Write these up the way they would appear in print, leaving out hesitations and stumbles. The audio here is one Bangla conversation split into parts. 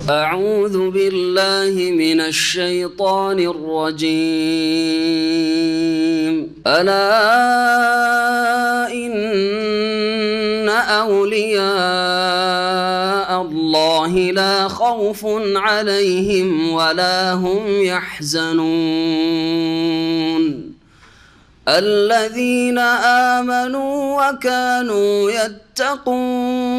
أعوذ بالله من الشيطان الرجيم. ألا إن أولياء الله لا خوف عليهم ولا هم يحزنون الذين آمنوا وكانوا يتقون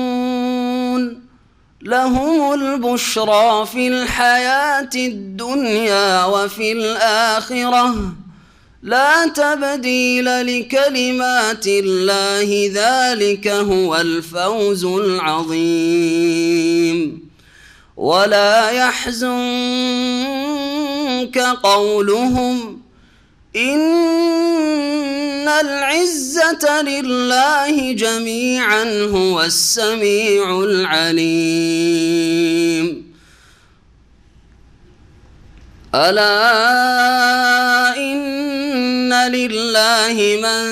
لهم البشرى في الحياة الدنيا وفي الآخرة لا تبديل لكلمات الله ذلك هو الفوز العظيم. ولا يحزنك قولهم إن العزة لله جميعا هو السميع العليم. ألا إن لله من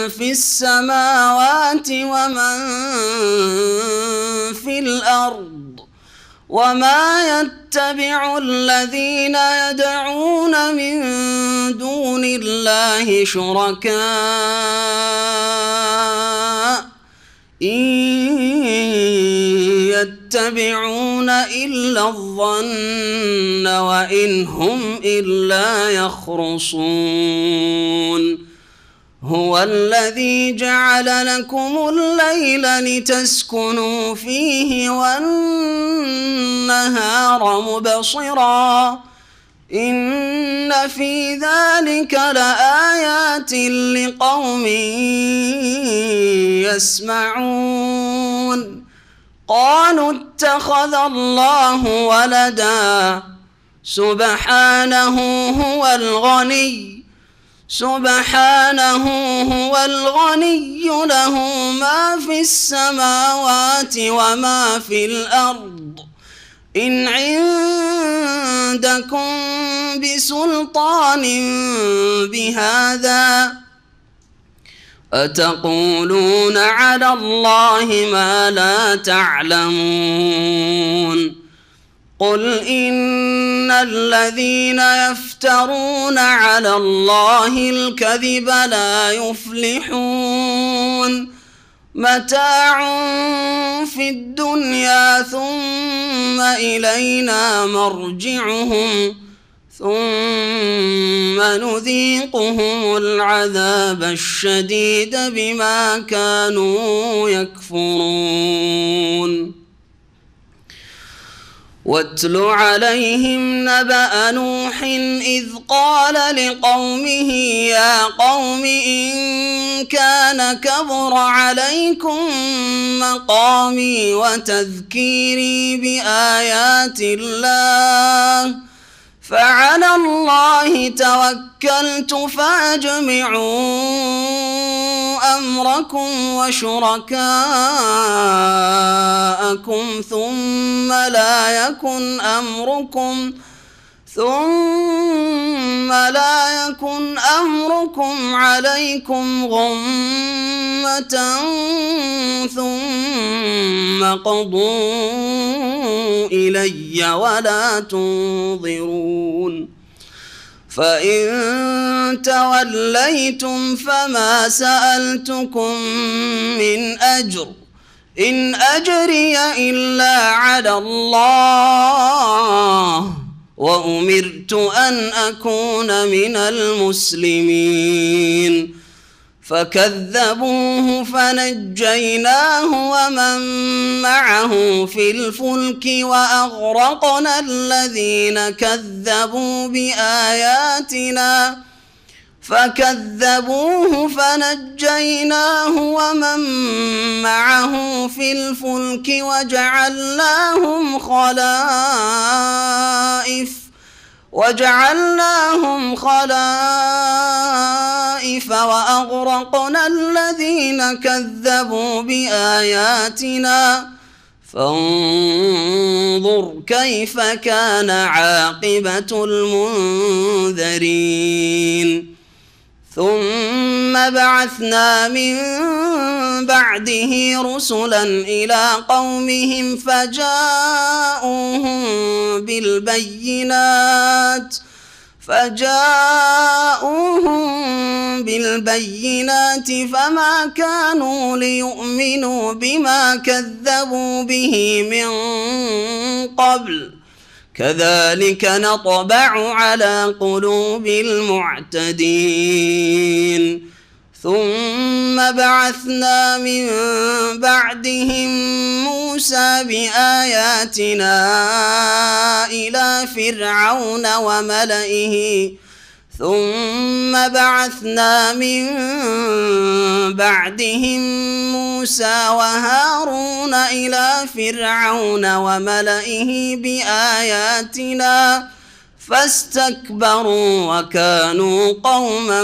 في السماوات ومن في الأرض وما يتبع الذين يدعون من دون الله شركاء إن يتبعون إلا الظن وإن هم إلا يخرصون. هو الذي جعل لكم الليل لتسكنوا فيه والنهار مبصرا إن في ذلك لآيات لقوم يسمعون. قالوا اتخذ الله ولدا سبحانه هو الغني له ما في السماوات وما في الأرض إن عندكم بسلطان بهذا أتقولون على الله ما لا تعلمون. قل إن الذين يفترون على الله الكذب لا يفلحون. متاع في الدنيا ثم إلينا مرجعهم ثم نذيقهم العذاب الشديد بما كانوا يكفرون. واتل عليهم نبأ نوح إذ قال لقومه يا قوم إن كان كبر عليكم مقامي وتذكيري بآيات الله فعلى الله توكلت فأجمعوا أمركم وشركاءكم ثم لا يكن أمركم عليكم غمة ثم قضوا إلي ولا تنظرون. فإن توليتم فما سألتكم من أجر إن أجري إلا على الله وأمرت أن أكون من المسلمين. فكذبوه فنجيناه ومن معه في الفلك وأغرقنا الذين كذبوا بآياتنا وجعلناهم خلائف وأغرقنا الذين كذبوا بآياتنا فانظر كيف كان عاقبة المنذرين. ثم بعثنا من بعده رسلا إلى قومهم فجاءوهم بالبينات فما كانوا ليؤمنوا بما كذبوا به من قبل كذلك نطبع على قلوب المعتدين ثم بعثنا من بعدهم موسى بآياتنا إلى فرعون وملئه وهارون إلى فرعون وملئه بآياتنا فاستكبروا وكانوا قوما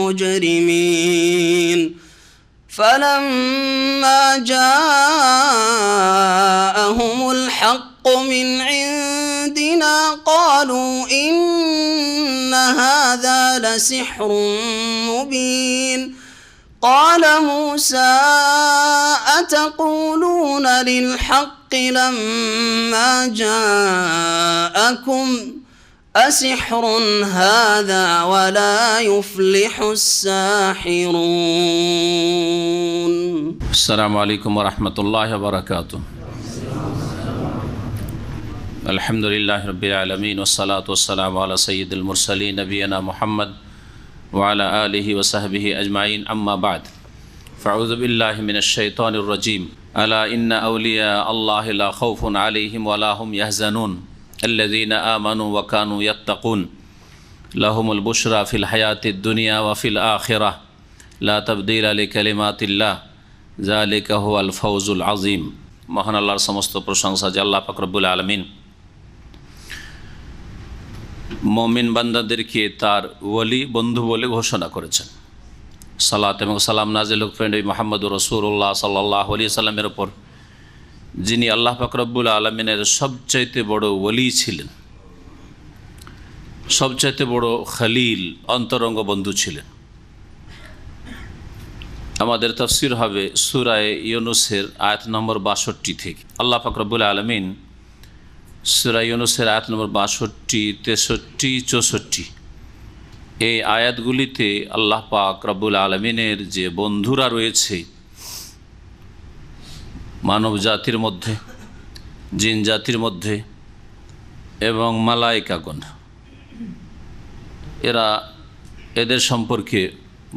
مجرمين فلما جاءهم الحق من عندنا قالوا إن هذا لسحر مبين قال موسى أتقولون للحق لما جاءكم أسحر هذا ولا يفلح الساحرون. السلام عليكم ورحمة الله وبركاته. الحمد لله رب العالمين والصلاة والسلام على سيد المرسلين نبينا محمد وعلى آله وصحبه أجمعين أما بعد فأعوذ بالله من الشيطان الرجيم ألا إن أولياء الله لا خوف عليهم ولا هم يحزنون الذين آمنوا وكانوا يتقون لهم البشرى في الحياة الدنيا وفي الآخرة لا تبديل لكلمات الله ذلك هو الفوز العظيم. মহান আল্লাহর সমস্ত প্রশংসা যে আল্লাহ পাক রব্বুল আলামিন মুমিন বান্দাদেরকে তার ওলি বন্ধু বলে ঘোষণা করেছেন। সালাত এবং সালাম নাজিল হোক নবী মুহাম্মদুর রাসূলুল্লাহ সাল্লাল্লাহু আলাইহি সাল্লামের উপর, যিনি আল্লাহ পাক রব্বুল আলামিনের সবচাইতে বড় ওলি ছিলেন, সবচাইতে বড় খলিল অন্তরঙ্গ বন্ধু ছিলেন। আমাদের তাফসীর হবে সূরা ইউনূসের আয়াত নম্বর ৬২ থেকে। আল্লাহ পাক রব্বুল আলামিন সূরা ইউনূসের আয়াত নম্বর ৬২, ৬৩, ৬৪ এই আয়াতগুলিতে আল্লাহ পাক রব্বুল আলামিনের যে বন্ধুরা রয়েছে মানব জাতির মধ্যে, জিন জাতির মধ্যে এবং মালায়েকাগণ, এদের সম্পর্কে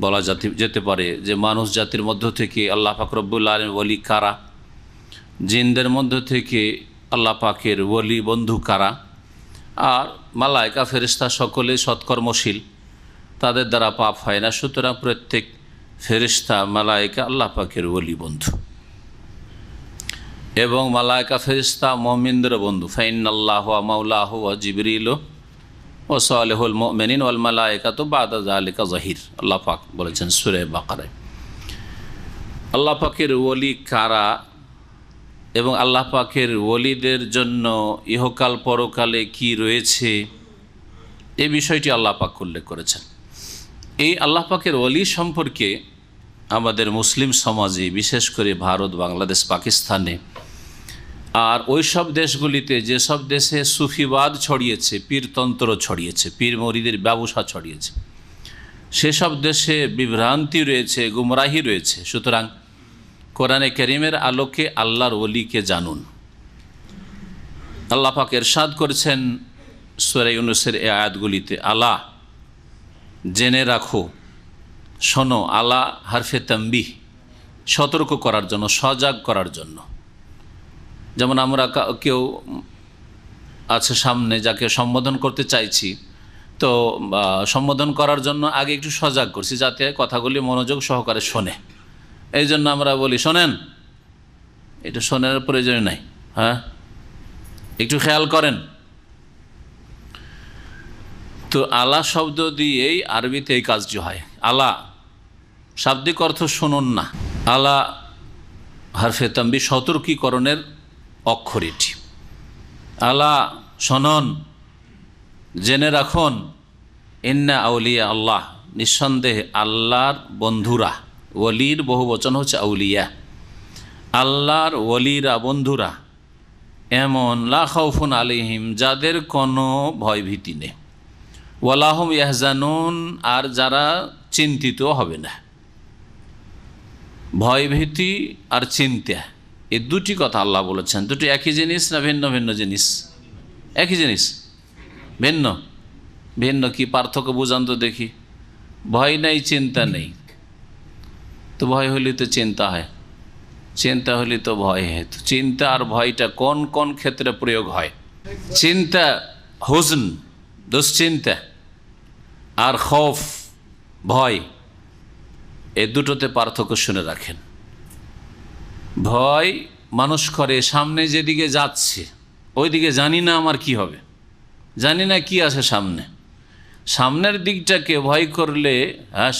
বলা যেতে পারে যে মানুষ জাতির মধ্য থেকে আল্লাহ পাক রব্বুল আলামিন ওলি কারা, জিনদের মধ্য থেকে আল্লাহ পাকের ওলি বন্ধু কারা, আর মালায়েকা ফেরেশতা সকলে সৎকর্মশীল, তাদের দ্বারা পাপ হয় না। সুতরাং প্রত্যেক ফেরেশতা মালায়েকা আল্লাহ পাকের ওলি বন্ধু এবং মালায়েকা ফেরেশতা মুমিনদের বন্ধু। ফাইনাল্লাহু ওয়া মাওলাহু ওয়া জিবরিল ও সালেহুল মুমিনিন ওয়াল মালায়েকাতু বাদা যালিকা যাহির। আল্লাহ পাক বলেছেন সূরা বাকারায়। আল্লাহ পাকের ওলি কারা এবং আল্লাহ পাকের ওলিদের জন্য ইহকাল পরকালে কি রয়েছে এই বিষয়টি আল্লাহ পাক উল্লেখ করেছেন। এই আল্লাহ পাকের ওলি সম্পর্কে আমাদের মুসলিম সমাজে, বিশেষ করে ভারত, বাংলাদেশ, পাকিস্তানে আর ওই সব দেশগুলিতে, যেসব দেশে সুফিবাদ ছড়িয়েছে, পীরতন্ত্র ছড়িয়েছে, পীর মরিদের ব্যবসা ছড়িয়েছে, সেসব দেশে বিভ্রান্তি রয়েছে, গুমরাহি রয়েছে। সুতরাং কোরআনে কারীমের আলোকে আল্লাহর ওলিকে জানুন। আল্লাহ পাক ইরশাদ করেছেন সূরা ইউনূসের এই আয়াতগুলিতে, আলা জেনে রাখো, শোনো। আলা হারফে তানবিহ, সতর্ক করার জন্য, সজাগ করার জন্য। যেমন আমরা কেউ আছে সামনে, যাকে সম্বোধন করতে চাইছি, তো সম্বোধন করার জন্য আগে একটু সজাগ করছি যাতে কথাগুলি মনোযোগ সহকারে শোনে। এই জন্য আমরা বলি শোনেন, এটা শোনার প্রয়োজন নাই, হ্যাঁ একটু খেয়াল করেন। তো আলা শব্দ দিয়েই আরবিতে এই কাজটি হয়। আলা শাব্দিক অর্থ শুনুন না, আলা হারফে তানবিহ সতর্কীকরণের অক্ষর এটি। আলা শোনন, জেনে রাখুন, ইন্না আউলিয়া আল্লাহ, নিঃসন্দেহে আল্লাহর বন্ধুরা, ওলির বহু বচন হচ্ছে আউলিয়া, আল্লাহর ওলিরা বন্ধুরা এমন লা খাউফুন আলাইহিম, যাদের কোনো ভয়ভীতি নেই, ওয়ালাহুম ইয়াহজানুন, আর যারা চিন্তিত হবে না। ভয়ভীতি আর চিন্তা, এই দুটি কথা আল্লাহ বলেছেন। দুটি একই জিনিস না ভিন্ন ভিন্ন জিনিস? একই জিনিস, ভিন্ন ভিন্ন। কি পার্থক্য বুঝান তো দেখি। ভয় নেই, চিন্তা নেই, তো ভয় হলে তো চিন্তা হয়, চিন্তা হলে তো ভয় হয়। তো চিন্তা আর ভয়টা কোন কোন ক্ষেত্রে প্রয়োগ হয়? চিন্তা, হুজন, দুশ্চিন্তা, আর খৌফ, ভয়, এই দুটোতে পার্থক্য শুনে রাখেন। ভয় মানুষ করে সামনে যেদিকে যাচ্ছে ওই দিকে জানি না আমার কি হবে, জানি না কি আছে সামনে। সামনের দিকটাকে ভয় করলে,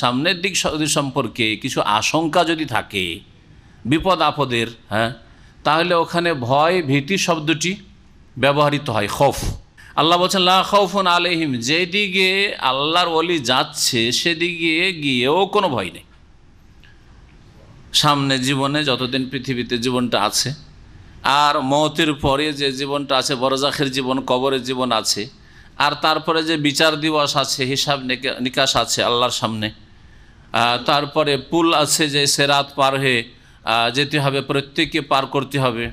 সামনের দিক সম্পর্কে কিছু আশঙ্কা যদি থাকে বিপদ আপদের, তাহলে ওখানে ভয় ভীতি শব্দটি ব্যবহৃত হয়, খৌফ। আল্লাহ বলছেন লা খাউফুন আলাইহিম, যেদিকে আল্লাহর ওলি যাচ্ছে সেদিকে গিয়েও কোনো ভয় নেই। সামনে জীবনে যতদিন পৃথিবীতে জীবনটা আছে, আর মওতের পরে যে জীবনটা আছে, বরজাখের জীবন, কবরের জীবন আছে, আর তারপরে যে বিচার দিবস আছে, হিসাব নিকাশ আছে আল্লাহর সামনে, তারপরে পুল আছে যে সেরাত পার হয়ে যেতে হবে, প্রত্যেককে পার করতে হবে,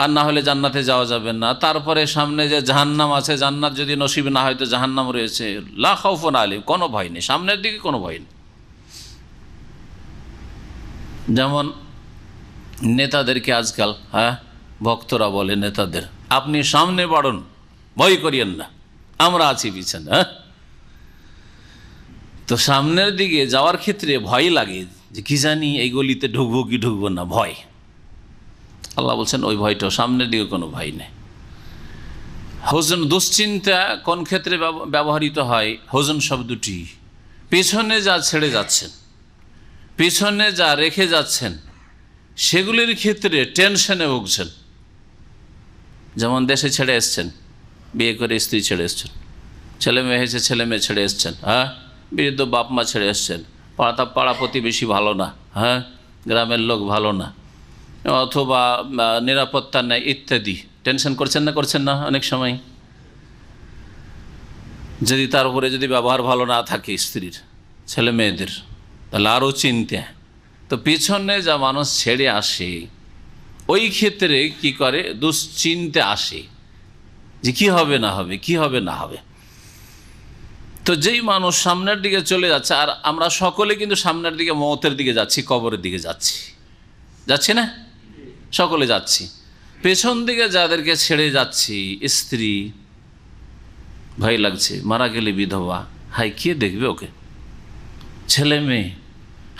আর না হলে জান্নাতে যাওয়া যাবে না। তারপরে সামনে যে জাহান্নাম আছে, জান্নাত যদি নসিব না হয় তো জাহান্নাম রয়েছে। লা খাউফুন আলাইহিম, কোনো ভয় নেই, সামনের দিকে কোনো ভয় নেই। যেমন নেতাদেরকে আজকাল ভক্তরা বলে নেতাদের, আপনি সামনে বাড়ুন, ভয় করিয়েন না, আমরা আছি পিছনে। তো সামনের দিকে যাওয়ার ক্ষেত্রে ভয় লাগে যে কি জানি এই গলিতে ঢুকবো কি ঢুকবো না, ভয়। আল্লাহ বলছেন ওই ভয়টাও, সামনের দিকে কোনো ভয় নেই। হুজন, দুশ্চিন্তা কোন ক্ষেত্রে ব্যবহৃত হয়? হুজন শব্দটি পেছনে যা ছেড়ে যাচ্ছেন, পেছনে যা রেখে যাচ্ছেন সেগুলির ক্ষেত্রে টেনশনে ভুগছেন। যেমন দেশে ছেড়ে এসছেন, বিয়ে করে স্ত্রী ছেড়ে এসছেন, ছেলে মেয়ে হয়েছে ছেলে মেয়ে ছেড়ে এসছেন, বৃদ্ধ বাপ মা ছেড়ে এসছেন, পাড়া প্রতিবেশী ভালো না, গ্রামের লোক ভালো না, অথবা নিরাপত্তা নেই ইত্যাদি। টেনশন করছেন না অনেক সময়? যদি তার উপরে যদি ব্যবহার ভালো না থাকে স্ত্রীর, ছেলে মেয়েদের, তাহলে আরও চিন্তা। তো পিছনে যা মানুষ ছেড়ে আসে ওই ক্ষেত্রে কি করে? দুশ্চিন্তা আসে যে কি হবে না হবে, কি হবে না হবে। তো যেই মানুষ সামনের দিকে চলে যাচ্ছে, আর আমরা সকলে কিন্তু সামনের দিকে মওতের দিকে যাচ্ছি, কবরের দিকে যাচ্ছি না? সকলে যাচ্ছি। পেছন দিকে যাদেরকে ছেড়ে যাচ্ছি, স্ত্রী, ভয় লাগছে, মারা গেলে বিধবা, হাই কে দেখবে ওকে, ছেলে মেয়ে,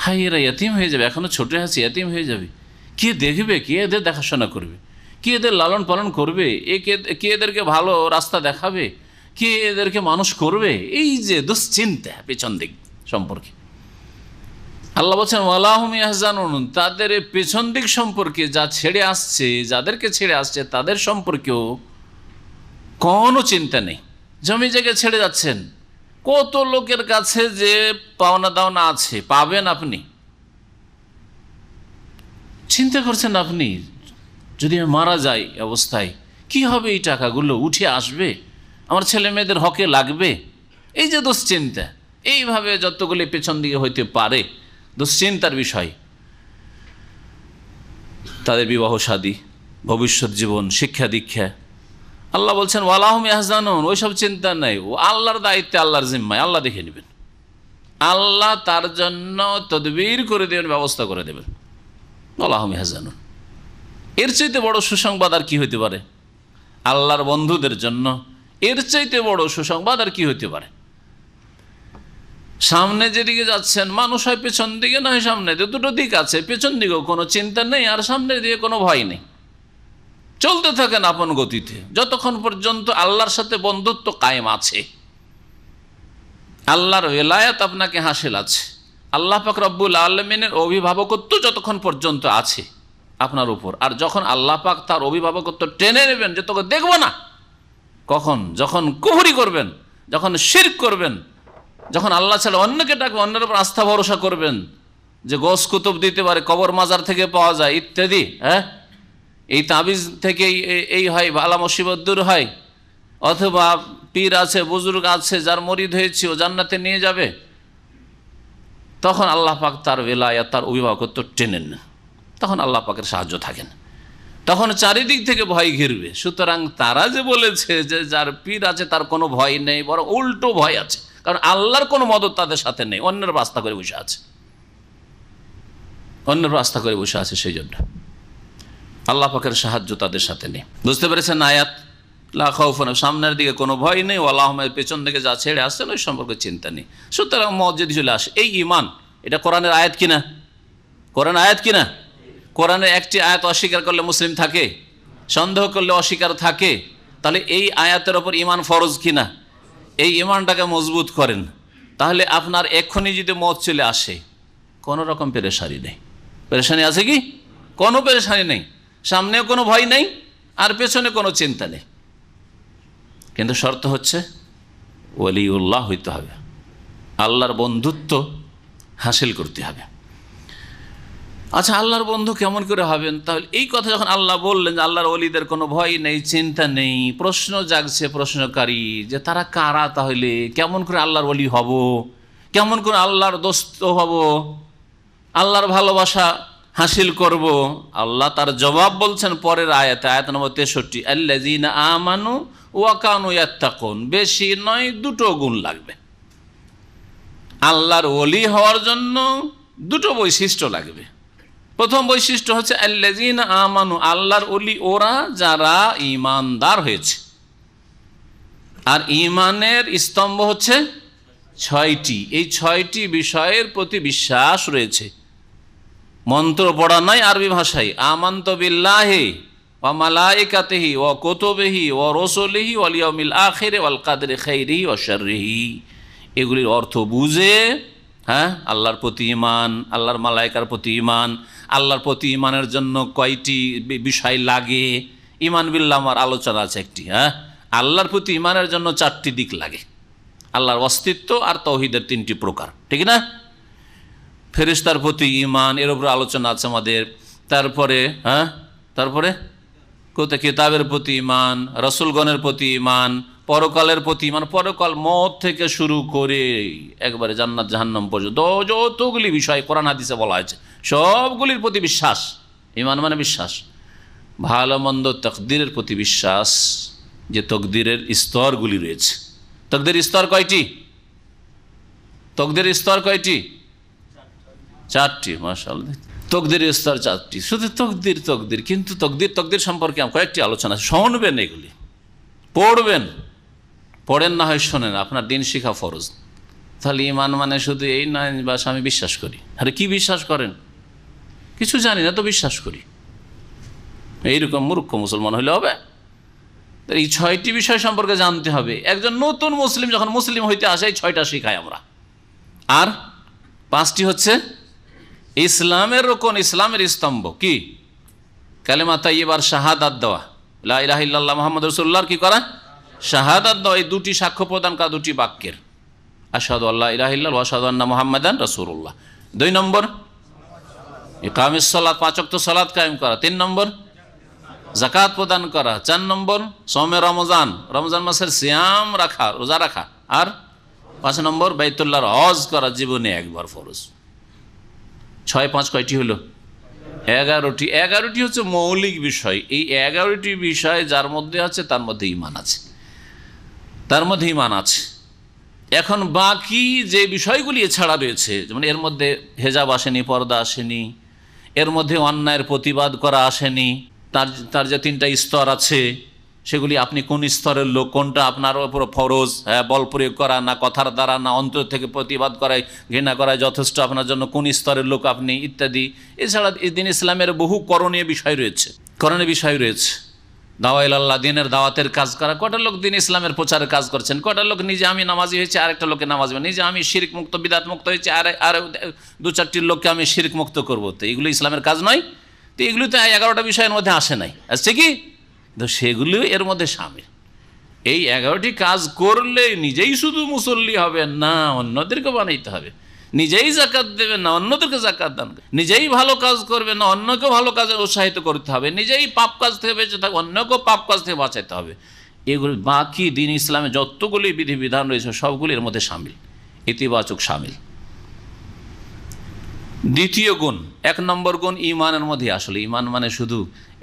হাই এরা ইয়াতিম হয়ে যাবে, এখনও ছোটো আছে, ইয়াতিম হয়ে যাবে, কে দেখবে, কে এদের দেখাশোনা করবে, কে এদের লালন পালন করবে, কে এদেরকে ভালো রাস্তা দেখাবে, কে এদেরকে মানুষ করবে। এই যে দুশ্চিন্তা পেছন দিক সম্পর্কে, আল্লাহ বলছেন ওয়ালাহুম ইয়াহজানুন, তাদের পেছন দিক সম্পর্কে যা ছেড়ে আসছে, যাদেরকে ছেড়ে আসছে তাদের সম্পর্কেও কোনো চিন্তা নেই। জমি জায়গায় ছেড়ে যাচ্ছেন, কত লোকের কাছে যে পাওনা দাওনা আছে, পাবেন আপনি, চিন্তা করছেন আপনি যদি মারা যায় অবস্থায় কি হবে, এই টাকাগুলো উঠে আসবে, আমার ছেলে মেয়েদের হকে লাগবে। এই যে দুশ্চিন্তা, এইভাবে যতগুলি পেছন দিকে হইতে পারে দুশ্চিন্তার বিষয়, তাদের বিবাহ শাদী, ভবিষ্যৎ জীবন, শিক্ষা দীক্ষা, আল্লাহ বলছেন ওয়ালাহুম ইয়াহজানুন, ওইসব চিন্তা নাই, ও আল্লাহর দায়িত্বে, আল্লাহর জিম্মায়, আল্লাহ দেখে নেবেন, আল্লাহ তার জন্য তদবির করে দেবেন, ব্যবস্থা করে দেবেন। ওয়ালাহুম ইয়াহজানুন, এর চাইতে বড় সুসংবাদ আর কি হইতে পারে? আল্লাহর বন্ধুদের জন্য এর চাইতে বড় সুসংবাদ আর কি হইতে পারে? সামনে যেদিকে যাচ্ছেন, মানুষ হয় পেছন দিকে নয় সামনে, দুটো দিক আছে, পেছন দিকেও কোনো চিন্তা নেই, আর সামনের দিকে কোনো ভয় নেই। চলতে থাকেন আপন গতিতে, যতক্ষণ পর্যন্ত আল্লাহর সাথে বন্ধুত্ব কায়েম আছে, আল্লাহর ওলায়াত আপনাকে হাসিল আছে, আল্লাহ পাক রব্বুল আলামিনের অভিভাবকত্ব যতক্ষণ পর্যন্ত আছে আপনার উপর, আর যখন আল্লাহ পাক তার অভিভাবকত্ব টেনে নেবেন যে তোকে দেখবো না, কখন? যখন কুফরি করবেন, যখন শিরক করবেন, যখন আল্লাহ ছাড়া অন্যকে ডাকবেন, অন্যের উপর আস্থা ভরসা করবেন যে গোস কুতুব দিতে পারে, কবর মাজার থেকে পাওয়া যায় ইত্যাদি, হ্যাঁ, এই তাবিজ থেকে এই হয়, বালা মুসিবত দূর হয়, অথবা পীর আছে, বুজুর্গ আছে, যার মরিদ হয়েছে ও জান্নাতে নিয়ে যাবে, তখন আল্লাহ পাক তার বেলায়াত, তার অভিভাবকত্ব টেনেন না, তখন আল্লাহ পাকের সাহায্য থাকেন, তখন চারিদিক থেকে ভয় ঘিরবে। সুতরাং তারা যে বলেছে যে যার পীর আছে তার কোনো ভয় নেই, বরং উল্টো ভয় আছে, কারণ আল্লাহর কোনো মদত তাদের সাথে নেই, অন্যের আস্থা করে বসে আছে, অন্যের আস্থা করে বসে আছে, সেই জন্য আল্লাহ পাকের সাহায্য তাদের সাথে নেই। বুঝতে পেরেছেন আয়াত? লা খাউফুন, সামনের দিকে কোনো ভয় নেই, ওয়ালাহুমের পেছন দিকে যা ছেড়ে আসছেন ওই সম্পর্কে চিন্তা নেই। সুতরাং মত যদি চলে আসে, এই ঈমান, এটা কোরআনের আয়াত কিনা? কোরআন আয়াত কিনা? কোরআনের একটি আয়াত অস্বীকার করলে মুসলিম থাকে, সন্দেহ করলে অস্বীকার থাকে, তাহলে এই আয়াতের ওপর ঈমান ফরজ কিনা? এই ঈমানটাকে মজবুত করেন, তাহলে আপনার এক্ষুনি যদি মত চলে আসে কোনো রকম পেরেশানি নেই। পেরেশানি আছে কি? কোনো পেরেশানি নেই, সামনেও কোনো ভয় নেই আর পেছনে কোনো চিন্তা নেই। কিন্তু শর্ত হচ্ছে ওয়ালিউল্লাহ হইতে হবে, আল্লাহর বন্ধুত্ব হাসিল করতে হবে। আচ্ছা, আল্লাহর বন্ধু কেমন করে হবেন? তাহলে এই কথা যখন আল্লাহ বললেন যে আল্লাহর ওলিদের কোনো ভয় নেই, চিন্তা নেই, প্রশ্ন জাগছে প্রশ্নকারী যে তারা কারা, তাহলে কেমন করে আল্লাহর ওলি হব, কেমন করে আল্লাহর দোস্ত হব, আল্লাহর ভালোবাসা হাসিল করব? আল্লাহ তার জবাব বলছেন পরের আয়াতে, আয়াত নম্বর 63, আল্লাযীনা আমানু ওয়া কানু ইয়াত্তাকুন। বেশি নয়, দুটো গুণ লাগবে। আল্লাহর ওলি হওয়ার জন্য দুটো বৈশিষ্ট্য লাগবে। প্রথম বৈশিষ্ট্য হচ্ছে আল্লাযীনা আমানু, আল্লাহর ওলি ওরা যারা ঈমানদার হয়েছে। আর ঈমানের স্তম্ভ হচ্ছে 6টি। এই 6টি বিষয়ের প্রতি বিশ্বাস রয়েছে। মন্ত্র পড়া নয়, আরবি ভাষায় আমানতু বিল্লাহি ওয়া মালাইকাতিহি ওয়া কুতুবিহি ওয়া রুসুলিহি ওয়াল ইয়াউমিল আখির ওয়াল কদরি খাইরিহি ওয়া শাররিহি। এগুলির অর্থ বুঝে, হ্যাঁ, আল্লাহর প্রতি ঈমান, আল্লাহর মালাইকার প্রতি ঈমান, আল্লাহর প্রতি ঈমানের জন্য কয়টি বিষয় লাগে, ঈমান বিল্লাহ আমার আলোচনা আছে একটি, হ্যাঁ, আল্লাহর প্রতি ঈমানের জন্য 4টি দিক লাগে, আল্লাহর অস্তিত্ব আর তাওহীদের 3টি প্রকার, ঠিক না? ফেরেশতার প্রতি ঈমান, এর উপর আলোচনা আছে আমাদের। তারপরে হ্যাঁ, তারপরে কোথায় কিতাবের প্রতি ঈমান, রাসূলগণের প্রতি ঈমান, পরকালের প্রতি ঈমান, পরকাল মওত থেকে শুরু করে একবারে জান্নাত জাহান্নাম পর্যন্ত যতগুলি বিষয় কোরআন হাদিসে বলা হয়েছে সবগুলির প্রতি বিশ্বাস। ঈমান মানে বিশ্বাস। ভালো মন্দ তাকদীরের প্রতি বিশ্বাস, যে তাকদীরের স্তরগুলি রয়েছে। তাকদীরের স্তর কয়টি? তাকদীরের স্তর কয়টি? 4টি। মাশাআল্লাহ, তাকদীরের স্তর 4টি। শুধু তকদির, কিন্তু তকদির সম্পর্কে কয়েকটি আলোচনা আছে, শুনবেন, এগুলি পড়বেন, পড়েন না হয় শোনেন, আপনার দিন শিখা ফরজ। তাহলে ঈমান মানে শুধু এই নয় বাস আমি বিশ্বাস করি। আরে কি বিশ্বাস করেন? কিছু জানি না তো বিশ্বাস করি, এইরকম মূর্খ মুসলমান হইলে হবে? এই 6টি বিষয় সম্পর্কে জানতে হবে। একজন নতুন মুসলিম যখন মুসলিম হইতে আসে এই 6টা শিখাই আমরা। আর 5টি হচ্ছে ইসলামের রোকন, ইসলামের স্তম্ভ। কি? কালেমা তাইয়্যিবার শাহাদাত দেওয়া, লা ইলাহা ইল্লাল্লাহ মুহাম্মাদুর রাসূলুল্লাহর কি করা? শাহাদাত দেওয়া। এই 2টি সাক্ষ্য প্রদান করা 2টি বাক্যের, আশহাদু আল্লা ইলাহা ইল্লাল্লাহ ওয়া আশহাদু আন্না মুহাম্মাদান রাসূলুল্লাহ। 2 নম্বর ইকামিস সালাত, 5 ওয়াক্ত সালাত কায়েম করা। 3 নম্বর যাকাত প্রদান করা। 4 নম্বর সওমে রমজান, রমজান মাসের সিয়াম রাখা, রোজা রাখা। আর 5 নম্বর বাইতুল্লাহর হজ করা, জীবনে একবার ফরজ। 6 5 কয়টি হলো? 11টি। 11টি হচ্ছে মৌলিক বিষয়। এই 11টি বিষয় যার মধ্যে আছে তার মধ্যে ঈমান আছে, তার মধ্যে ঈমান আছে। এখন বাকি যে বিষয়গুলি এছাড়া রয়েছে, যেমন এর মধ্যে হেজাব আসেনি, পর্দা আসেনি, এর মধ্যে অন্যায়ের প্রতিবাদ করা আসেনি, তার যে 3টা স্তর আছে সেগুলি আপনি কোন স্তরের লোক, কোনটা আপনার উপর ফরজ, হ্যাঁ, বল প্রয়োগ করা না কথার দ্বারা না অন্তর থেকে প্রতিবাদ করায়, ঘৃণা করায় যথেষ্ট আপনার জন্য, কোন স্তরের লোক আপনি, ইত্যাদি। এছাড়া এই দিন ইসলামের বহু করণীয় বিষয় রয়েছে, করণীয় বিষয় রয়েছে। দাওয়া ইলাল্লাহ, দিনের দাওয়াতের কাজ করা। কটা লোক দিন ইসলামের প্রচারের কাজ করছেন? কটা লোক নিজে আমি নামাজি হয়েছে, আরেকটা লোকে নামাজ, নিজে আমি শিরক মুক্ত বিদাত মুক্ত হয়েছে, আর 2-4টি লোককে আমি শিরক মুক্ত করবো। তো এগুলো ইসলামের কাজ নয়? তো এগুলি তো 11টা বিষয়ের মধ্যে আসে নাই, আসছে কি? তো সেগুলিও এর মধ্যে শামিল। এই 11টি কাজ করলে নিজেই শুধু মুসল্লি হবেন না, অন্যদেরকে বানাইতে হবে। নিজেই যাকাত দেবেন না, অন্যদেরকে যাকাত দান। নিজেই ভালো কাজ করবেন না, অন্যকেও ভালো কাজে উৎসাহিত করতে হবে। নিজেই পাপ কাজ থেকে বেঁচে থাকবে, অন্যকেও পাপ কাজ থেকে বাঁচাতে হবে। এগুলি বাকি দিন ইসলামে যতগুলি বিধিবিধান রয়েছে সবগুলির মধ্যে সামিল, ইতিবাচক সামিল। দ্বিতীয় গুণ, 1 নম্বর গুণ ঈমানের মধ্যে। আসলে ঈমান মানে শুধু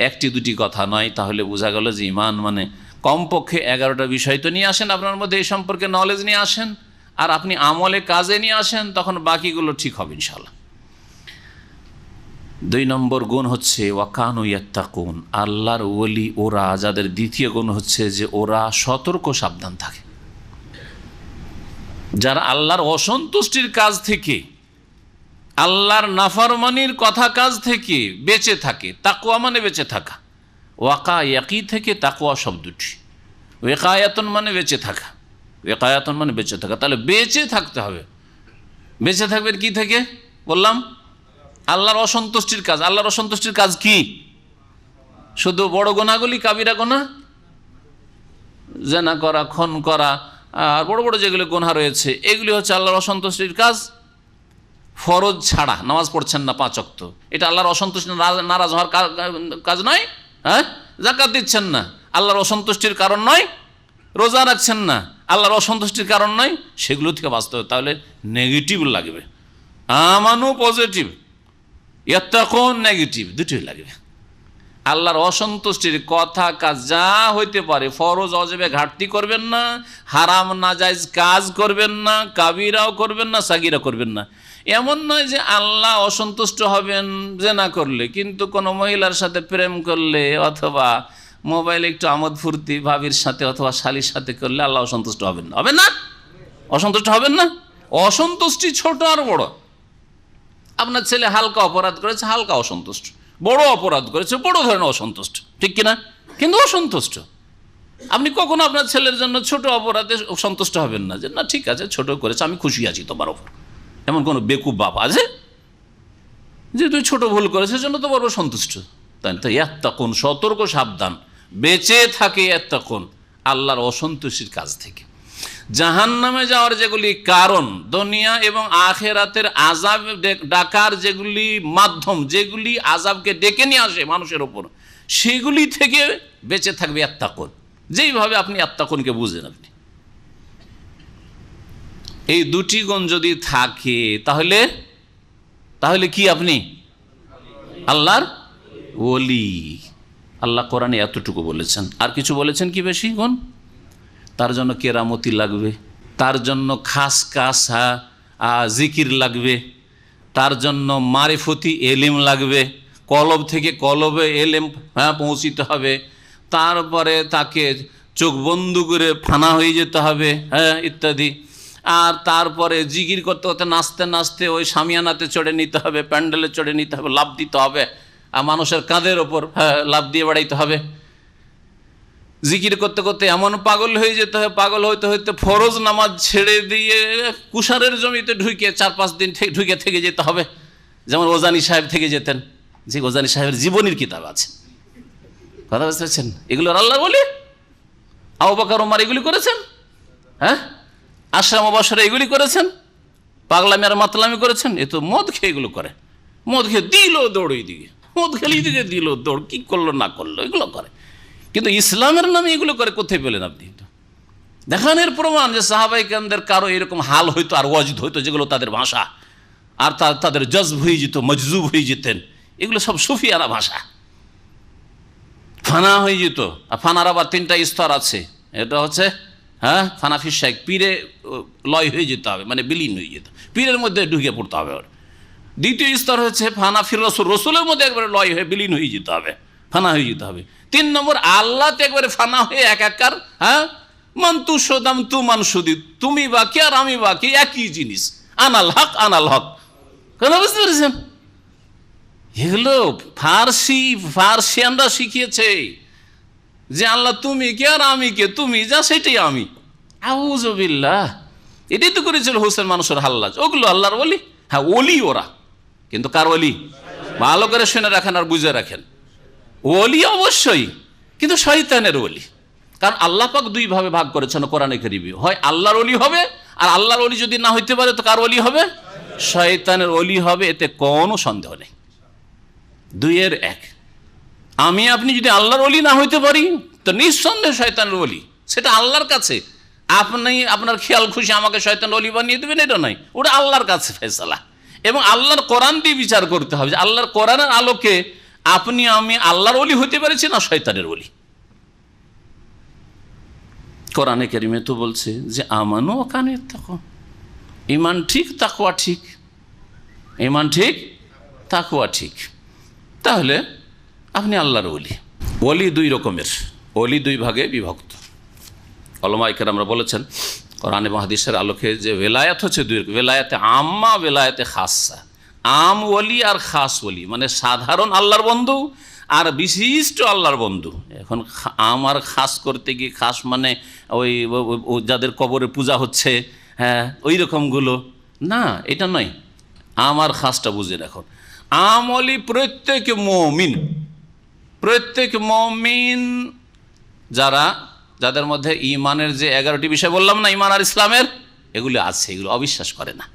একটি দুটি কথা নয়, তাহলে বোঝা গেল যে ঈমান মানে কমপক্ষে 11টা বিষয় তো নিয়ে আসেন আপনার মধ্যে, এই সম্পর্কে নলেজ নিয়ে আসেন, আর আপনি আমলে কাজে নিয়ে আসেন, তখন বাকিগুলো ঠিক হবে ইনশাআল্লাহ। 2 নম্বর গুণ হচ্ছে ওয়াকানু ইয়াত্তাকুন, আল্লাহর ওলি ওরা, যাদের দ্বিতীয় গুণ হচ্ছে যে ওরা সতর্ক সাবধান থাকে। যারা আল্লাহর অসন্তুষ্টির কাজ থেকে, আল্লাহর নাফরমানির কথা কাজ থেকে বেঁচে থাকে। তাকওয়া মানে বেঁচে থাকা, ওয়াকা ইয়াকি থেকে তাকওয়া শব্দটি, ওয়েকায়াতন মানে বেঁচে থাকা, ওয়েকায়াতন মানে বেঁচে থাকা। তাহলে বেঁচে থাকতে হবে। বেঁচে থাকবেন কি থেকে বললাম? আল্লাহর অসন্তুষ্টির কাজ। আল্লাহর অসন্তুষ্টির কাজ কি? শুধু বড় গোনাগুলি, কাবিরা গোনা, জেনা করা, খুন করা, আর বড় বড় যেগুলো গোনা রয়েছে এগুলি হচ্ছে আল্লাহর অসন্তুষ্টির কাজ। ফরজ ছাড়া নামাজ পড়ছেন না 5 ওয়াক্ত, এটা আল্লাহর অসন্তুষ্টি নারাজ হওয়ার কাজ নয়। হ্যাঁ, যাকাত দিচ্ছেন না, আল্লাহর অসন্তুষ্টির কারণ নয়। রোজা রাখছেন না, আল্লাহর অসন্তুষ্টির কারণ নয়। সেগুলো থেকে বাঁচতে হবে। তাহলে নেগেটিভ লাগবে, আমানু পজিটিভ, ইয়াত্তাকুন নেগেটিভ, দুটোই লাগবে। আল্লাহর অসন্তুষ্টির কথা কাজ যা হইতে পারে, ফরজ অজেবে ঘাটতি করবেন না, হারাম নাজায়েজ কাজ করবেন না, কাবিরাও করবেন না, সাগিরা করবেন না। এমন নয় যে আল্লাহ অসন্তুষ্ট হবেন জেনা করলে, কিন্তু কোনো মহিলার সাথে প্রেম করলে অথবা মোবাইলে একটু আমোদ ফুর্তি ভাবির সাথে অথবা শালির সাথে করলে আল্লাহ অসন্তুষ্ট হবেন না। হবে না? অসন্তুষ্ট হবেন না? অসন্তুষ্টি ছোট আর বড়। আপনার ছেলে হালকা অপরাধ করেছে, হালকা অসন্তুষ্ট। বড় অপরাধ করেছে, বড় ধরনের অসন্তুষ্ট, ঠিক কিনা? কিন্তু অসন্তুষ্ট। আপনি কখনো আপনার ছেলের জন্য ছোট অপরাধে সন্তুষ্ট হবেন না, যে না ঠিক আছে ছোট করেছে, আমি খুশি আছি তোমার ওপর। এমন কোনো বেকুব বাপ আছে যে তুই ছোট ভুল করেছে জন্য তো বড় সন্তুষ্ট? তাই তো ইয়াত্তাকুন, সতর্ক সাবধান, বেঁচে থাকে ইয়াত্তাকুন আল্লাহর অসন্তুষ্টির কাজ থেকে। জাহান্নামে যাওয়ার যেগুলি কারণ, দুনিয়া এবং আখেরাতের আযাব ডাকার যেগুলি মাধ্যম, যেগুলি আযাবকে ডেকে নিয়ে আসে মানুষের ওপর, সেগুলি থেকে বেঁচে থাকবে ইয়াত্তাকুন। যেইভাবে আপনি ইয়াত্তাকুনকে বুঝেন, আপনি এই দুটি গুণ যদি থাকে তাহলে কি আপনি আল্লাহর ওলি। আল্লাহ কোরআনে এতটুকু বলেছেন, আর কিছু বলেছেন কি বেশি গুণ? তার জন্য কেরামতি লাগবে, তার জন্য খাস খাস জিকির লাগবে, তার জন্য মারিফতি এলিম লাগবে, কলব থেকে কলবে এলিম পৌঁছিতে হবে, তারপরে তাকে চোখ বন্ধ করে ফানা হয়ে যেতে হবে, ইত্যাদি। আর তারপরে জিকির করতে করতে নাচতে নাচতে ওই শামিয়ানাতে চড়ে নিতে হবে, প্যান্ডেলে চড়ে নিতে হবে, লাফ দিতে হবে, আর মানুষের কাঁধের ওপর লাফ দিয়ে বেড়াইতে হবে। জিকির করতে করতে এমন পাগল হয়ে যেতে হবে, পাগল হইতে হইতে ফরজ নামাজ ছেড়ে দিয়ে কুষারের জমিতে ঢুকে 4-5 দিন ঢুকে থেকে যেতে হবে, যেমন ওজানি সাহেব থেকে যেতেন। যে ওজানি সাহেবের জীবনীর কিতাব আছে, কথা বুঝতে পারছেন? এগুলোর আল্লাহ বলি আবু বকর ওমর এগুলি করেছেন, আশরা মুবাশশারা এগুলি করেছেন, পাগলামি আর মাতলামি করেছেন। এ তো মদ খেয়ে এগুলো করে, মদ খেয়ে দিল দৌড়, ওই দিকে মদ খেলে দিকে দিল দৌড়, কি করলো না করলো এগুলো করে। কিন্তু ইসলামের নামে এগুলো করে কোথায় পেলেন আপনি? দেখানের প্রমাণ যে সাহাবায়ে কেরামদের কারো এরকম হাল হইতো আর ওয়াজিদ হইতো, যেগুলো তাদের ভাষা, আর তাদের জজব হয়ে যেত, মজজুব হয়ে যেতেন। এগুলো সব সুফিয়ানা ভাষা, ফানা হয়ে যেত। আর ফানার আবার 3টা স্তর আছে। এটা হচ্ছে ফানাফি শেখ, পীরে লয় হয়ে যেতে হবে, মানে বিলীন হয়ে যেত, পীরের মধ্যে ঢুকে পড়তে হবে। দ্বিতীয় স্তর হচ্ছে ফানাফির রসুল, রসুলের মধ্যে একবারে লয় হয়ে বিলীন হয়ে যেতে হবে, ফানা হয়ে যেতে হবে। 3 নম্বর আল্লাহতে একবারে ফানা হয়ে একাকার। মান্তু সদাম তু মানসুদি, তুমি বাকি আর আমি বাকি, একই জিনিস, আনাল হক আনাল হক। কথা বুঝতে পেরেছেন? এগুলো ফার্সিয়ানরা শিখিয়েছে যে আল্লাহ তুমি কে আর আমি কে, তুমি যা সেটাই আমি। আউযুবিল্লাহ, এটাই তো করেছিল হোসেন মানুষের হাল্লাজ। ওগুলো আল্লাহর ওলি, ওলি ওরা, কিন্তু কার ওলি? ভালো করে শুনে রাখেন আর বুঝে রাখেন। ওলি অবশ্যই, কিন্তু শয়তানের ওলি। কারণ আল্লাহ পাক দুইভাবে ভাগ করেছেন কোরআনে কারিমে, হয় আল্লাহর ওলি হবে, আর আল্লাহর ওলি যদি না হইতে পারে তো কার ওলি হবে? শয়তানের ওলি হবে, এতে কোনো সন্দেহ নেই। দুইয়ের এক। আমি আপনি যদি আল্লাহর ওলি না হইতে পারি তো নিঃসন্দেহে শয়তানের ওলি, সেটা আল্লাহর কাছে। আপনি আপনার খেয়াল খুশি আমাকে শয়তান ওলি বানিয়ে দেবেন, এটা নয়, ওটা আল্লাহর কাছে ফয়সালা। এবং আল্লাহর কোরআন দিয়ে বিচার করতে হবে যে আল্লাহর কোরআনের আলোকে আপনি আমি আল্লাহর ওলি হতে পেরেছি না শয়তানের ওলি। কোরআনে কারিমে তো বলছে যে আমানু ওয়া কানু ইয়াত্তাকুন, ঈমান ঠিক তাকওয়া ঠিক, ঈমান ঠিক তাকওয়া ঠিক। তাহলে আপনি আল্লাহর ওলি। ওলি দুই রকমের, ওলি দুই ভাগে বিভক্ত। উলামায়ে কেরামরা বলেছেন কোরআন এবং হাদিসের আলোকে যে বেলায়াত হচ্ছে দুই, বেলায়াতে আম্মা, বেলায়াতে খাসা। আম ওলি আর খাস ওলি, মানে সাধারণ আল্লাহর বন্ধু আর বিশিষ্ট আল্লাহর বন্ধু। এখন আম আর খাস করতে গিয়ে, খাস মানে ওই যাদের কবরে পূজা হচ্ছে, হ্যাঁ ওই রকমগুলো না, এটা নয়। আম আর খাসটা বুঝে রাখুন। আম ওলি প্রত্যেক মুমিন, প্রত্যেক মুমিন যাদের মধ্যে ইমানের যে 11টি বিষয় বললাম না, ইমান আর ইসলামের, এগুলো আছে, এগুলো অবিশ্বাস করে না।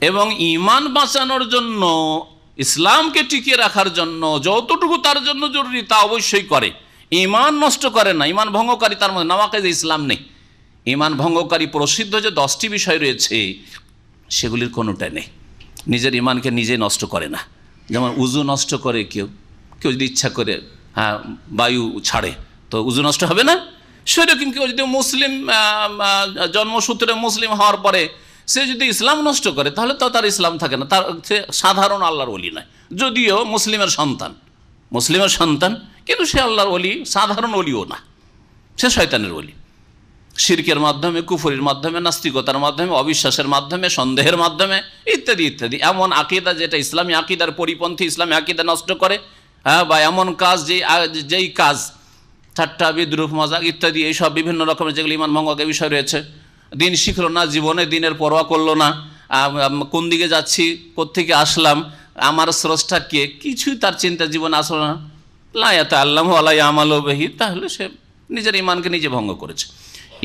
এবং ইমান বাঁচানোর জন্য, ইসলামকে টিকিয়ে রাখার জন্য যতটুকু তার জন্য জরুরি তা অবশ্যই করে, ইমান নষ্ট করে না। ইমান ভঙ্গকারী তার মধ্যে নাওয়াকিজ ইসলাম নেই। ইমান ভঙ্গকারী প্রসিদ্ধ যে 10টি বিষয় রয়েছে সেগুলির কোনোটাই নেই। নিজের ইমানকে নিজে নষ্ট করে না। যেমন উজু নষ্ট করে কেউ যদি ইচ্ছা করে বায়ু ছাড়ে তো উজু নষ্ট হবে না? সেরকম কেউ যদি মুসলিম, জন্মসূত্রে মুসলিম হওয়ার পরে সে যদি ইসলাম নষ্ট করে তাহলে তো তার ইসলাম থাকে না, তার সে সাধারণ আল্লাহর ওলি নয়। যদিও মুসলিমের সন্তান, কিন্তু সে আল্লাহর ওলি, সাধারণ ওলিও না, সে শয়তানের ওলি। শিরকের মাধ্যমে, কুফরির মাধ্যমে, নাস্তিকতার মাধ্যমে, অবিশ্বাসের মাধ্যমে, সন্দেহের মাধ্যমে, ইত্যাদি ইত্যাদি। এমন আকিদা যেটা ইসলামী আকিদার পরিপন্থী, ইসলামী আকিদা নষ্ট করে, বা এমন কাজ যেই কাজ ঠাট্টা, বিদ্রুপ, মজাক ইত্যাদি, এইসব বিভিন্ন রকমের যেগুলো ইমান ভঙ্গকের বিষয় রয়েছে। দিন শিখলো না, জীবনে দিনের পরোয়া করলো না, কোন দিকে যাচ্ছি, কোত্থেকে আসলাম, আমার স্রষ্টা কে, কিছুই তার চিন্তা জীবনে আসলো না। লা ইয়াতাআল্লামু ওয়া লা ইয়ামালু বিহি, তাহলে সে নিজের ইমানকে নিজে ভঙ্গ করেছে।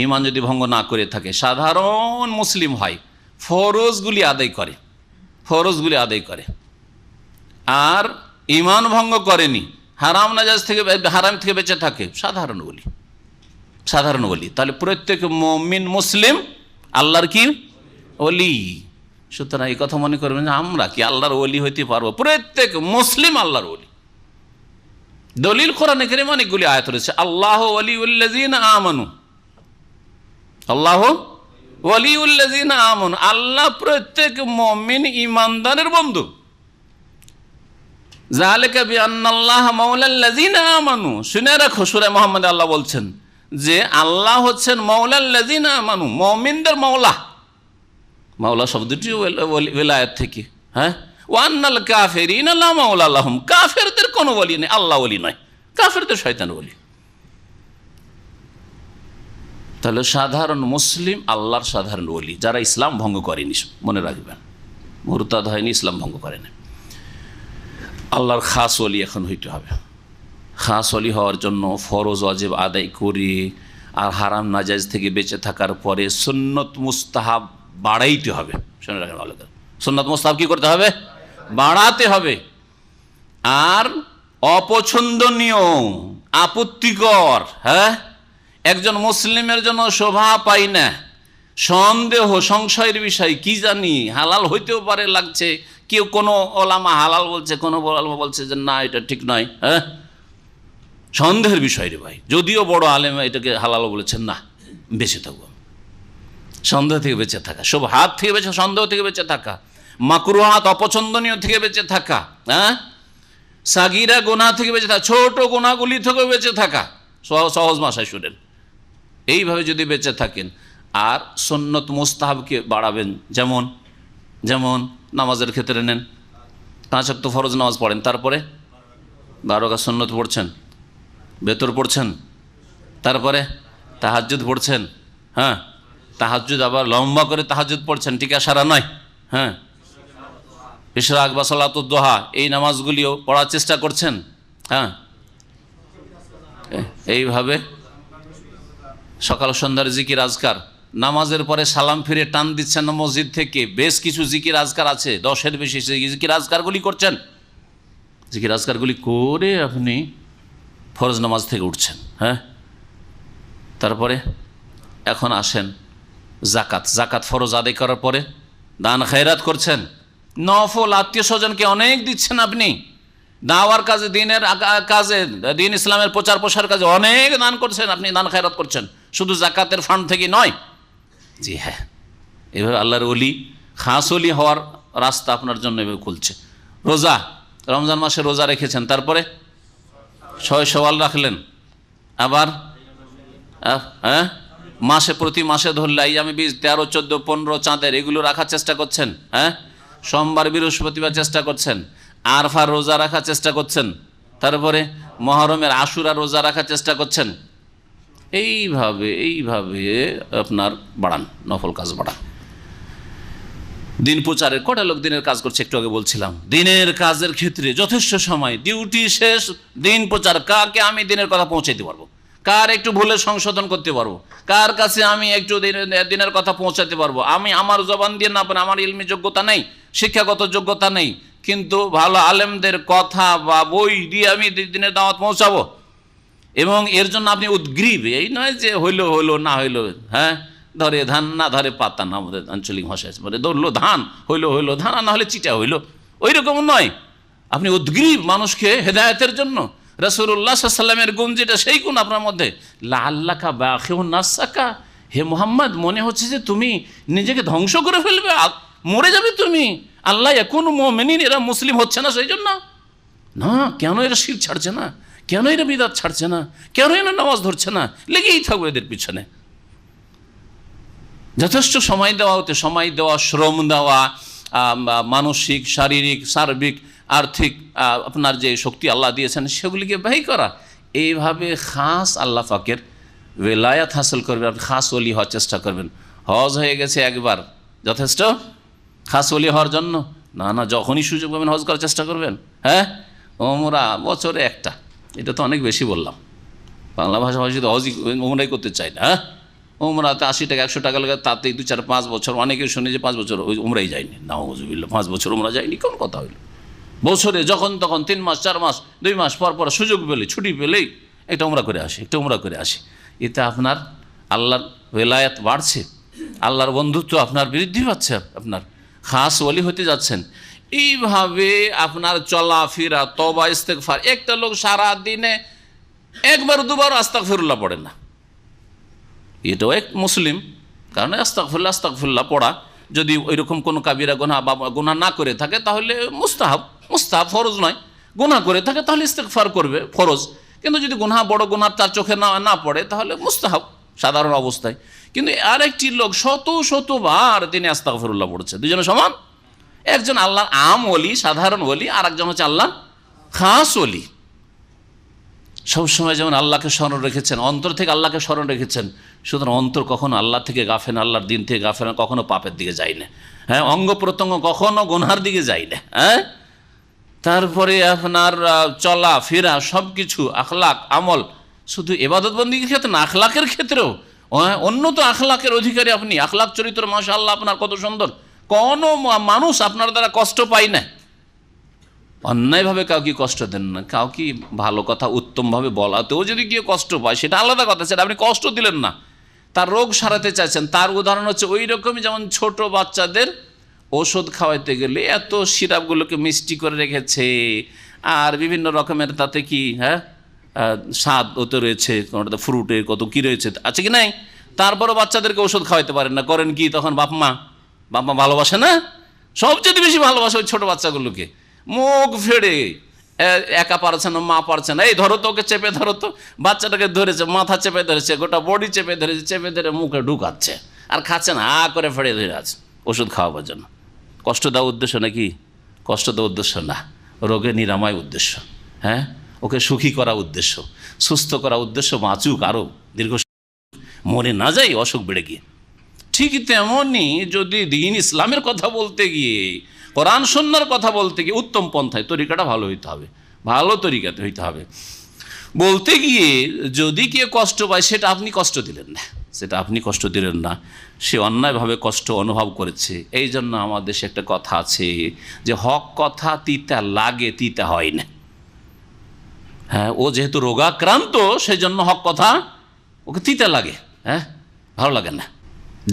ইমান যদি ভঙ্গ না করে থাকে, সাধারণ মুসলিম হয়, ফরজগুলি আদায় করে, আর ইমান ভঙ্গ করেনি, হারাম থেকে বেঁচে থাকে, সাধারণ ওলি। তাহলে প্রত্যেক মুমিন মুসলিম আল্লাহর কি ওলি। সুতরাং এই কথা মনে করবেন যে আমরা কি আল্লাহর ওলি হইতে পারবো? প্রত্যেক মুসলিম আল্লাহর ওলি। দলিল কোরআনে কারিমে অনেকগুলি আয়াত রয়েছে। আল্লাহ ওয়ালিউল্লাযিনা আমানু, আল্লাহ ওয়ালিউল্লাযিনা আমানু, আল্লাহ প্রত্যেক মুমিন ইমানদারের বন্ধু। যালিকা বিআন্নাল্লাহা মাওলাল্লাযিনা আমানু, শুনে রাখো, সূরা মুহাম্মদে আল্লাহ বলছেন যে আল্লাহ হচ্ছেন মাওলাল্লাযিনা আমানু, মুমিনদের মাওলা শব্দটি ওলায়াত থেকে, হ্যাঁ। ওয়া আন্নাল কাফিরিনা লা মাওলা লাহুম, কাফেরদের কোনো ওলি নেই, আল্লাহ ওলি নয়, কাফেরদের শয়তান ওলি। তাহলে সাধারণ মুসলিম আল্লাহর সাধারণ ওলি, যারা ইসলাম ভঙ্গ করেনি, মনে রাখবেন, মুরতাদ হয়নি, ইসলাম ভঙ্গ করেনি। আল্লাহর খাস ওলি এখন হইতে হবে। খাস ওলি হওয়ার জন্য ফরজ ওয়াজিব আদায় করে, আর হারাম নাজাইজ থেকে বেঁচে থাকার পরে সুন্নত মুস্তাহাব বাড়াইতে হবে। শুনে রাখেন ভালো করে, সুন্নত মুস্তাহাব কি করতে হবে? বাড়াতে হবে। আর অপছন্দনীয়, আপত্তিকর, হ্যাঁ, একজন মুসলিমের জন্য শোভা পাই না, সন্দেহ, সংশয়ের বিষয়, কি জানি হালাল হইতেও পারে লাগছে, কেউ কোনো ওলামা হালাল বলছে, কোনো ওলামা বলছে যে না এটা ঠিক নয়, হ্যাঁ, সন্দেহের বিষয় রে ভাই। যদিও বড় আলেম এটাকে হালাল বলেছেন, না, বেঁচে থাকবো, সন্দেহ থেকে বেঁচে থাকা, শুবহাত থেকে বেঁচে, সন্দেহ থেকে বেঁচে থাকা, মাকরুহাত, অপছন্দনীয় থেকে বেঁচে থাকা, হ্যাঁ, সাগিরা গুনাহ থেকে বেঁচে থাকা, ছোট গুনাহগুলি থেকে বেঁচে থাকা, সহজ ভাষায় শুনেন। এইভাবে যদি বেঁচে থাকেন আর সুন্নত মুস্তাহাবকে বাড়াবেন, যেমন নামাজের ক্ষেত্রে নেন, 5 ওয়াক্ত ফরজ নামাজ পড়েন, তারপরে 12 রাকাত সুন্নত পড়ছেন, বেতর পড়ছেন, তারপরে তাহাজ্জুদ পড়ছেন, হ্যাঁ, তাহাজ্জুদ আবার লম্বা করে তাহাজ্জুদ পড়ছেন, টিকা সারা নয়, হ্যাঁ, ইশরাক বা সালাতুদ দুহা, এই নামাজগুলিও পড়ার চেষ্টা করছেন, হ্যাঁ। এইভাবে সকাল সন্ধ্যার জিকির আজকার, নামাজের পরে সালাম ফিরে টান দিচ্ছেন না মসজিদ থেকে, বেশ কিছু জিকির আজকার আছে, 10-এর বেশি জিকির আজকারগুলি করছেন। জিকির আজকারগুলি করে আপনি ফরজ নামাজ থেকে উঠছেন। হ্যাঁ, তারপরে এখন আসেন জাকাত। জাকাত ফরজ আদায় করার পরে দান খায়রাত করছেন, নফল আত্মীয় স্বজনকে অনেক দিচ্ছেন আপনি, দাওয়ার কাজে, দিনের কাজে, দিন ইসলামের প্রচার প্রসার কাজে অনেক দান করছেন আপনি, দান খায়রাত করছেন, শুধু জাকাতের ফান্ড থেকে নয়। জি হ্যাঁ, এভাবে আল্লাহর ওলি, খাস ওলি হওয়ার রাস্তা আপনার জন্য এভাবে খুলছে। রোজা, রমজান মাসে রোজা রেখেছেন, তারপরে 6 শওয়াল রাখলেন, আবার হ্যাঁ মাসে, প্রতি মাসে ধরলে আমি 20, 13, 14, 15 চাঁদের এগুলো রাখার চেষ্টা করছেন। হ্যাঁ, সোমবার বৃহস্পতিবার চেষ্টা করছেন, আরফার রোজা রাখার চেষ্টা করছেন, তারপরে মহরমের আশুরা রোজা রাখার চেষ্টা করছেন। এইভাবে আপনার বাড়ান, নফল কাজ বাড়ান। দিন প্রচারের কটা লোক দিনের কাজ করছে, একটু আগে বলছিলাম, দিনের কাজের ক্ষেত্রে যথেষ্ট সময়, ডিউটি শেষ, দিন প্রচার, কাকে আমি দিনের কথা পৌঁছাইতে পারবো, কার একটু ভুলে সংশোধন করতে পারবো, কার কাছে আমি একটু দিনের কথা পৌঁছাতে পারবো। আমি আমার জবান দিয়ে না পারি, আমার ইলমি যোগ্যতা নেই, শিক্ষাগত যোগ্যতা নেই, কিন্তু ভালো আলেমদের কথা বা বই দিয়ে আমি দিনের দাওয়াত পৌঁছাবো। এবং এর জন্য আপনি উদ্গ্রীব, এই নয় যে হইলো না হইলো, হ্যাঁ ধরে ধান না ধরে পাতা না, আমাদের আঞ্চলিক ভাষায় বলে, ধরলো ধান, হইলো ধান, আর না হলে চিটা হইলো, ওই রকম নয়। আপনি উদ্গ্রীব মানুষকে হেদায়েতের জন্য। রাসূলুল্লাহ সাল্লাল্লাহু আলাইহি ওয়াসাল্লামের গুণ যেটা, সেই গুণ আপনার মধ্যে, লাআল্লাকা বাখিউন নাফসাকা, হে মুহাম্মদ মনে হচ্ছে যে তুমি নিজেকে ধ্বংস করে ফেলবে, মরে যাবে তুমি, আল্লাহ ইয়াকুনু মুমিনিন, এরা মুসলিম হচ্ছে না সেই জন্য না, কেন এরা শিরক ছাড়ছে না, কেন এরা বিদআত ছাড়ছে না, কেন এরা নামাজ ধরছে না, লেগেই থাকবে এদের পিছনে। যথেষ্ট সময় দেওয়া, শ্রম দেওয়া, মানসিক, শারীরিক, সার্বিক, আর্থিক আপনার যে শক্তি আল্লাহ দিয়েছেন সেগুলিকে ব্যয় করা, এইভাবে খাস আল্লাহ পাকের ওয়েলায়াত হাসিল করবেন, আপনি খাস ওলি হওয়ার চেষ্টা করবেন। হজ হয়ে গেছে একবার, যথেষ্ট খাস ওলি হওয়ার জন্য না, যখনই সুযোগ পাবেন হজ করার চেষ্টা করবেন। হ্যাঁ, ওমরা বছরে একটা, এটা তো অনেক বেশি বললাম, বাংলা ভাষাভাষী তো হজই ওমরাই করতে চাই না। হ্যাঁ, ওমরাতে 80 টাকা 100 টাকা লাগে, তাতেই 2-4-5 বছর, অনেকে শুনে যে 5 বছর ওই ওমরাই যায়নি, না হুজুবিল্লাহ 5 বছর ওমরা যায়নি, কোন কথা হইল? বছরে যখন তখন 3 মাস 4 মাস 2 মাস পর সুযোগ পেলে, ছুটি পেলেই একটা ওমরা করে আসি, এতে আপনার আল্লাহর ওয়েলায়াত বাড়ছে, আল্লাহর বন্ধুত্ব আপনার বৃদ্ধি পাচ্ছে, আপনার খাস ওলি হতে যাচ্ছেন। এইভাবে আপনার চলাফেরা, তওবা, ইস্তেগফার। একটা লোক সারা দিনে 1 2 আস্তাগফিরুল্লাহ পড়ে না, এটাও এক মুসলিম, কারণ আস্তাগফিরুল্লাহ পড়া যদি ওইরকম কোনো কাবিরা গুনাহ বা গুনাহ না করে থাকে তাহলে মুস্তাহাব, ফরজ নয়। গুনাহ করে থাকে তাহলে ইস্তেগফার করবে, ফরজ। কিন্তু যদি গুনাহ, বড় গুনাহ তার চোখে না পড়ে তাহলে মুস্তাহাব সাধারণ অবস্থায়। কিন্তু আরেকটি লোক শতবার তিনি আস্তাগফিরুল্লাহ পড়ছে, দুজনে সমান। একজন আল্লাহর আম ওলি, সাধারণ ওলি, আর একজন হচ্ছে আল্লাহর খাস ওলি। সবসময় যেমন আল্লাহকে স্মরণ রেখেছেন, অন্তর থেকে আল্লাহকে স্মরণ রেখেছেন, সুতরাং অন্তর কখনো আল্লাহ থেকে গাফে না, আল্লাহর দিন থেকে গাফে না, কখনো পাপের দিকে যায় না। হ্যাঁ, অঙ্গ প্রত্যঙ্গ কখনো গুনহার দিকে যায় না। হ্যাঁ, তারপরে আপনার চলা ফেরা সব কিছু, আখলাক, আমল, শুধু ইবাদত বন্দেগীর ক্ষেত্রে না, আখলাকের ক্ষেত্রেও উন্নত আখলাকের অধিকারী আপনি। আখলাক চরিত্র মাশাআল্লাহ আপনার কত সুন্দর, কোনো মানুষ আপনার দ্বারা কষ্ট পায় না, অন্যায়ভাবে কাউকে কষ্ট দেন না, কাউকে ভালো কথা উত্তমভাবে বলাতেও যদি কেউ কষ্ট পায় সেটা আলাদা কথা, সেটা আপনি কষ্ট দিলেন না, তার রোগ সারাতে চাইছেন। তার উদাহরণ হচ্ছে ওই রকমই, যেমন ছোট বাচ্চাদের ওষুধ খাওয়াইতে গেলে এত সিরাপগুলোকে মিষ্টি করে রেখেছে, আর বিভিন্ন রকমের তাতে কি স্বাদ ওতে রয়েছে, কোনোটাতে ফ্রুটের কত কী রয়েছে, আছে কি নাই? তারপরও বাচ্চাদেরকে ওষুধ খাওয়াইতে পারেন না, করেন কি? তখন বাপ মা ভালোবাসে না, সবচেয়ে বেশি ভালোবাসে ওই ছোটো বাচ্চাগুলোকে। মুখ ফেড়ে, একা পারছে না, মা পারছে না, এই ধরো তো, ওকে চেপে ধরো তো। বাচ্চাটাকে ধরেছে, মাথা চেপে ধরেছে, গোটা বডি চেপে ধরেছে, চেপে ধরে মুখে ঢুকাচ্ছে, আর খাচ্ছে না, করে ফেড়ে ধরে আছে ওষুধ খাওয়াবার জন্য। কষ্ট দেওয়া উদ্দেশ্য নাকি? কষ্ট দেওয়া উদ্দেশ্য না, রোগে নিরাময় উদ্দেশ্য। হ্যাঁ, ওকে সুখী করা উদ্দেশ্য, সুস্থ করা উদ্দেশ্য, বাঁচুক আরও দীর্ঘ, মরে না যায় অসুখ বেড়ে গিয়ে। ঠিক তেমনই যদি দ্বীন ইসলামের কথা বলতে গিয়ে, কোরআন সুন্নাহর কথা বলতে গিয়ে উত্তম পন্থায়, তরিকাটা ভালো হইতে হবে, ভালো তরিকাতে হইতে হবে। বলতে গিয়ে যদি কেউ কষ্ট পায় সেটা আপনি কষ্ট দিলেন না, সেটা আপনি কষ্ট দিলেন না, সে অন্যায়ভাবে কষ্ট অনুভব করেছে। এই জন্য আমাদের দেশে একটা কথা আছে যে হক কথা তিতা লাগে, তিতা হয় না। হ্যাঁ, ও যেহেতু রোগাক্রান্ত সেই জন্য হক কথা ওকে তিতা লাগে, হ্যাঁ, ভালো লাগে না।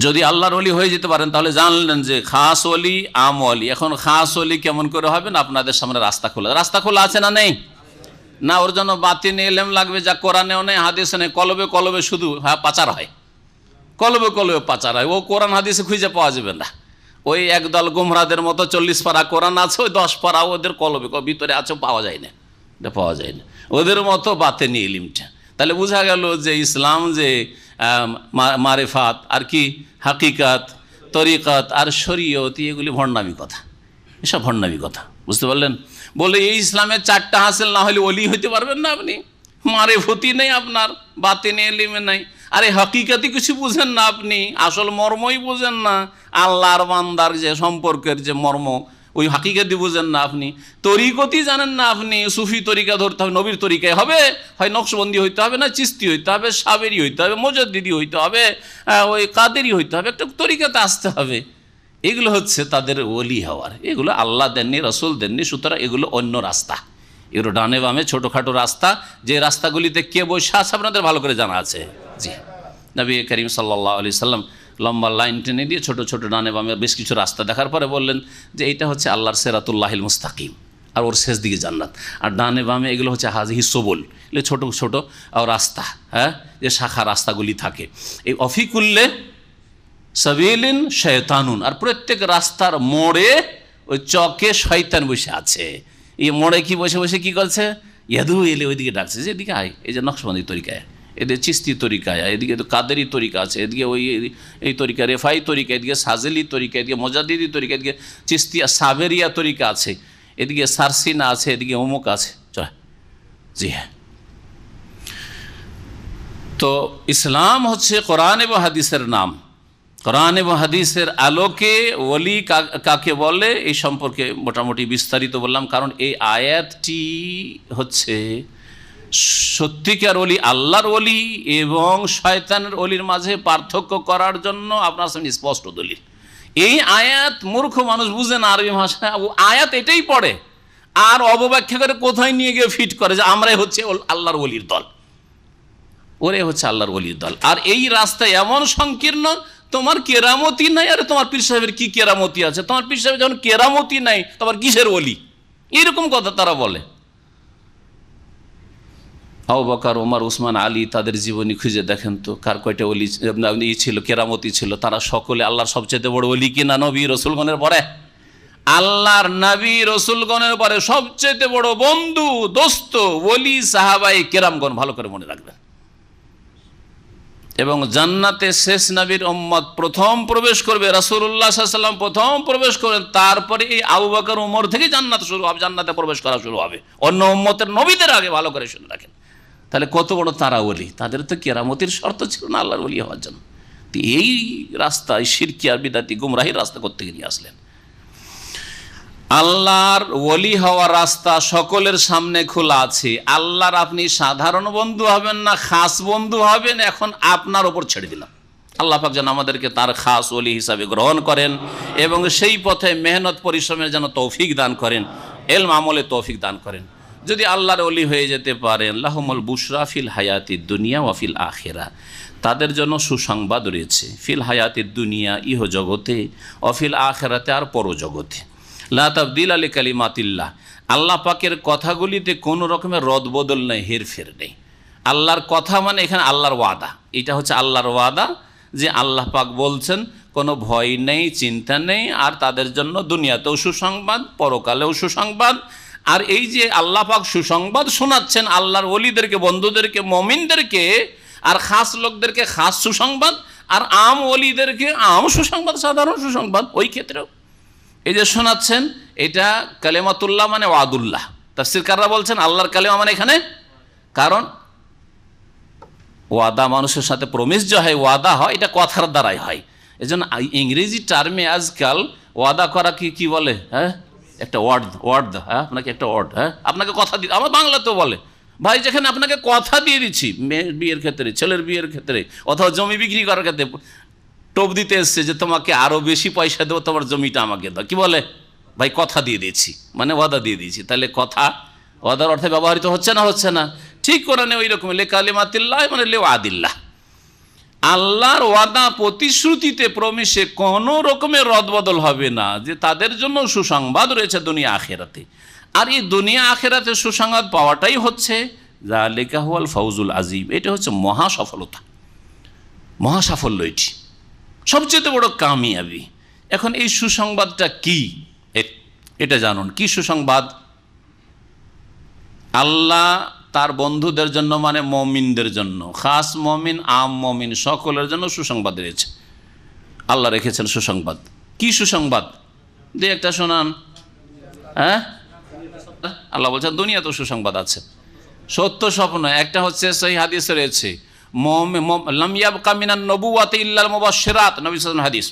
যদি আল্লাহর ওলি হয়ে যেতে পারেন তাহলে জানলেন যে খাস ওলি, আম ওলি। এখন খাস ওলি কেমন করে হবেন? আপনাদের সামনে রাস্তা খোলা, রাস্তা খোলা আছে না নেই? না, ওর জন্য বাতিনি এলেম লাগবে যা কোরআনেও নেই, হাদিসে নেই। কলবে কলবে শুধু হ্যাঁ পাচার হয়, কলবে কলবে পাচার হয়। ও কোরআন হাদিসে খুঁজে পাওয়া যাবে না। ওই একদল গুমরাদের মতো 40 পারা কোরআন আছে, ওই 10 পারা ওদের কলবে ভিতরে আছে, পাওয়া যায় না, এটা পাওয়া যায় না। ওদের মতো বাতিনি ইলমটা। তাহলে বোঝা গেল যে ইসলাম যে মারেফাত আর কি হাকিকাত, তরিকাত আর শরীয়ত, এগুলি ভণ্ডামি কথা, এসব ভণ্ডামি কথা। বুঝতে পারলেন? বলে এই ইসলামের 4টা হাসিল না হলে ওলি হইতে পারবেন না আপনি। মারেফতি নেই আপনার, বাতিনি ইলমে নাই, আরে হাকিকাতি কিছু বুঝেন না আপনি, আসল মর্মই বুঝেন না। আল্লাহর বান্দার যে সম্পর্কের যে মর্ম, ওই হাকিকাতি বুঝেন না আপনি। তরিকতি জানেন না আপনি। সুফি তরিকা ধরতে হবে, নবীর তরিকায় হবে, হয় নকশবন্দি হইতে হবে, না চিস্তি হইতে হবে, সাবেরি হইতে হবে, মুজাদ্দিদি হইতে হবে, ওই কাদেরি হইতে হবে, একটা তরিকাতে আসতে হবে। এগুলো হচ্ছে তাদের ওলি হওয়ার। এগুলো আল্লাহ দেননি, রসুল দেননি, সুতরাং এগুলো অন্য রাস্তা। এগুলো ডানে বামে ছোটোখাটো রাস্তা, যে রাস্তাগুলিতে কে বসে আছে আপনাদের ভালো করে জানা আছে। জি, নবী করিম সাল্লাল্লাহু আলাইহি সাল্লাম লম্বা লাইন টেনে দিয়ে ছোটো ছোটো ডানে বামে বেশ কিছু রাস্তা দেখার পরে বললেন যে এইটা হচ্ছে আল্লাহর সিরাতুল্লাহিল মুস্তাকিম, আর ওর শেষ দিকে জান্নাত। আর ডানে বামে এগুলো হচ্ছে হাজিহি সবুল, এগুলো ছোটো ছোটো রাস্তা, হ্যাঁ, যে শাখা রাস্তাগুলি থাকে। এই অফিকুল্লে সাবিলিন শয়তানুন, আর প্রত্যেক রাস্তার মোড়ে ওই চকে শয়তান বসে আছে। এই মোড়ে কি বসে বসে কি করছে? ইয়াদু এলে ওইদিকে ডাকছে যে এদিকে আয়, এই যে নকশবন্দি তরিকায়, এদের চিস্তি তরিকায়, এদিকে তো কাদেরি তরিকা আছে, এদিকে ওই এই তরিকা রেফাই তরিকা, এদিকে সাজেলি তরিকা, এদিকে মোজাদ্দিদি তরিকা, এদিকে চিস্তিয়া সাবেরিয়া তরিকা আছে, এদিকে সারসিনা আছে, এদিকে অমুক আছে। চল, জি হ্যাঁ। তো ইসলাম হচ্ছে কোরআন এবং হাদিসের নাম। কোরআন এবং হাদিসের আলোকে ওলি কাকে বলে এই সম্পর্কে মোটামুটি বিস্তারিত বললাম, কারণ এই আয়াতটি হচ্ছে সত্যিকার ওলি, আল্লাহর ওলি এবং শয়তানের ওলির মাঝে পার্থক্য করার জন্য আপনার সামনে স্পষ্ট দলিল। এই আয়াত মূর্খ মানুষ বুঝে না আরবি ভাষায়, আয়াত এটাই পড়ে আর অবব্যাখ্যা করে কোথায় নিয়ে গিয়ে ফিট করে যে আমরাই হচ্ছে আল্লাহর ওলির দল, ওরে হচ্ছে আল্লাহর ওলির দল। আর এই রাস্তা এমন সংকীর্ণ, তোমার কেরামতি নাই, আরে তোমার পীর সাহেবের কি কেরামতি আছে? তোমার পীর সাহেব যখন কেরামতি নাই, তোমার কিসের ওলি? এরকম কথা তারা বলে। আবু বকর, ওমর, উসমান, আলী, তাদের জীবনী খুঁজে দেখেন তো কার কয়টা ওলি ছিল, কেরামতি ছিল। তারা সকলে আল্লাহর সবচেয়ে বড় ওলি কিনা নবী রসুলগণের পরে? আল্লাহর নবী রসুলগণের পরে সবচেয়ে বড় বন্ধু, দোস্ত, ওলি সাহাবাই কেরামগণ। ভালো করে মনে রাখবেন। এবং জান্নাতে শেষ নবীর উম্মত প্রথম প্রবেশ করবে, রাসূলুল্লাহ সাল্লাল্লাহু আলাইহি ওয়াসাল্লাম প্রথম প্রবেশ করবেন, তারপরে এই আবু বকর, ওমর থেকে জান্নাত শুরু হবে, জান্নাতে প্রবেশ করা শুরু হবে অন্য উম্মতের নবীদের আগে। ভালো করে শুনে রাখেন। তাহলে কত বড় তারা ওলি! তাদের তো কেরামতির শর্ত ছিল না আল্লাহর ওলি হওয়ার জন্য। তো এই রাস্তায় শিরকি আর বিদাতি গুমরাহির রাস্তা করতে গিয়ে আসলেন। আল্লাহর ওলি হওয়ার রাস্তা সকলের সামনে খোলা আছে। আল্লাহর আপনি সাধারণ বন্ধু হবেন না খাস বন্ধু হবেন, এখন আপনার ওপর ছেড়ে দিলাম। আল্লাহ পাক যেন আমাদেরকে তার খাস ওলি হিসাবে গ্রহণ করেন এবং সেই পথে মেহনত পরিশ্রমের যেন তৌফিক দান করেন, এলম আমলে তৌফিক দান করেন। যদি আল্লাহর ওলি হয়ে যেতে পারেন, লাহুমুল বুশরা ফিল হায়াতি দুনিয়া ওয়া ফিল আখিরা, তাদের জন্য সুসংবাদ রয়েছে। ফিল হায়াতি দুনিয়া, ইহ জগতে, অফিল আখিরাতে, আর পরজগতে। লা তাবদিলা লিকালিমাতিল্লাহ, আল্লাহ পাকের কথাগুলিতে কোনো রকমের রদবদল নেই, হেরফের নেই। আল্লাহর কথা মানে এখানে আল্লাহর ওয়াদা, এটা হচ্ছে আল্লাহর ওয়াদা যে আল্লাহ পাক বলছেন কোনো ভয় নেই, চিন্তা নেই, আর তাদের জন্য দুনিয়াতেও সুসংবাদ, পরকালেও সুসংবাদ। আর এই যে আল্লাহ পাক সুসংবাদ শোনাচ্ছেন আল্লাহর ওলিদেরকে, বন্ধুদেরকে, মমিনদেরকে, আর খাস লোকদেরকে খাস সুসংবাদ, আর আম ওলিদেরকে আম সুসংবাদ, সাধারণ সুসংবাদ। ওই ক্ষেত্রেও এই যে শোনাচ্ছেন, এটা কালেমাতুল্লাহ মানে ওয়াদুল্লাহ। তাফসীরকাররা বলছেন আল্লাহর কালেমা মানে এখানে, কারণ ওয়াদা মানুষের সাথে প্রমিস যে হয়, ওয়াদা হয়, এটা কথার দ্বারাই হয়। এই জন্য ইংরেজি টার্মে আজকাল ওয়াদা করা কি বলে? হ্যাঁ, একটা ওয়ার্ড, হ্যাঁ, আপনাকে একটা ওয়ার্ড, হ্যাঁ, আপনাকে কথা দিতে, আমার বাংলাতেও বলে, ভাই যেখানে আপনাকে কথা দিয়ে দিচ্ছি, মেয়ের বিয়ের ক্ষেত্রে, ছেলের বিয়ের ক্ষেত্রে, অথবা জমি বিক্রি করার ক্ষেত্রে টোপ দিতে এসছে যে তোমাকে আরও বেশি পয়সা দেবো, তোমার জমিটা আমাকে দাও, কি বলে? ভাই কথা দিয়ে দিয়েছি, মানে ওয়াদা দিয়ে দিয়েছি। তাহলে কথা ওয়াদার অর্থে ব্যবহৃত হচ্ছে না, হচ্ছে না? ঠিক কোরআনে ওই রকম লে কালিমাতিল্লাহ মানে লে আদিল্লাহ, আল্লাহর ওয়াদা প্রতিশ্রুতিতে প্রমিশে কোনো রকমের রদবদল হবে না, যে তাদের জন্য সুসংবাদ রয়েছে দুনিয়া আখেরাতে। আর এই দুনিয়া আখেরাতে সুসংবাদ পাওয়াটাই হচ্ছে যালিকা হুয়াল ফাউজুল আজিম, এটা হচ্ছে মহা সফলতা, মহা সাফল্য, এটি সবচেয়ে বড় কামিয়াবি। এখন এই সুসংবাদটা কি, এটা জানুন। কি সুসংবাদ? আল্লাহ তার বন্ধুদের জন্য, মানে মমিনদের জন্য, খাস মমিন আম মমিন সকলের জন্য সুসংবাদ রয়েছে। আল্লাহ রেখেছেন সুসংবাদ। কি সুসংবাদ? দুই একটা শোনান। হ্যাঁ, আল্লাহ বলছেন দুনিয়া তো সুসংবাদ আছে, সত্য স্বপ্ন। একটা হচ্ছে সহিহ হাদিসে রয়েছে, লাম ইয়াবকা মিনান নবুওয়াতি ইল্লাল মুবাশশিরাত, নবী সাল্লাল্লাহু আলাইহি হাদিস,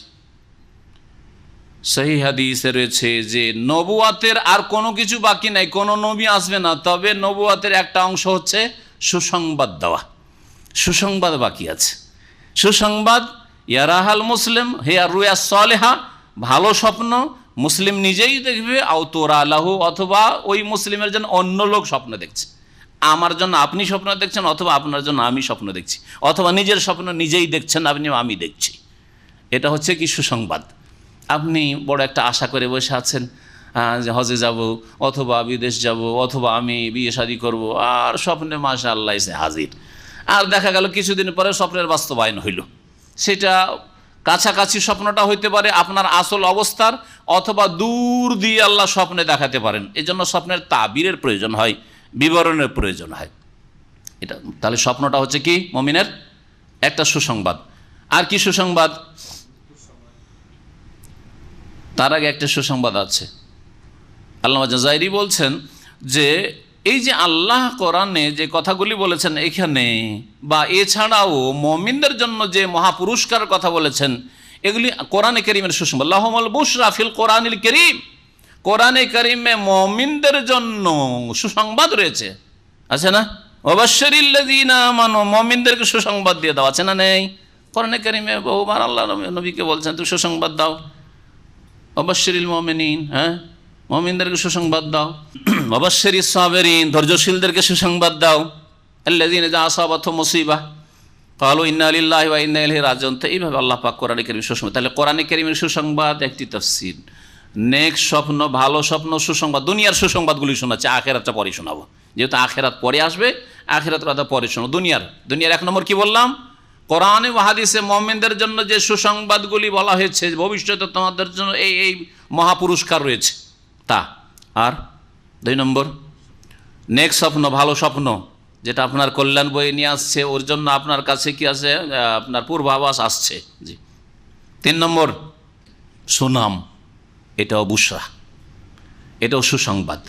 সহিহ হাদিসে রয়েছে যে নবুয়াতের আর কোনো কিছু বাকি নাই, কোনো নবী আসবে না, তবে নবুয়াতের একটা অংশ হচ্ছে সুসংবাদ দেওয়া। সুসংবাদ বাকি আছে। সুসংবাদ ইয়ারাহাল মুসলিম হেয়া রুয়া সালেহা, ভালো স্বপ্ন মুসলিম নিজেই দেখবে, আও তোরা আলাহু, অথবা ওই মুসলিমের জন্য অন্য লোক স্বপ্ন দেখছে। আমার জন্য আপনি স্বপ্ন দেখছেন, অথবা আপনার জন্য আমি স্বপ্ন দেখছি, অথবা নিজের স্বপ্ন নিজেই দেখছেন আপনি, আমি দেখছি। এটা হচ্ছে কি সুসংবাদ। আপনি বড় একটা আশা করে বসে আছেন যে হজে যাব, অথবা বিদেশ যাব, অথবা আমি বিয়ে শাদী করবো, আর স্বপ্নে মাশাআল্লাহ এসে হাজির। আর দেখা গেল কিছুদিন পরে স্বপ্নের বাস্তবায়ন হইল। সেটা কাছাকাছি স্বপ্নটা হইতে পারে আপনার আসল অবস্থার, অথবা দূর দিয়ে আল্লাহ স্বপ্নে দেখাতে পারেন। এই জন্য স্বপ্নের তাবিরের প্রয়োজন হয়, বিবরণের প্রয়োজন হয়। এটা তাহলে স্বপ্নটা হচ্ছে কি মুমিনের একটা সুসংবাদ। আর কি সুসংবাদ? তার আগে একটা সুসংবাদ আছে। আল্লামা জাযাইরি বলছেন যে এই যে আল্লাহ কোরআনে যে কথাগুলি বলেছেন এখানে, বা এছাড়াও মুমিনদের জন্য যে মহাপুরস্কার কথা বলেছেন, এগুলি কোরআনে কারীমের সুসংবাদ। লাহুমুল বুশরা ফিল কোরআনিল কারীম, কোরআনে কারীমে মুমিনদের জন্য সুসংবাদ রয়েছে, আছে না? ওয়াবাশশিরিল্লাযীনা আমানু, মুমিনদেরকে সুসংবাদ দিয়ে দাও, আছে না নেই? কোরআনে কারীমে বহুবার আল্লাহ নবীকে বলছেন তুমি সুসংবাদ দাও, ওয়াবাশশিরিল মুমিনিন, হ্যাঁ, মুমিনদেরকে সুসংবাদ দাও। ওয়াবাশশিরিস সাবিরিন, ধৈর্যশীলদেরকে সুসংবাদ দাও। আল্লাযীনা ইযা আসাবাতহুম মুসিবাহ ক্বালু ইন্না লিল্লাহি ওয়া ইন্না ইলাইহি রাজিউন। তো এইভাবে আল্লাহ পাক কোরআনে কারীম সুসংবাদ। তাহলে কোরআনে কারীমের সুসংবাদ একটি তাফসীর। নেক্সট স্বপ্ন, ভালো স্বপ্ন, সুসংবাদ। দুনিয়ার সুসংবাদগুলি শোনাচ্ছে, আখেরাতটা পরে শোনাবো, যেহেতু আখেরাত পরে আসবে, আখেরাতের কথা পরে শোনো। দুনিয়ার এক নম্বর কি বললাম? কোরআনে ও হাদিসে মুমিনদের জন্য যে সুসংবাদগুলি বলা হয়েছে, ভবিষ্যতে তোমাদের জন্য এই এই মহাপুরস্কার রয়েছে তা। আর দুই নম্বর নেক্সট স্বপ্ন, ভালো স্বপ্ন, যেটা আপনার কল্যাণ বয়ে নিয়ে আসছে, ওর জন্য আপনার কাছে কি আছে? আপনার পূর্বাভাস আসছে। জি। তিন নম্বর সুনাম, এটাও বুশরা, এটাও সুসংবাদ।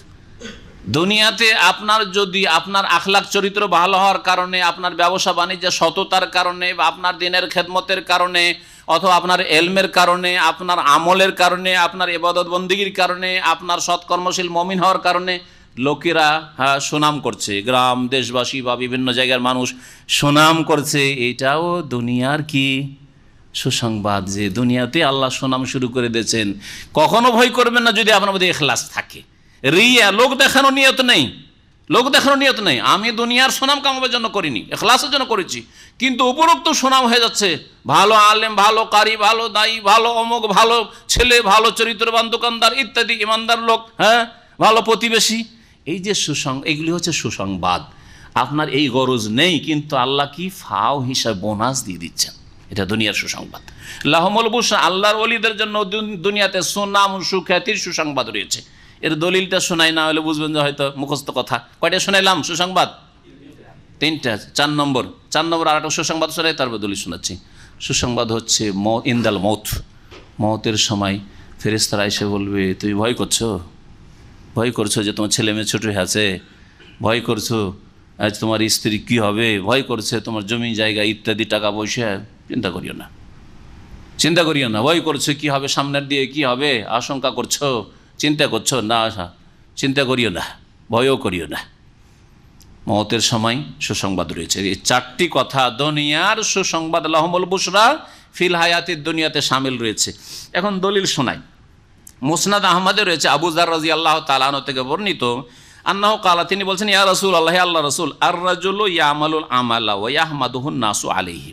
দুনিয়াতে আপনার যদি আপনার আখলাক চরিত্র ভালো হওয়ার কারণে, আপনার ব্যবসা বাণিজ্যে সততার কারণে, বা আপনার দিনের খেদমতের কারণে, অথবা আপনার এলমের কারণে, আপনার আমলের কারণে, আপনার ইবাদত বন্দেগীর কারণে, আপনার সৎকর্মশীল মুমিন হওয়ার কারণে লোকেরা সুনাম করছে, গ্রাম দেশবাসী বা বিভিন্ন জায়গার মানুষ সুনাম করছে, এটাও দুনিয়ার কি সুসংবাদ, যে দুনিয়াতে আল্লাহ সুনাম শুরু করে দিয়েছেন। কখনো ভয় করবেন না যদি আপনার মধ্যে ইখলাস থাকে। রিয়া, লোক দেখানো নিয়ত নেই, লোক দেখানো নিয়ত নেই। আমি দুনিয়ার সুনাম কামাবার জন্য করিনি, ইখলাসের জন্য করেছি, কিন্তু উপরোক্ত সুনাম হয়ে যাচ্ছে, ভালো আলেম, ভালো কারি, ভালো দায়ী, ভালো অমুক, ভালো ছেলে, ভালো চরিত্রবান দোকানদার ইত্যাদি, ইমানদার লোক, হ্যাঁ, ভালো প্রতিবেশী। এই যে এগুলি হচ্ছে সুসংবাদ। আপনার এই গরজ নেই, কিন্তু আল্লাহ কি ফাও হিসাবে বোনাস দিয়ে দিচ্ছেন, এটা দুনিয়ার সুসংবাদ। লাহুমুল বুশরা, আল্লাহর ওলিদের জন্য দুনিয়াতে সুনাম সুখ্যাতির সুসংবাদ রয়েছে। এর দলিলটা শোনাই, না হলে বুঝবেন যে হয়তো মুখস্থ কথা। কয়টা শোনাইলাম সুসংবাদ? তিনটা। চার নম্বর আর একটা সুসংবাদ শোনাই, তারপর দলিল শোনাচ্ছি। সুসংবাদ হচ্ছে ইন্দাল মৌত, মৌতের সময় ফেরেশতারা এসে বলবে তুমি ভয় করছো যে তোমার ছেলে মেয়ে ছোট হয়ে আছে, ভয় করছো আজ তোমার স্ত্রী কি হবে, ভয় করছে তোমার জমি জায়গা ইত্যাদি টাকা পয়সা, চিন্তা করিও না, ভয় করছো কি হবে, সামনের দিয়ে কি হবে আশঙ্কা করছো, চিন্তা করছো না, চিন্তা করিও না, ভয়ও করিও না। মওতের সময় সুসংবাদ রয়েছে। এই চারটি কথা দুনিয়ার সুসংবাদ লাহুমুল বুশরা ফিল হায়াতিদ দুনিয়াতে শামিল রয়েছে। এখন দলিল শোনাই। মুসনাদ আহমদে রয়েছে আবু যার রাদিয়াল্লাহু তাআলা আনহু থেকে বর্ণিত, আন্নাহু কালা, তিনি বলছেন, ইয়া রাসূলুল্লাহ, আল্লাহ রাসূল, আর রাজুলু ইয়ামালুল আমালা ওয়া ইয়াহমাদুহুন নাসু আলাইহি।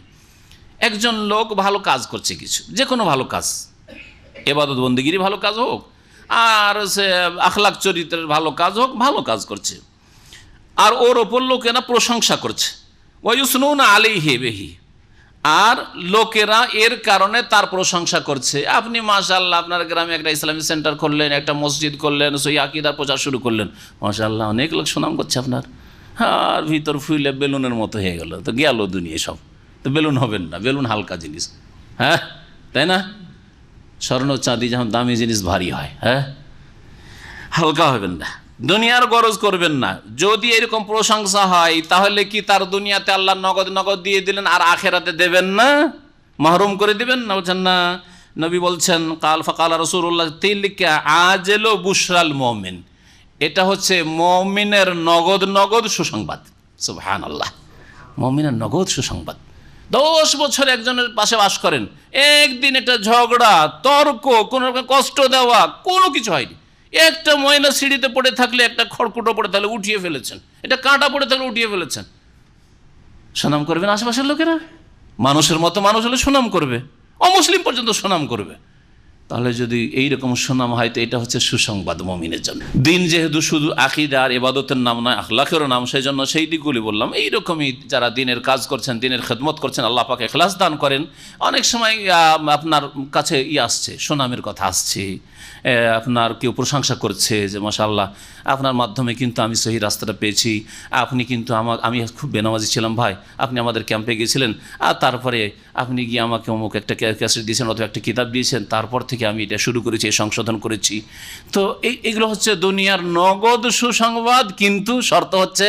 একজন লোক ভালো কাজ করছে, কিছু যে কোনো ভালো কাজ, ইবাদত বন্দেগীরই ভালো কাজ হোক আর সে আখলাক চরিত্রের ভালো কাজ হোক, ভালো কাজ করছে, আর ওর ওপর লোকেরা প্রশংসা করছে, ওয়া ইউসনুনা আলাইহি বিহি, আর লোকেরা এর কারণে তার প্রশংসা করছে। আপনি মাশাআল্লাহ আপনার গ্রামে একটা ইসলামিক সেন্টার করলেন, একটা মসজিদ করলেন, সই আকীদার প্রচার শুরু করলেন, মাশাআল্লাহ অনেক লোক সুনাম করছে আপনার, আর ভিতর ফুলে বেলুনের মতো হয়ে গেল, তো গেল দুনিয়া সব। তো বেলুন হবেন না, বেলুন হালকা জিনিস, হ্যাঁ তাই না? স্বর্ণ চাঁদি যখন দামি জিনিস ভারী হয়, হ্যাঁ, হালকা হবেন না, দুনিয়ার গরজ করবেন না। যদি এরকম প্রশংসা হয় তাহলে কি তার দুনিয়াতে আল্লাহ নগদ নগদ দিয়ে দিলেন আর আখেরাতে দেবেন না, মাহরুম করে দিবেন না? বলছেন না, নবী বলছেন কাল ফাকাল রাসূলুল্লাহ তিলকা আজেলো বুশরাল মুমিন, এটা হচ্ছে মুমিনের নগদ নগদ সুসংবাদ। সুবহানাল্লাহ, মুমিনের নগদ সুসংবাদ। 10 বছর একজনের পাশে বাস করেন, একদিন এটা ঝগড়া তর্ক, কোনো রকম কষ্ট দেওয়া কোনো কিছু হয়নি। একটা ময়না সিঁড়িতে পড়ে থাকলে, একটা খড়কুটো পড়ে থাকলে উঠিয়ে ফেলেছেন, এটা কাঁটা পড়ে থাকলে উঠিয়ে ফেলেছেন, সুনাম করবেন আশেপাশের লোকেরা। মানুষের মতো মানুষ হলে সুনাম করবে, অমুসলিম পর্যন্ত সুনাম করবে। তাহলে যদি এইরকম সুনাম হয় তো এটা হচ্ছে সুসংবাদ মুমিনের জন্য। দিন যেহেতু শুধু আকীদা আর ইবাদতের নাম নয়, আখলাকেরও নাম, সেই জন্য সেই দিকগুলি বললাম। এইরকমই যারা দিনের কাজ করছেন, দিনের খেদমত করছেন, আল্লাহ পাক ইখলাস দান করেন। অনেক সময় আপনার কাছে আসছে, সুনামের কথা আসছে, আপনার কেউ প্রশংসা করছে যে মাশাআল্লাহ আপনার মাধ্যমে কিন্তু আমি সহি রাস্তাটা পেয়েছি, আপনি কিন্তু আমি খুব বেনামাজি ছিলাম ভাই, আপনি আমাদের ক্যাম্পে গিয়েছিলেন, আর তারপরে আপনি গিয়ে আমাকে অমুক একটা ক্যাসেট দিয়েছেন অথবা একটা কিতাব দিয়েছেন, তারপর থেকে আমি এটা শুরু করেছি, সংশোধন করেছি। তো এইগুলো হচ্ছে দুনিয়ার নগদ সুসংবাদ, কিন্তু শর্ত হচ্ছে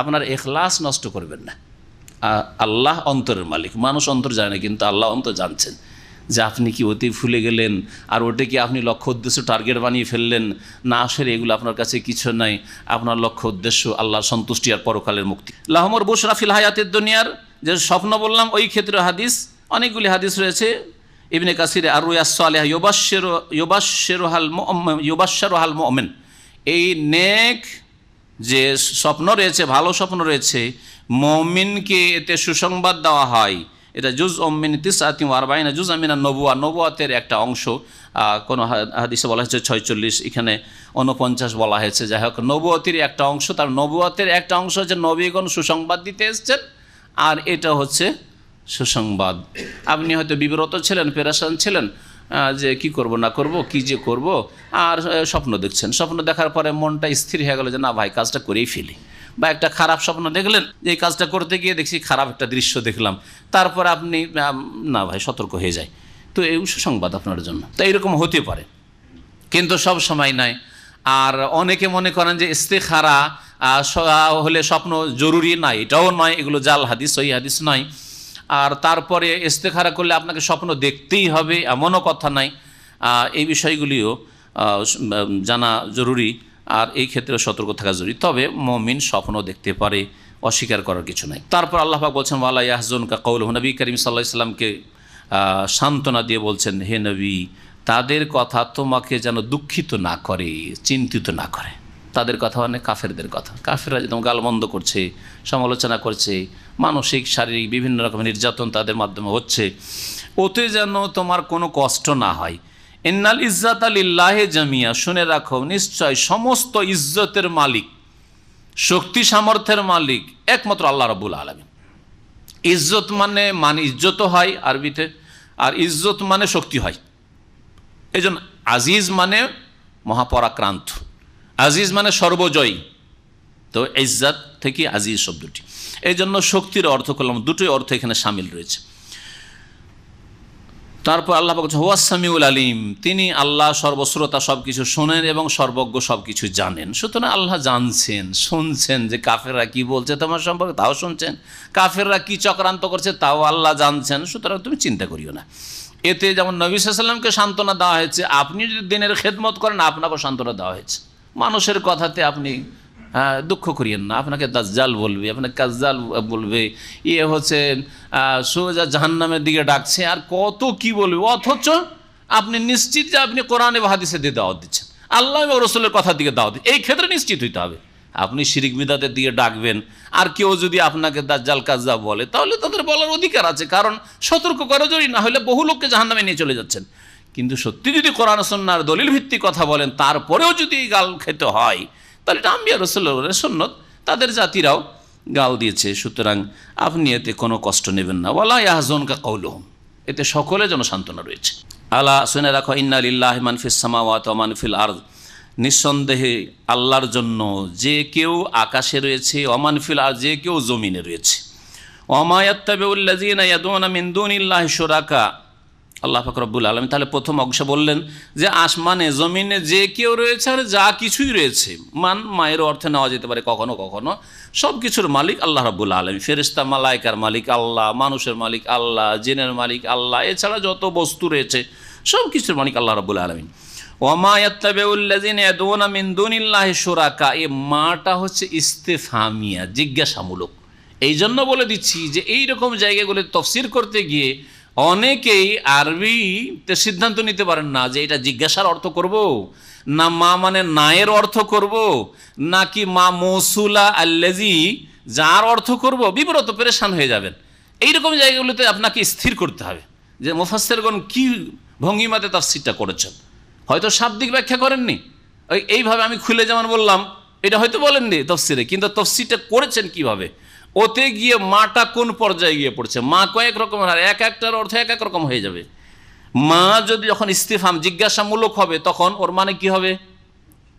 আপনার ইখলাস নষ্ট করবেন না। আল্লাহ অন্তরের মালিক, মানুষ অন্তর জানে না, কিন্তু আল্লাহ অন্তর জানছেন যে আপনি কি অতি ভুলে গেলেন আর ওটাকে আপনি লক্ষ্য উদ্দেশ্য টার্গেট বানিয়ে ফেললেন না। আসলে এগুলো আপনার কাছে কিছু নাই, আপনার লক্ষ্য উদ্দেশ্য আল্লাহর সন্তুষ্টি আর পরকালের মুক্তি। লাহুমুল বুশরা ফিল হায়াতিদ দুনিয়ার যে স্বপ্ন বললাম, ওই ক্ষেত্রে হাদিস, অনেকগুলি হাদিস রয়েছে। ইবনে কাসিরে আর রুয়াস সালেহ ইউবাশশিরুহাল মুমিন, এই নেক যে স্বপ্ন রয়েছে, ভালো স্বপ্ন রয়েছে, মুমিনকে এতে সুসংবাদ দেওয়া হয়। এটা জুজ মিন 49 জুজ মিনান নবুয়া, নবুয়াতের একটা অংশ। কোনো হাদিসে বলা হয়েছে 46, এখানে 49 বলা হয়েছে। যাই হোক, নবুয়াতের একটা অংশ, তার নবুয়াতের একটা অংশ হচ্ছে নবীগণ সুসংবাদ দিতে এসছেন, আর এটা হচ্ছে সুসংবাদ। আপনি হয়তো বিব্রত ছিলেন, পেরেশান ছিলেন যে কি করব না করব, কি যে করব, আর স্বপ্ন দেখছেন। স্বপ্ন দেখার পরে মনটা স্থির হয়ে গেল যে না ভাই কাজটা করেই ফেলি, বা একটা খারাপ স্বপ্ন দেখলেন যে এই কাজটা করতে গিয়ে দেখছি খারাপ একটা দৃশ্য দেখলাম, তারপর আপনি না ভাই সতর্ক হয়ে যায়, তো এই সুসংবাদ আপনার জন্য। তো এইরকম হতে পারে, কিন্তু সব সময় নয়। আর অনেকে মনে করেন যে ইস্তেখারা হলে স্বপ্ন জরুরি নাই, এটাও নয়, এগুলো জাল হাদিস, সহি হাদিস নয়। আর তারপরে ইস্তেখারা করলে আপনাকে স্বপ্ন দেখতেই হবে এমনও কথা নাই। এই বিষয়গুলিও জানা জরুরি, আর এই ক্ষেত্রে সতর্ক থাকা জরুরি। তবে মুমিন স্বপ্ন দেখতে পারে, অস্বীকার করার কিছু নাই। তারপর আল্লাহ পাক বলছেন ওয়ালা ইয়াহজুনকা কাউলুহুম, নবী করিম সাল্লাল্লাহু আলাইহি ওয়াসাল্লামকে সান্ত্বনা দিয়ে বলছেন, হে নবী তাদের কথা তোমাকে যেন দুঃখিত না করে, চিন্তিত না করে। তাদের কথা মানে কাফেরদের কথা। কাফেররা যেমন গালমন্দ করছে, সমালোচনা করছে, মানসিক শারীরিক বিভিন্ন রকমের নির্যাতন তাদের মাধ্যমে হচ্ছে, ওতে যেন তোমার কোনো কষ্ট না হয়। ইন্নাল ইজ্জাতা লিল্লাহি জামিয়া, শুনে রাখো নিশ্চয় সমস্ত ইজ্জতের মালিক, শক্তি সামর্থ্যের মালিক একমাত্র আল্লাহ রাব্বুল আলামিন। ইজ্জত মানে ইজ্জত হয় আরবিতে, আর ইজ্জত মানে শক্তি হয়। এই জন্য আজিজ মানে মহাপরাক্রান্ত, আজিজ মানে সর্বজয়ী। তো ইজ্জত থেকে আজিজ শব্দটি, এই জন্য শক্তির অর্থ করলাম, দুটোই অর্থ এখানে সামিল রয়েছে। তারপর আল্লাহ পাক বলছেন হুয়াস সামিউল আলিম, তিনি আল্লাহ সর্বশ্রোতা, সব কিছু শোনেন এবং সর্বজ্ঞ, সব কিছু জানেন। সুতরাং আল্লাহ জানছেন, শুনছেন যে কাফেররা কি বলছে তোমার সম্পর্কে, তাও শুনছেন, কাফেররা কি চক্রান্ত করছে তাও আল্লাহ জানছেন। সুতরাং তুমি চিন্তা করিও না। এতে যেমন নবী সাল্লাল্লাহু আলাইহি ওয়াসাল্লামকে সান্ত্বনা দেওয়া হয়েছে, আপনি যদি দিনের খেদমত করেন আপনাকেও সান্ত্বনা দেওয়া হয়েছে। মানুষের কথাতে আপনি দুঃখ করিয়েন না, আপনাকে দাজ্জাল বলবে, আপনাকে কাজ্জাল বলবে, ইয়ে হচ্ছে সোজা জাহান্নামের দিকে ডাকছে, আর কত কি বলবে, অথচ আপনি নিশ্চিত যে আপনি কোরআন এবং হাদিসের দিয়ে দাওয়াত দিচ্ছেন, আল্লাহ এবং রসুলের কথার দিকে দাওয়াত দিচ্ছেন। এই ক্ষেত্রে নিশ্চিত হইতে হবে। আপনি শিরিক বিদাতের দিকে ডাকবেন, আর কেউ যদি আপনাকে দাজ্জাল কাজ্জাব বলে, তাহলে তাদের বলার অধিকার আছে, কারণ সতর্ক করা জরুরি, না হলে বহু লোককে জাহান্নামে নিয়ে চলে যাচ্ছেন। কিন্তু সত্যি যদি কোরআন সুন্নাহর দলিল ভিত্তিক কথা বলেন, তারপরেও যদি গাল খেতে হয়, তাহলে এটা আম্বিয়া রাসূলুল্লাহর সুন্নত, তাদের জাতিরাও গাল দিয়েছে। সুতরাং আপনি এতে কোনো কষ্ট নেবেন না। ওয়ালা ইয়াহজুনকা কাউলুহুম, এতে সকলে যেন সান্ত্বনা রয়েছে। আলা শুনে রাখো, ইন্না লিল্লাহি মান ফিস সামাওয়াতি ওয়া মান ফিল আরদ, নিঃসন্দেহে আল্লাহর জন্য যে কেউ আকাশে রয়েছে, ওমান ফিল আরদ, যে কেউ জমিনে রয়েছে। ওমা ইয়াত্তাবিউল্লাযীনা ইয়াদউনা মিন দুনিল্লাহি শুরাকা, আল্লাহ পাক রব্বুল আলামিন তাহলে প্রথম অংশ বললেন যে আসমানে জমিনে যে কেউ রয়েছে আর যা কিছুই রয়েছে, মায়ের অর্থে নেওয়া যেতে পারে কখনো কখনো, সব কিছুর মালিক আল্লাহ রাব্বুল আলামিন। ফেরেশতা মালায়েকার মালিক আল্লাহ, মানুষের মালিক আল্লাহ, জিনের মালিক আল্লাহ, এছাড়া যত বস্তু রয়েছে সব কিছুর মালিক আল্লাহ রাব্বুল আলামিন। ওমা ইয়াত্তাবিউল্লাযীনা ইয়াদউনা মিন দুনিল্লাহি শুরাকা, এই মাটা হচ্ছে ইস্তেফহামিয়া, জিজ্ঞাসামূলক। এই জন্য বলে দিচ্ছি যে এই রকম জায়গাগুলো তফসির করতে গিয়ে অনেকেই আরবিতে সিদ্ধান্ত নিতে পারেন না যে এটা জিজ্ঞাসার অর্থ করব, না মা মানে নায়ের অর্থ করব, নাকি মা মৌসুলা আল্লাজি যার অর্থ করব, বিব্রত পেরেশান হয়ে যাবেন। এইরকম জায়গাগুলোতে আপনাকে স্থির করতে হবে যে মুফাসসিরগণ কি ভঙ্গিমাতে তাফসিরটা করেছেন। হয়তো শাব্দিক ব্যাখ্যা করেননি, এইভাবে আমি খুলে যেমন বললাম এটা হয়তো বলেননি তফসিরে, কিন্তু তফসিরটা করেছেন কিভাবে, ওতে গিয়ে মাটা কোন পর্যায়ে গিয়ে পড়ছে। মা কয়েক রকমের, আর এক একটার অর্থ এক এক রকম হয়ে যাবে। মা যদি যখন ইস্তিফহাম জিজ্ঞাসামূলক হবে, তখন ওর মানে কি হবে,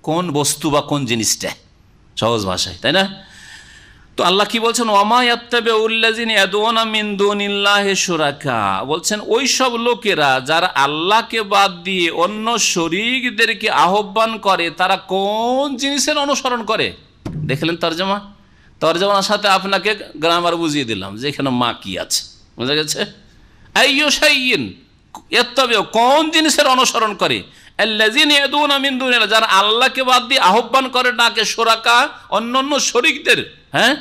কোন বস্তু বা কোন জিনিসটা, সহজ ভাষায়, তাই না? তো আল্লাহ কি বলছেন, ওমা ইয়াত্তাবিউল্লাযীনা ইয়াদউনা মিন দুনিল্লাহি শুরাকা, বলছেন ওই সব লোকেরা যারা আল্লাহকে বাদ দিয়ে অন্য শরীকদেরকে আহ্বান করে, তারা কোন জিনিসের অনুসরণ করে। দেখলেন তরজমার সাথে আপনাকে গ্রামার বুঝিয়ে দিলাম যে এখানে মা কি আছে, বুঝা গেছে। আইয়ু শাইইন ইয়াত্তাবিউ, কোন জিনিসের অনুসরণ করে, আল্লাযীনা ইয়াদউনা মিন দুনিল্লাহ, যারা আল্লাহকে বাদ দিয়ে আহ্বান করে, ডাকে, শুরাকা অন্যান্য শরীকদের, হ্যাঁ,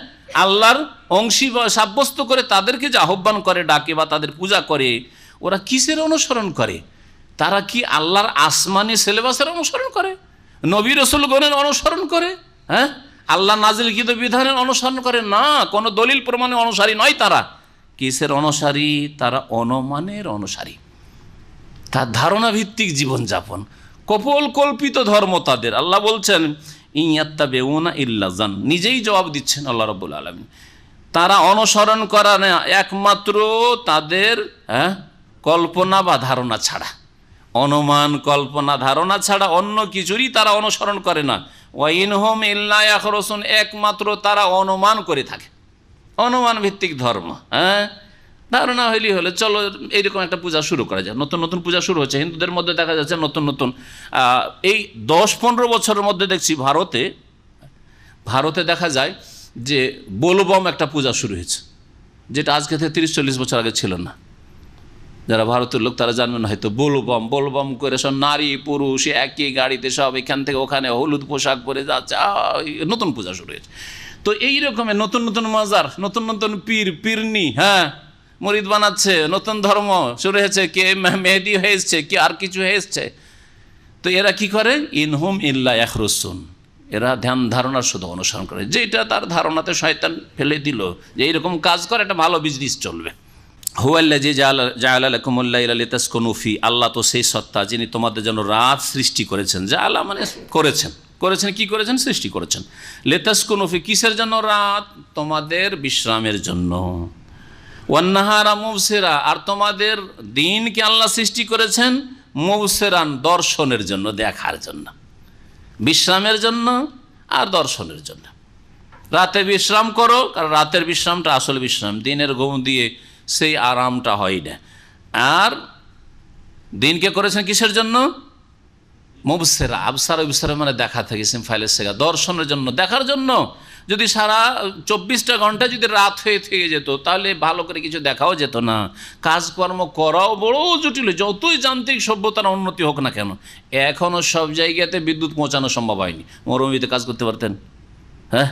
আল্লাহর অংশী সাব্যস্ত করে তাদেরকে যে আহ্বান করে, ডাকে বা তাদের পূজা করে, ওরা কিসের অনুসরণ করে? তারা কি আল্লাহর আসমানি সিলেবাসের অনুসরণ করে, নবী রাসূলগণের অনুসরণ করে, হ্যাঁ, আল্লাহ নাজিলকৃত বিধানের অনুসরণ করে? না, কোনো দলিল প্রমাণের অনুসারী নয় তারা। কিসের অনুসারী? তারা অনুমানের অনুসারী, তার ধারণা ভিত্তিক জীবনযাপন, কপোল কল্পিত ধর্ম তাদের। আল্লাহ বলছেন ইয়াত্তাবিউনা ইল্লা যান, নিজেই জবাব দিচ্ছেন আল্লাহ রাব্বুল আলামিন। তারা অনুসরণ করা না একমাত্র তাদের কল্পনা বা ধারণা ছাড়া, অনুমান কল্পনা ধারণা ছাড়া অন্য কিছুরই তারা অনুসরণ করে না। ওয়া ইনহুম ইল্লা ইয়াখরুসুন, একমাত্র তারা অনুমান করে থাকে, অনুমান ভিত্তিক ধর্ম। ধারণা হইলেই হলে চলো এইরকম একটা পূজা শুরু করা যায়। নতুন নতুন পূজা শুরু হচ্ছে হিন্দুদের মধ্যে, দেখা যাচ্ছে নতুন নতুন এই 10-15 বছরের মধ্যে দেখছি ভারতে দেখা যায় যে বোলবম একটা পূজা শুরু হয়েছে, যেটা আজকে থেকে 30-40 বছর আগে ছিল না। যারা ভারতের লোক তারা জানবেন হয়তো, বোলবম করে সব নারী পুরুষ একই গাড়িতে সব এখান থেকে ওখানে হলুদ পোশাক পরে যাচ্ছে, নতুন পূজা শুরু হয়েছে। তো এই রকমের নতুন নতুন মাজার, নতুন নতুন পীরনি, মুরিদ বানাচ্ছে, নতুন ধর্ম শুরু হয়েছে, কে মেহেদি হয়েছে, কে আর কিছু হয়েছে। তো এরা কি করে, ইনহুম ইল্লা ইয়াখরুসুন, এরা ধ্যান ধারণার শুধু অনুসরণ করে, যেটা তার ধারণাতে শয়তান ফেলে দিল যে এইরকম কাজ করে একটা ভালো বিজনেস চলবে। হুয়াল্লাযী জাআলা লাকুমুল লাইলা লিতাসকুনু ফি, আল্লাহ তো সেই সত্তা যিনি তোমাদের জন্য রাত সৃষ্টি করেছেন। জাআলা মানে করেছেন কি করেছেন, সৃষ্টি করেছেন। লিতাসকুনু ফি, কিসের জন্য? রাত তোমাদের বিশ্রামের জন্য। ওয়ান্নাহারা মুবসিরা, আর তোমাদের দিনকে আল্লাহ সৃষ্টি করেছেন মুবসিরান, দর্শনের জন্য, দেখার জন্য, বিশ্রামের জন্য আর দর্শনের জন্য। রাতে বিশ্রাম করো, কারণ রাতের বিশ্রামটা আসল বিশ্রাম, দিনের ঘুম দিয়ে সেই আরামটা হয় না। আর দিনকে করেছেন কিসের জন্য? মুবসিরা, আবসার ইবসারা মানে দেখা থেকে ফাইলের শেখা, দর্শনের জন্য, দেখার জন্য। যদি সারা 24টা ঘন্টা যদি রাত হয়ে থেকে যেত, তাহলে ভালো করে কিছু দেখাও যেত না, কাজকর্ম করাও বড় জটিল। যতই যান্ত্রিক সভ্যতার উন্নতি হোক না কেন, এখনও সব জায়গাতে বিদ্যুৎ পৌঁছানো সম্ভব হয়নি। মরুভূমিতে কাজ করতে পারতেন? হ্যাঁ,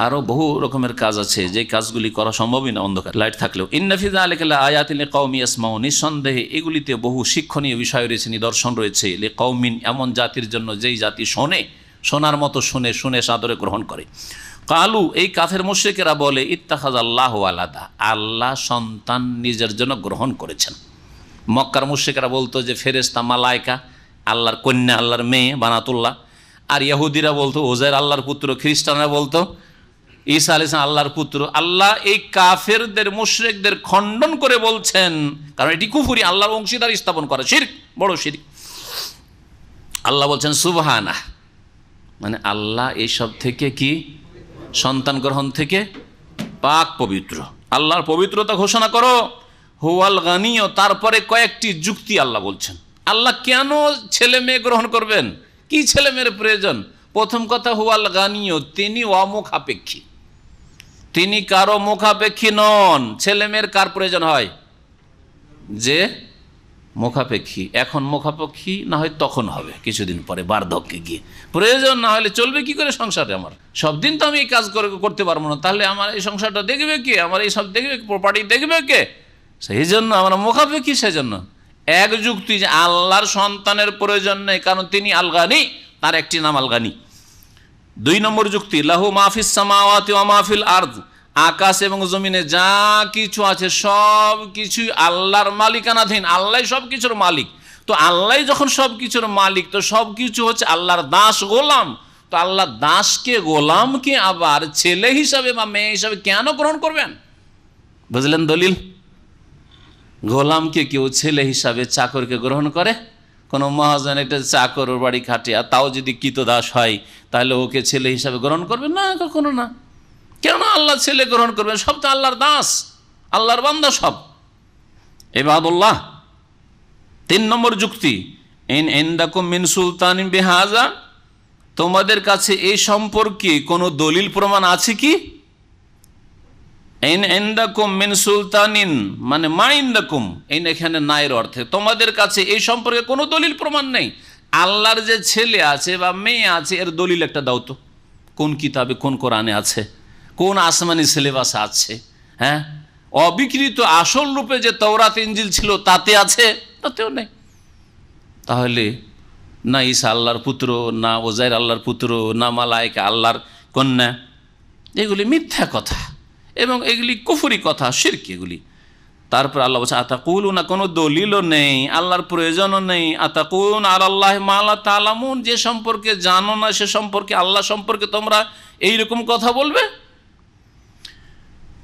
আরও বহু রকমের কাজ আছে যে কাজগুলি করা সম্ভবই না অন্ধকার লাইট থাকলেও। ইন্না ফি যালিকা লাআয়াতিন লিকাওমিন ইয়াসমাউন, নিঃসন্দেহে এগুলিতে বহু শিক্ষণীয় বিষয় রয়েছে, নিদর্শন রয়েছে। লিকাওমিন, এমন জাতির জন্য যেই জাতি শোনে, শোনার মতো শুনে শুনে সাদরে গ্রহণ করে। কালু, এই কাফের মুশরিকেরা বলে, ইত্তাখাযাল্লাহু ওয়ালাদা, আল্লাহ সন্তান নিজের জন্য গ্রহণ করেছেন। মক্কার মুশরিকেরা বলতো যে ফেরেশতা, মালায়েকা আল্লাহর কন্যা, আল্লাহর মেয়ে, বানাতুল্লাহ। আর ইহুদিরা বলতো ওজাইর আল্লাহর পুত্র, খ্রিস্টানরা বলতো ঈসা আলাইহিস সালাম আল্লাহর পুত্র। আল্লাহ এই কাফেরদের, মুশরিকদের খণ্ডন করে বলছেন, কারণ এটি কুফরি, আল্লাহর অংশীদার স্থাপন করা, শিরক, বড় শিরক। আল্লাহ বলছেন সুবহানাহ, মানে আল্লাহ এইসব থেকে কি, সন্তান গ্রহণ থেকে পাক পবিত্র। আল্লাহর পবিত্রতা ঘোষণা করো। হুয়াল গানিয়, তারপরে কয়েকটি যুক্তি আল্লাহ বলছেন। আল্লাহ কেন ছেলে মেয়ে গ্রহণ করবেন, কি ছেলে মেয়ের প্রয়োজন? প্রথম কথা, হুয়াল গানিয়, তিনি অমুখাপেক্ষী, তিনি কারো মুখাপেক্ষী নন। ছেলে মেয়ের কার প্রয়োজন হয়? যে মুখাপেক্ষী। এখন মুখাপেক্ষী না হয় তখন হবে কিছুদিন পরে, বার্ধক্যে গিয়ে। প্রয়োজন না হলে চলবে কি করে সংসারে? আমার সব দিন তো আমি এই কাজ করতে পারবো না, তাহলে আমার এই সংসারটা দেখবে কে, আমার এই সব দেখবে, প্রপার্টি দেখবে কে? সেই জন্য আমরা মুখাপেক্ষী। সেই জন্য এক যুক্তি যে আল্লাহর সন্তানের প্রয়োজন নেই, কারণ তিনি আল গানি, তার একটি নাম আল গানি। 2 নম্বর যুক্তি, লাহু মাহফিস সামাওয়াতি ওয়া মাহফিল আরদ, আকাশ এবং জমিনে যা কিছু আছে সব কিছুই আল্লাহর মালিকানাধীন। আল্লাহ সব কিছুর মালিক। তো আল্লাহ যখন সব কিছুর মালিক, তো সব কিছু হচ্ছে আল্লাহর দাস, গোলাম। তো আল্লাহ দাসকে, গোলামকে আবার ছেলে হিসাবে বা মেয়ে হিসাবে কেন গ্রহণ করবেন? বুঝলেন দলিল? গোলামকে কেউ ছেলে হিসাবে, চাকরকে গ্রহণ করে? কোনো মহাজন একটা চাকর, ওর বাড়ি খাটে, আর তাও যদি কৃতদাস হয়, তাহলে ওকে ছেলে হিসাবে গ্রহণ করবে না? কখনো না। কেন আল্লাহ ছেলে গ্রহণ করবেন? সব তো আল্লাহর দাস, আল্লাহর বান্দা সব, ইবাদুল্লাহ। 3 নম্বর যুক্তি, ইন ইনদাকুম মিন সুলতানিন বিহাযা, তোমাদের কাছে এই সম্পর্কে কোনো দলিল প্রমাণ আছে কি? ইন ইনদাকুম মিন সুলতানিন মানে মা ইনদাকুম, এখানে নায়ের অর্থে, তোমাদের কাছে এই সম্পর্কে কোনো দলিল প্রমাণ নেই। আল্লাহর যে ছেলে আছে বা মেয়ে আছে, এর দলিল একটা দাও তো। কোন কিতাবে, কোন কোরআনে আছে? কোন আসমানি সিলেবাসে আছে? হ্যাঁ, অবিকৃত আসল রূপে যে তাওরাত ইনজিল ছিল তাতে আছে? তাতেও নেই। তাহলে না ঈসা আল্লাহর পুত্র, না ওজাইর আল্লাহর পুত্র, না মালায়েকা আল্লাহর কন্যা, এগুলি মিথ্যা কথা এবং এগুলি কুফরি কথা, শিরক এগুলি। তারপর আল্লাহ বলছে আতাকুলুনা, কোনো দলিলও নেই, আল্লাহর প্রয়োজনও নেই। আতাকুলুনা আলাল্লাহি মা লা তা'লামুন, যে সম্পর্কে জানো না সে সম্পর্কে, আল্লাহ সম্পর্কে তোমরা এইরকম কথা বলবে।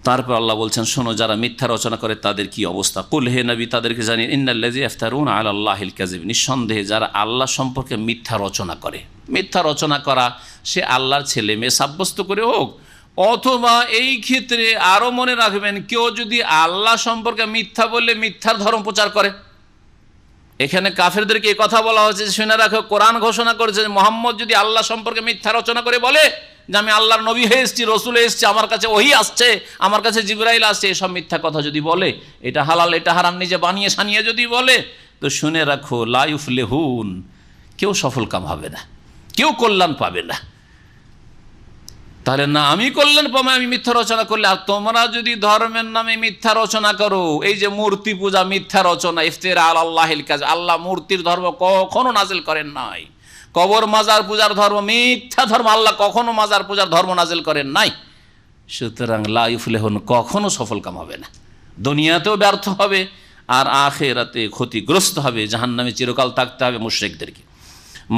তারপর আল্লাহ বলছেন, শোনো যারা মিথ্যা রচনা করে তাদের কি অবস্থা। কুল, হে নবী তাদেরকে জানিয়ে, ইন্নাল্লাযী ইফতারুনা আলাল্লাহিল কাযিব, নিঃসন্দেহে যারা আল্লাহ সম্পর্কে মিথ্যা রচনা করে। মিথ্যা রচনা করা সে আল্লাহর ছেলে মেয়ে সাব্যস্ত করে হোক, অথবা এই ক্ষেত্রে আরও মনে রাখবেন, কেউ যদি আল্লাহ সম্পর্কে মিথ্যা বললে মিথ্যার ধর্ম প্রচার করে। এখানে কাফেরদেরকে এই কথা বলা হচ্ছে, শুনে রাখো, কোরআন ঘোষণা করেছে যে মোহাম্মদ যদি আল্লাহ সম্পর্কে মিথ্যা রচনা করে বলে যে আমি আল্লাহর নবী হয়ে এসেছি, রসুল হয়ে এসেছি, আমার কাছে ওহী আসছে, আমার কাছে জিবরাইল আসছে, এসব মিথ্যা কথা যদি বলে, এটা হালাল এটা হারাম নিজে বানিয়ে সানিয়ে যদি বলে, তো শুনে রাখো লা ইউফলিহুন, কেউ সফল কাম হবে না, কেউ কল্যাণ পাবে না। তাহলে না আমি কল্যাণ পাবো আমি মিথ্যা রচনা করলে, আর তোমরা যদি ধর্মের নামে মিথ্যা রচনা করো, এই যে মূর্তি পূজা মিথ্যা রচনা, ইফতিরা আলাল্লাহিল কাযিব, আল্লাহ মূর্তির ধর্ম কখনো নাজিল করেন নাই। কবর মাজার পূজার ধর্ম মিথ্যা ধর্ম, আল্লাহ কখনো মাজার পূজার ধর্ম নাজিল করেন নাই। সুতরাং লা ইউফলিহুন, কখনো সফল কাম হবে না, দুনিয়াতেও ব্যর্থ হবে আর আখিরাতে ক্ষতিগ্রস্ত হবে, জাহান্নামে চিরকাল থাকতে হবে মুশরিকদেরকে।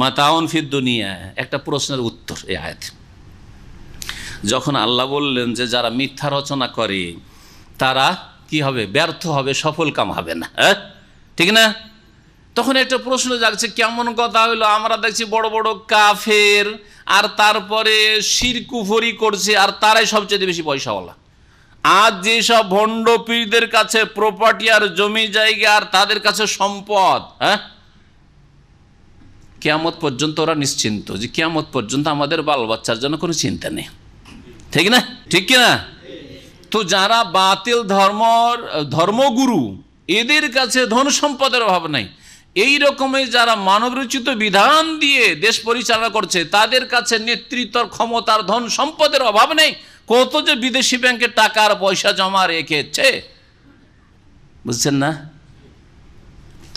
মাতাউন ফিদ দুনিয়া, একটা প্রশ্নের উত্তর এই আয়াত। যখন আল্লাহ বললেন যে যারা মিথ্যা রচনা করে তারা কি হবে, ব্যর্থ হবে, সফল কাম হবে না, হ্যাঁ ঠিক না? তখন একটা প্রশ্ন জাগছে, কেমন কথা হইলো, আমরা দেখছি বড় বড় কাফের আর তারপরে শিরক কুফরি করছে, আর তারাই সবচেয়ে বেশি পয়সাওয়ালা। আজ যেসব ভণ্ড পীরদের কাছে প্রপার্টি আর জমি জায়গা আর তাদের কাছে সম্পদ, হ্যাঁ, কিয়ামত পর্যন্ত ওরা নিশ্চিন্ত যে কিয়ামত পর্যন্ত আমাদের বাল বাচ্চার জন্য কোনো চিন্তা নেই, ঠিক না? ঠিক কিনা? তো যারা বাতিল ধর্মগুরু, এদের কাছে ধন সম্পদের অভাব নাই, এই রকমের যারা মানবরচিত বিধান দিয়ে দেশ পরিচালনা করছে, তাদের কাছে নেতৃত্বর ক্ষমতার ধন সম্পদের অভাব নেই। কত যে বিদেশি ব্যাংকে টাকার পয়সা জমা রেখেছে, বুঝছেন না?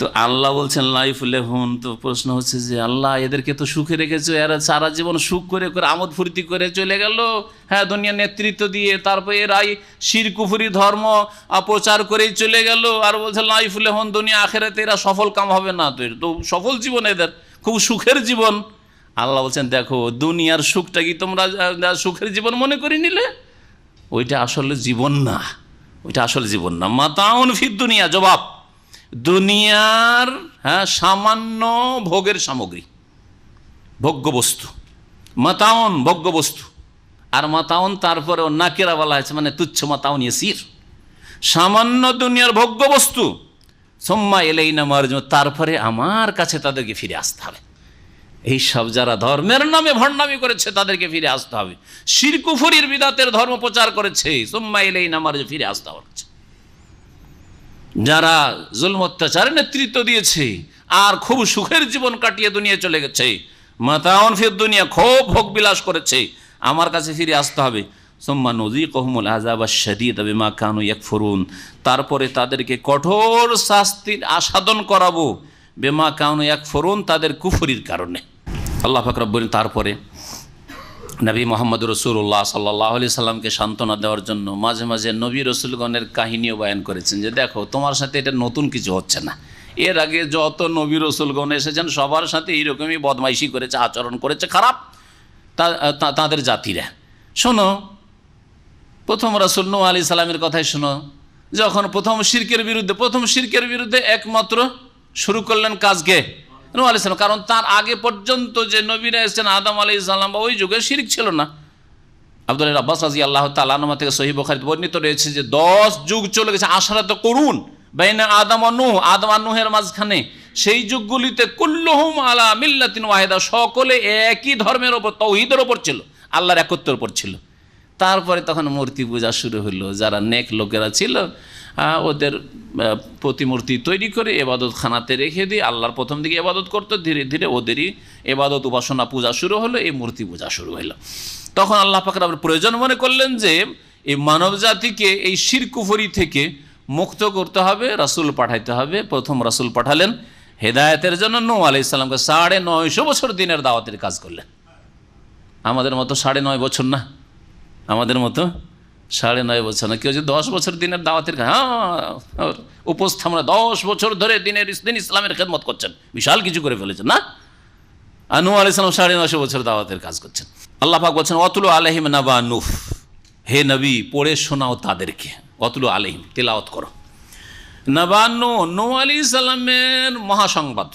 তো আল্লাহ বলছেন লাইফুলেহুন। তো প্রশ্ন হচ্ছে যে আল্লাহ এদেরকে তো সুখে রেখেছো, এরা সারা জীবন সুখ করে করে আমোদ ফুর্তি করে চলে গেল, হ্যাঁ, দুনিয়ার নেতৃত্ব দিয়ে, তারপরে এরাই শির কুফরি ধর্ম প্রচার করেই চলে গেল। আর বলছে লাইফুলেহুন, দুনিয়া আখেরাতে এরা সফল কাম হবে না, তো এটা তো সফল জীবন, এদের খুব সুখের জীবন। আল্লাহ বলছেন দেখো, দুনিয়ার সুখটা কি তোমরা সুখের জীবন মনে করে নিলে? ওইটা আসলে জীবন না, ওইটা আসলে জীবন না। মাতাউন ফিদ দুনিয়া, জবাব দুনিয়ার, হ্যাঁ, সামান্য ভোগের সামগ্রী, ভোগ্যবস্তু। মাতাউন ভোগ্যবস্তু, আর মাতাউন তারপরেও নাকেরা বলা হয়েছে, মানে তুচ্ছ। মাতাউন ইয়াসির, সামান্য দুনিয়ার ভোগ্যবস্তু। সুম্মা ইলাইনা মারজিউন, তারপরে আমার কাছে তাদেরকে ফিরে আসতে হবে। এই সব যারা ধর্মের নামে ভণ্ডামি করেছে তাদেরকে ফিরে আসতে হবে। শিরক কুফরির বিদাতের ধর্ম প্রচার করেছে, সুম্মা ইলাইনা মারজিউন, ফিরে আসতে হবে। যারা জুলম অত্যাচারের নেতৃত্ব দিয়েছে আর খুব সুখের জীবন কাটিয়ে দুনিয়া চলে গেছে, মাতাউন ফিদ দুনিয়া, খুব ভোগ বিলাস করেছে, আমার কাছে ফিরে আসতে হবে। সুম্মা নুযীকুহুমুল আযাবাশ শাদীদ বিমা কানু ইয়াকফুরুন, তারপরে তাদেরকে কঠোর শাস্তির আস্বাদন করাবো, বিমা কানু ইয়াকফুরুন, তাদের কুফরির কারণে। আল্লাহ পাক রব্বুল তারপরে নবী মোহাম্মদ রসুল্লাহ সাল্লাহ আলি সাল্লামকে সান্ত্বনা দেওয়ার জন্য মাঝে মাঝে নবী রসুলগণের কাহিনীও বয়ান করেছেন, যে দেখো তোমার সাথে এটা নতুন কিছু হচ্ছে না, এর আগে যত নবী রসুলগণ এসেছেন সবার সাথে এইরকমই বদমাইশি করেছে, আচরণ করেছে খারাপ তাদের জাতিরা। শোনো, প্রথম রাসূল নূহ আলাইহিস সালামের কথাই শোনো, যখন প্রথম শিরকের বিরুদ্ধে একমাত্র শুরু করলেন কাজকে নূহ আলাইহিস সালাম, কারণ তার আগে পর্যন্ত যে নবীরা এসেছেন আদম আলাইহিস সালাম বা ওই যুগে শিরক ছিল না। আব্দুল্লাহ আব্বাস রাদিয়াল্লাহু তাআলা আনহু থেকে সহিহ বুখারীতে বর্ণিত রয়েছে যে 10 যুগ চলে গেছে, আশরাত কুরুন বাইনা আদম ও নূহ, আদম আর নূহের মাঝখানে, সেই যুগগুলিতে কুল্লুহুম আলা মিল্লাতিন ওয়াহিদা, সকলে একই ধর্মের ওপর, তাওহীদের ওপর ছিল, আল্লাহর একত্বের ওপর ছিল। তারপরে তখন মূর্তি পূজা শুরু হলো, যারা নেক লোকেরা ছিল ওদের প্রতিমূর্তি তৈরি করে এবাদত খানাতে রেখে দিয়ে আল্লাহর প্রথম দিকে এবাদত করতো, ধীরে ধীরে ওদেরই এবাদত উপাসনা পূজা শুরু হলো, এই মূর্তি পূজা শুরু হলো। তখন আল্লাহ পাক রব্বুল প্রয়োজন মনে করলেন যে এই মানব জাতিকে এই শিরক কুফরি থেকে মুক্ত করতে হবে, রাসূল পাঠাইতে হবে। প্রথম রাসূল পাঠালেন হেদায়েতের জন্য, নূহ আলাইহিস সালামকে 950 বছর দিনের দাওয়াতের কাজ করলেন। আমাদের মতো 9.5 বছর না, আমাদের মতো 9.5 বছর না, কেউ যদি 10 বছর দিনের দাওয়াতের, উপস্থাপনা 10 বছর ধরে দিন ইসলামের খেদমত করছেন, বিশাল কিছু করে ফেলেছেন না। আর নূহ আলাইহিস সালাম 950 বছর দাওয়াতের কাজ করছেন। আল্লাহ পাক বলছেন ওয়াতুলু আলাইহিম নাবা নূহ, হে নবী পড়ে শোনাও তাদেরকে, ওয়াতুলু আলাইহিম, তেলাওয়াত করো। নাবা নূহ আলাইহিস সালামের মহাসংবাদ,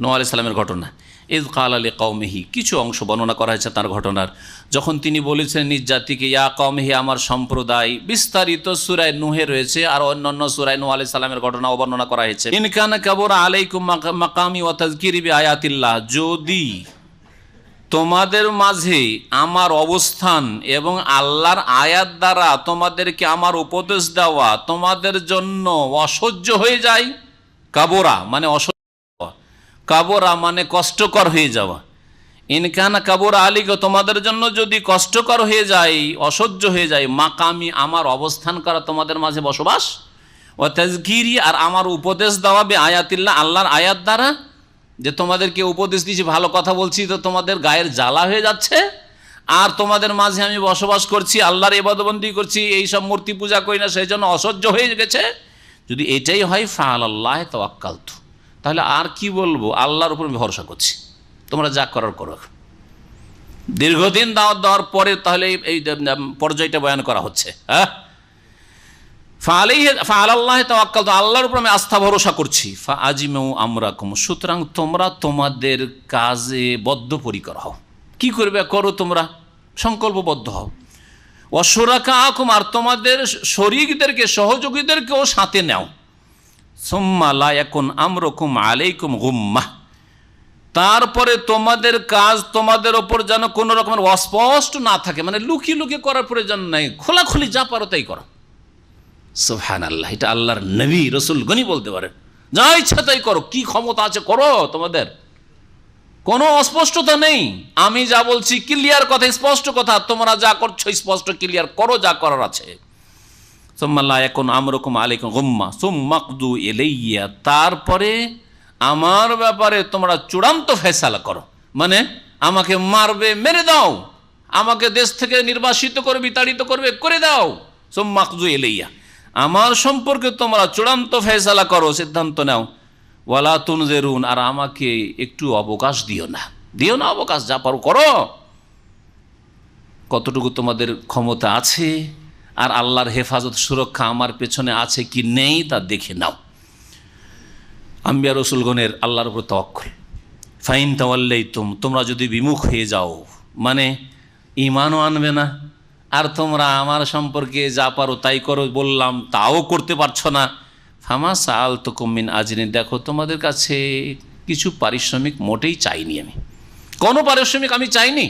নূহ আলাইহিস সালামের ঘটনা। ইয ক্বালা লিকওমিহি, কিছু অংশ বর্ণনা করা হয়েছে তার ঘটনার, যখন তিনি বলেছেন নিজ জাতিকে, ইয়া কওমিহি, আমার সম্প্রদায়। বিস্তারিত সূরায়ে নূহে রয়েছে, আর অন্যান্য সূরায়ে নূহ আলাইহিস সালামের ঘটনাও বর্ণনা করা হয়েছে। ইন কানা কাবুরা আলাইকুম মাকামি ওয়া তাযকিরি বিআয়াতিল্লাহ, যদি তোমাদের মাঝে আমার অবস্থান এবং আল্লাহর আয়াত দ্বারা তোমাদেরকে আমার উপদেশ দেওয়া তোমাদের জন্য অসহ্য হয়ে যায়। কাবুরা মানে অসহ্য, কাবুরা মানে কষ্টকর হয়ে যাওয়া। ইনকানা কাবুরা আলীকে, তোমাদের জন্য যদি কষ্টকর হয়ে যায়, অসহ্য হয়ে যায়, মাকামি, আমার অবস্থান করা, তোমাদের মাঝে বসবাস, ও তাযকিরি, আর আমার উপদেশ দেওয়া, বে আয়াতিল্লাহ, আল্লাহর আয়াত দ্বারা, যে তোমাদেরকে উপদেশ দিয়েছি, ভালো কথা বলছি, তো তোমাদের গায়ের জ্বালা হয়ে যাচ্ছে, আর তোমাদের মাঝে আমি বসবাস করছি, আল্লাহর ইবাদতবন্দি করছি, এইসব মূর্তি পূজা করি না, সেই জন্য অসহ্য হয়ে গেছে, যদি এটাই হয় ফাআলাল্লাহি তাওয়াক্কালতু, তাহলে আর কি বলবো, আল্লাহর উপর ভরসা করছি, তোমরা যা করার করো। দীর্ঘদিন দাওয়াত দেওয়ার পরে তাহলে এই পর্যায়টা বয়ান করা হচ্ছে। হ্যাঁ, ফাআলাল্লাহি তাওয়াক্কালতু, আল্লাহর উপর আমি আস্থা ভরসা করছি। ফাআজিমু আমরাকুম, সুতরাং তোমরা তোমাদের কাজে বদ্ধপরিকর হও, কি করবে করো, তোমরা সংকল্পবদ্ধ হও। ওয়া শুরাকাকুম, আর তোমাদের শরীকদেরকে, সহযোগীদেরকেও সাথে নাও। সুম্মা লা ইয়াকুন আমরুকুম আলাইকুম গুম্মাহ, তারপরে তোমাদের কাজ তোমাদের ওপর যেন কোনো রকমের অস্পষ্ট না থাকে, মানে লুকিয়ে লুকিয়ে করার প্রয়োজন নাই, খোলাখুলি যা পারো তাই করো। সুবহানাল্লাহ, এটা আল্লাহর নবী রসুলগণই বলতে পারেন। যা ইচ্ছা তাই করো, কি ক্ষমতা আছে করো, তোমাদের কোনো অস্পষ্টতা নেই। আমি যা বলছি ক্লিয়ার কথা, স্পষ্ট কথা, তোমরা যা করছো স্পষ্ট ক্লিয়ার করো, যা করার আছে। তারপরে আমার ব্যাপারে তোমরা চূড়ান্ত ফয়সালা করো, মানে আমাকে মারবে মেরে দাও, আমাকে দেশ থেকে নির্বাসিত করবে বিতাড়িত করবে করে দাও, সুম্মাকদু ইলাইয়া, আমার সম্পর্কে তোমরা চূড়ান্ত ফয়সালা করো, সিদ্ধান্ত নাও। ওয়ালা তুনজিরুন, আর আমাকে একটু অবকাশ দিও না অবকাশ, যা পারো করো। কতটুকু তোমাদের ক্ষমতা আছে আর আল্লাহর হেফাজত সুরক্ষা আমার পেছনে আছে কি নেই তা দেখে নাও। আম্বিয়া রসুলগণের আল্লাহর উপর তাওয়াক্কুল। ফাইন তাওয়াল্লাইতুম, তোমরা যদি বিমুখ হয়ে যাও, মানে ঈমানও আনবে না, আর তোমরা আমার সম্পর্কে যা পারো তাই করো বললাম তাও করতে পারছো না, ফামা সাআলতুকুম মিন আজরিন, দেখো তোমাদের কাছে কিছু পারিশ্রমিক মোটেই চাইনি, আমি কোনো পারিশ্রমিক আমি চাইনি।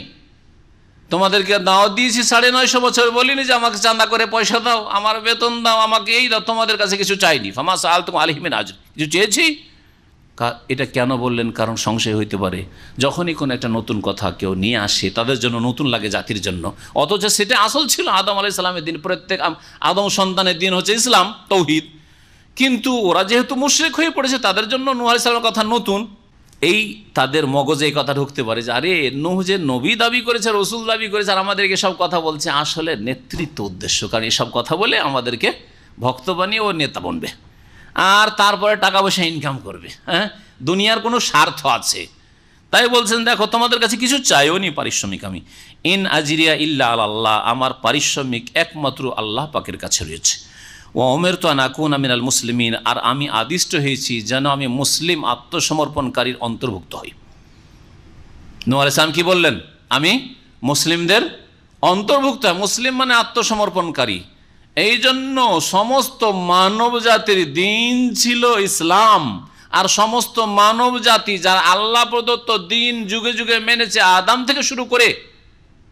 তোমাদেরকে দাওয়াত দিয়েছি 950 বছর, বলিনি যে আমাকে চাঁদা করে পয়সা দাও, আমার বেতন দাও, আমাকে এই দাও, তোমাদের কাছে কিছু চাইনি। ফামা সাআলতুকুম আলাইহি মিন আজর, কিছু চেয়েছি। এটা কেন বললেন? কারণ সংশয় হইতে পারে, যখনই কোনো একটা নতুন কথা কেউ নিয়ে আসে তাদের জন্য নতুন লাগে, জাতির জন্য, অথচ সেটা আসল ছিল আদম আলাইহিস সালামের দিন, প্রত্যেক আদম সন্তানের দিন হচ্ছে ইসলাম, তৌহিদ। কিন্তু ওরা যেহেতু মুশরিক হয়ে পড়েছে, তাদের জন্য নূহ আলাইহিস সালামের কথা নতুন। এই তাদের মগজে এই কথা ঢুকতে পারে যে আরে নূহ যে নবী দাবি করেছে, রসুল দাবি করেছে, আর আমাদেরকে সব কথা বলছে, আসলে নেতৃত্ব উদ্দেশ্য, কারণ এসব কথা বলে আমাদেরকে ভক্ত বানিয়ে ও নেতা বনবে, আর তারপরে টাকা পয়সা ইনকাম করবে। হ্যাঁ, দুনিয়ার কোনো স্বার্থ আছে, তাই বলছেন দেখো তোমাদের কাছে কিছু চাইও নি পারিশ্রমিক আমি। ইন আজরিয়া ইল্লা আল্লাহ, আমার পারিশ্রমিক একমাত্র আল্লাহ পাকের কাছে রয়েছে। ও উমিরতু আন আকুনা মিনাল মুসলিমিন, আর আমি আদিষ্ট হয়েছি যেন আমি মুসলিম আত্মসমর্পণকারীর অন্তর্ভুক্ত হই। নূহ আলাইহিস সালাম কি বললেন? আমি মুসলিমদের অন্তর্ভুক্ত। মুসলিম মানে আত্মসমর্পণকারী। এই জন্য সমস্ত মানব জাতির দিন ছিল ইসলাম, আর সমস্ত মানব জাতি যারা আল্লাহ প্রদত্ত দিন যুগে যুগে মেনেছে, আদম থেকে শুরু করে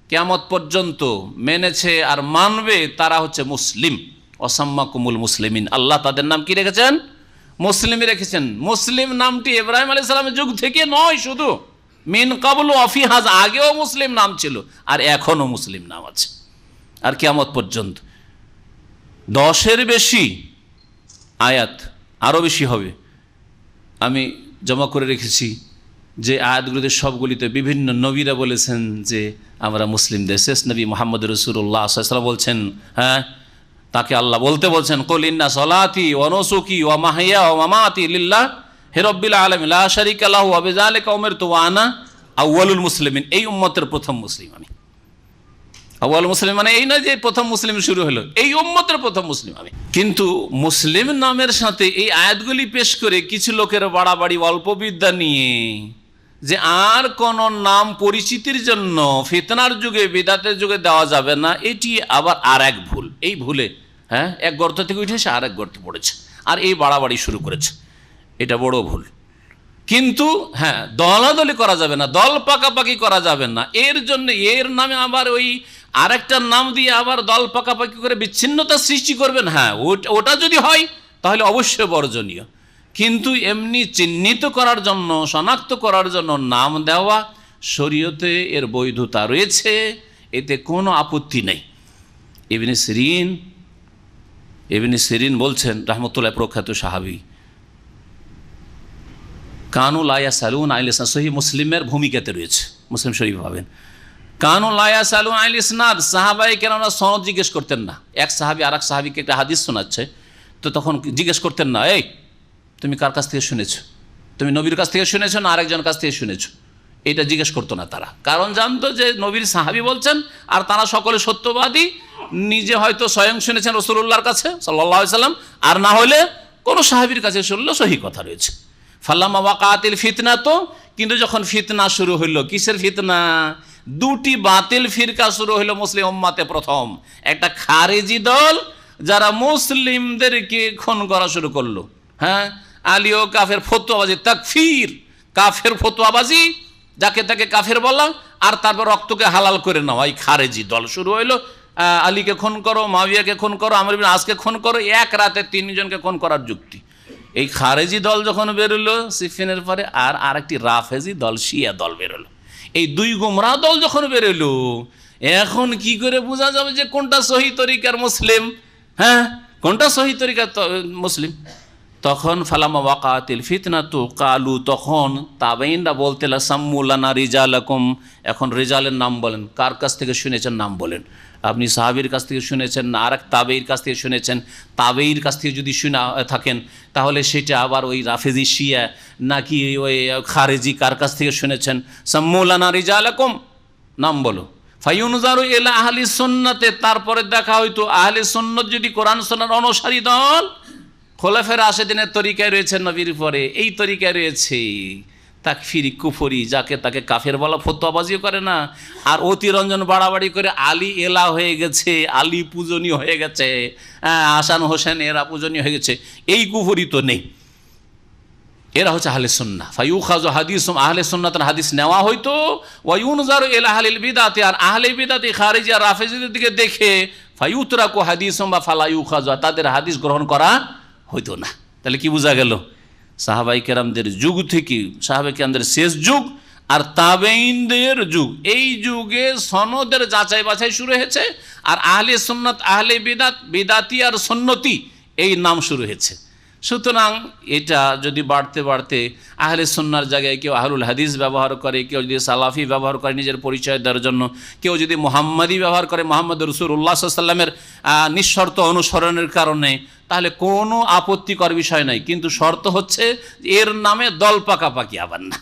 কিয়ামত পর্যন্ত মেনেছে আর মানবে, তারা হচ্ছে মুসলিম। ওয়াসাম্মাকুমুল মুসলিমিন, আল্লাহ তাদের নাম কি রেখেছেন? মুসলিমই রেখেছেন। মুসলিম নামটি ইব্রাহিম আলাইহিস সালামের যুগ থেকে নয়, শুধু মিন কাবলু ওয়াফি হাজ, আগেও মুসলিম নাম ছিল আর এখনও মুসলিম নাম আছে, আর কিয়ামত পর্যন্ত। 10-এর বেশি আয়াত, আরও বেশি হবে, আমি জমা করে রেখেছি, যে আয়াতগুলিতে সবগুলিতে বিভিন্ন নবীরা বলেছেন যে আমরা মুসলিমদের। শেষ নবী মুহাম্মদ রাসূলুল্লাহ সাল্লাল্লাহু আলাইহি ওয়াসাল্লাম বলছেন, হ্যাঁ, তাকে আল্লাহ বলতে বলছেন, কুল ইন্না সলাতি ওয়া নুসুকি ওয়া মাহইয়া ওয়া মামাতি লিল্লাহি রাব্বিল আলামিন লা শারীকা লাহু ওয়া বিযালিকা উমিরতু ওয়া আনা আউয়ালুল মুসলিমিন। এই উম্মতের প্রথম মুসলিম আমি। আউয়াল মুসলিম মানে এই নয় যে প্রথম মুসলিম শুরু হলো, এই উম্মতের প্রথম মুসলিম আমি। কিন্তু মুসলিম নামের সাথে এই আয়াতগুলি পেশ করে কিছু লোকের বাড়াবাড়ি অল্প বিদ্যা নিয়ে যে আর কোন নাম পরিচিতির জন্য ফিতনার যুগে বিদআতের যুগে দেওয়া যাবে না, এটি আবার আর এক ভুল। এই ভুলে হ্যাঁ, এক গর্ত থেকে উঠেছে আর এক গর্তে পড়েছে, আর এই বাড়াবাড়ি শুরু করেছে, এটা বড় ভুল। কিন্তু হ্যাঁ, দলাদলি করা যাবে না, দল পাকাপাকি করা যাবে না, এর জন্য এর নামে আবার ওই আরেকটা নাম দিয়ে আবার দল পাকাপাকি করে বিচ্ছিন্নতা সৃষ্টি করবেন। হ্যাঁ, ওটা যদি হয় তাহলে অবশ্যই বর্জনীয়, কিন্তু এমনি চিহ্নিত করার জন্য, শনাক্ত করার জন্য নাম দেওয়া শরীয়তে এর বৈধতা রয়েছে, এতে কোনো আপত্তি নেই। ইবনে সিরিন বলছেন রাহমাতুল্লাহ, প্রখ্যাত সাহাবী, কানু লা ইয়াসালুন আনিল ইসনাদ, সহিহ মুসলিমের ভূমিকাতে রয়েছে, মুসলিম শরীফ পাবেন। কানু লা ইয়াসালুন আনিল ইসনাদ, সাহাবায়ে কেরামরা সনদ জিজ্ঞেস করতেন না। এক সাহাবী আরেক সাহাবীকে একটা হাদিস শোনাচ্ছে, তো তখন জিজ্ঞেস করতেন না, এই তুমি কার কাছ থেকে শুনেছো, তুমি নবীর কাছ থেকে শুনেছো না আরেকজন কাছ থেকে শুনেছো, এটা জিজ্ঞেস করতো না তারা, কারণ জানতো যে নবীর সাহাবী বলছেন, আর তারা সকলে সত্যবাদী, নিজে হয়তো স্বয়ং শুনেছেন রাসূলুল্লাহর কাছে সাল্লাল্লাহু আলাইহি সাল্লাম, আর না হলে কোনো সাহাবীর কাছে শুনলে সহিহ কথা রয়েছে। ফাল্লামা ওয়াকাতিল ফিতনা, তো কিন্তু যখন ফিতনা শুরু হইলো, কিসের ফিতনা? দুটি বাতিল ফিরকা শুরু হইলো মুসলিম উম্মতে। প্রথম একটা খারেজি দল, যারা মুসলিমদেরকে খুন করা শুরু করলো। হ্যাঁ, আলী ও কাফের ফতোয়াবাজি, তাকফির, কাফের ফতোয়াবাজি, যাকে তাকে কাফের বলা, আর তারপর রক্তকে হালাল করে নেওয়া, এই খারেজি দল শুরু হইলো। আলীকে খুন করো, মাওয়াইয়াকে খুন করো, আমর ইবনে আসকে খুন করো, এক রাতে 3 জনকে খুন করার যুক্তি। এই খারেজি দল যখন বেরোলো সিফিনের পরে, আর আরেকটি রাফেজি দল, শিয়া দল বেরোলো। এই দুই গোমরাহ দল যখন বেরোলো, এখন কি করে বোঝা যাবে যে কোনটা সহি তরিকার মুসলিম? হ্যাঁ, কোনটা সহি তরিকার মুসলিম? তখন ফালামা ওয়াকাতিল ফিতনাতু কালু, তখন তাবেইনরা বলতে সাম্মুলানা রিজালাকুম। এখন রিজালের নাম বলেন, কার কাছ থেকে শুনেছেন নাম বলেন। আপনি সাহাবীর কাছ থেকে শুনেছেন না আর এক তাবেইর কাছ থেকে শুনেছেন? তাবেইর কাছ থেকে যদি শুনে থাকেন তাহলে সেটা আবার ওই রাফেজি শিয়া নাকি ওই খারেজি, কার কাছ থেকে শুনেছেন? সাম্মুলানা রিজালাকুম, নাম বলো। ফায়ুনজারু ইলা আহলি সুন্নাতে, তারপরে দেখা হয়তো আহলে সুন্নাত যদি কোরআন সুন্নাহর অনুসারী দল খোলাফায়ে রাশেদিনের তরিকায় রয়েছে, নবীর পরে এই তরিকায় রয়েছে, তাকফিরি কুফরি, যাকে তাকে কাফের বলা, ফতোয়াবাজিও করে না, আর অতিরঞ্জন বাড়াবাড়ি করে আলী এলা হয়ে গেছে, আলী পূজনীয় হয়ে গেছে, হাসান হোসেন এরা পূজনীয় হয়ে গেছে, এই কুফরি তো নেই। এরা হচ্ছে আহলে সুন্নাহ। ফায়ুখাযু হাদিসুম, আহলে সুন্নাতের হাদিস নেওয়া হয়তো। ওয়ায়ুনজারু ইলা আহলিল বিদআতি, আর আহলে বিদআতি খারিজি আর রাফেজিদের দিকে দেখে ফায়ুতরাকু হাদিসুম বা ফালা ইউখাযু, তাদের হাদিস গ্রহণ করা হইতো না। তাহলে কি বোঝা গেল? সাহাবাই কেরামদের যুগ থেকে, সাহাবাই কেরামদের শেষ যুগ আর তাবেইনদের যুগ, এই যুগে সনদের যাচাই বাছাই শুরু হয়েছে, আর আহলে সুন্নাত, আহলে বিদআত, বিদআতি আর সুন্নতি এই নাম শুরু হয়েছে। সুতরাং এটা যদি বাড়তে বাড়তে আহলে সুন্নাহর জায়গায় কেউ আহলুল হাদিস ব্যবহার করে, কেউ যদি সালাফি ব্যবহার করে নিজের পরিচয় দেওয়ার জন্য, কেউ যদি মুহাম্মাদি ব্যবহার করে মোহাম্মদ রাসূলুল্লাহ সাল্লাল্লাহু আলাইহি ওয়াসাল্লামের নিঃশর্ত অনুসরণের কারণে, তাহলে কোনো আপত্তিকর বিষয় নাই। কিন্তু শর্ত হচ্ছে এর নামে দল পাকাপাকি আবার না,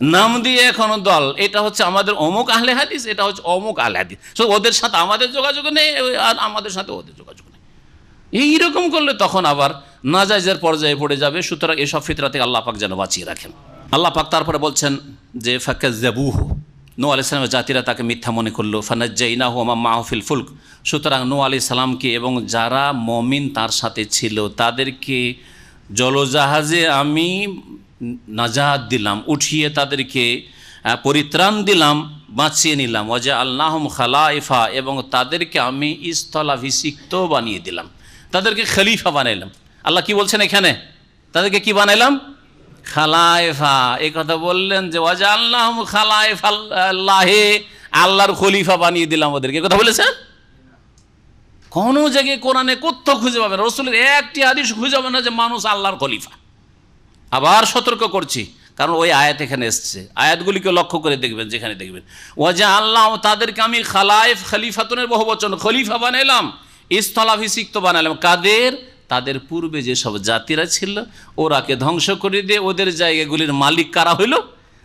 নাম দিয়ে এখনো দল, এটা হচ্ছে আমাদের অমুক আহলে হাদিস, এটা হচ্ছে অমুক আহলে হাদিস, সো ওদের সাথে আমাদের যোগাযোগ নেই আর আমাদের সাথে ওদের যোগাযোগ নেই। এইরকম করলে তখন আবার নাজায়েজের পর্যায়ে পড়ে যাবে। সুতরাং এসব ফিতরা থেকে আল্লাহ পাক যেন বাঁচিয়ে রাখেন। আল্লাহ পাক তারপরে বলছেন যে ফাকাজ্জাবুহু, নূহ আলাইহিস সালামের জাতিরা তাকে মিথ্যা মনে করলো। ফানাজ্জাইনাহু ওয়া মান মাআহু ফিল ফুলক, সুতরাং নূহ আলাইহিস সালামকে এবং যারা মুমিন তার সাথে ছিল তাদেরকে জলজাহাজে আমি নাজাত দিলাম, উঠিয়ে তাদেরকে পরিত্রাণ দিলাম, বাঁচিয়ে নিলাম। ওয়াজআলনাহুম খালাইফা, এবং তাদেরকে আমি স্থলাভিষিক্ত বানিয়ে দিলাম, তাদেরকে খলিফা বানাইলাম। আল্লাহ কি বলছেন এখানে? তাদেরকে কি বানাইলাম? খালাইফা। এই কথা বললেন যে ওয়াজআলনাহুম খালাইফা আল্লাহে, আল্লাহর খলিফা বানিয়ে দিলাম ওদেরকে, কথা বলেছেন? কোনো জায়গায় কোরআনে কোথাও খুঁজে পাবেন, রাসূলের একটি হাদিস খুঁজে পাবেন না যে মানুষ আল্লাহর খলিফা। আবার সতর্ক করছি, কারণ ওই আয়াত এখানে এসছে, আয়াতগুলিকে লক্ষ্য করে দেখবেন, যেখানে দেখবেন ওয়াজআলনাহুম, তাদেরকে আমি খালাইফ, খলিফাতুনের বহুবচন, খলিফা বানাইলাম, স্থলাভিষিক্ত বানালাম। কাদের? তাদের পূর্বে যেসব জাতিরা ছিল ওরাকে ধ্বংস করে দিয়ে ওদের জায়গাগুলির মালিক কারা হইল?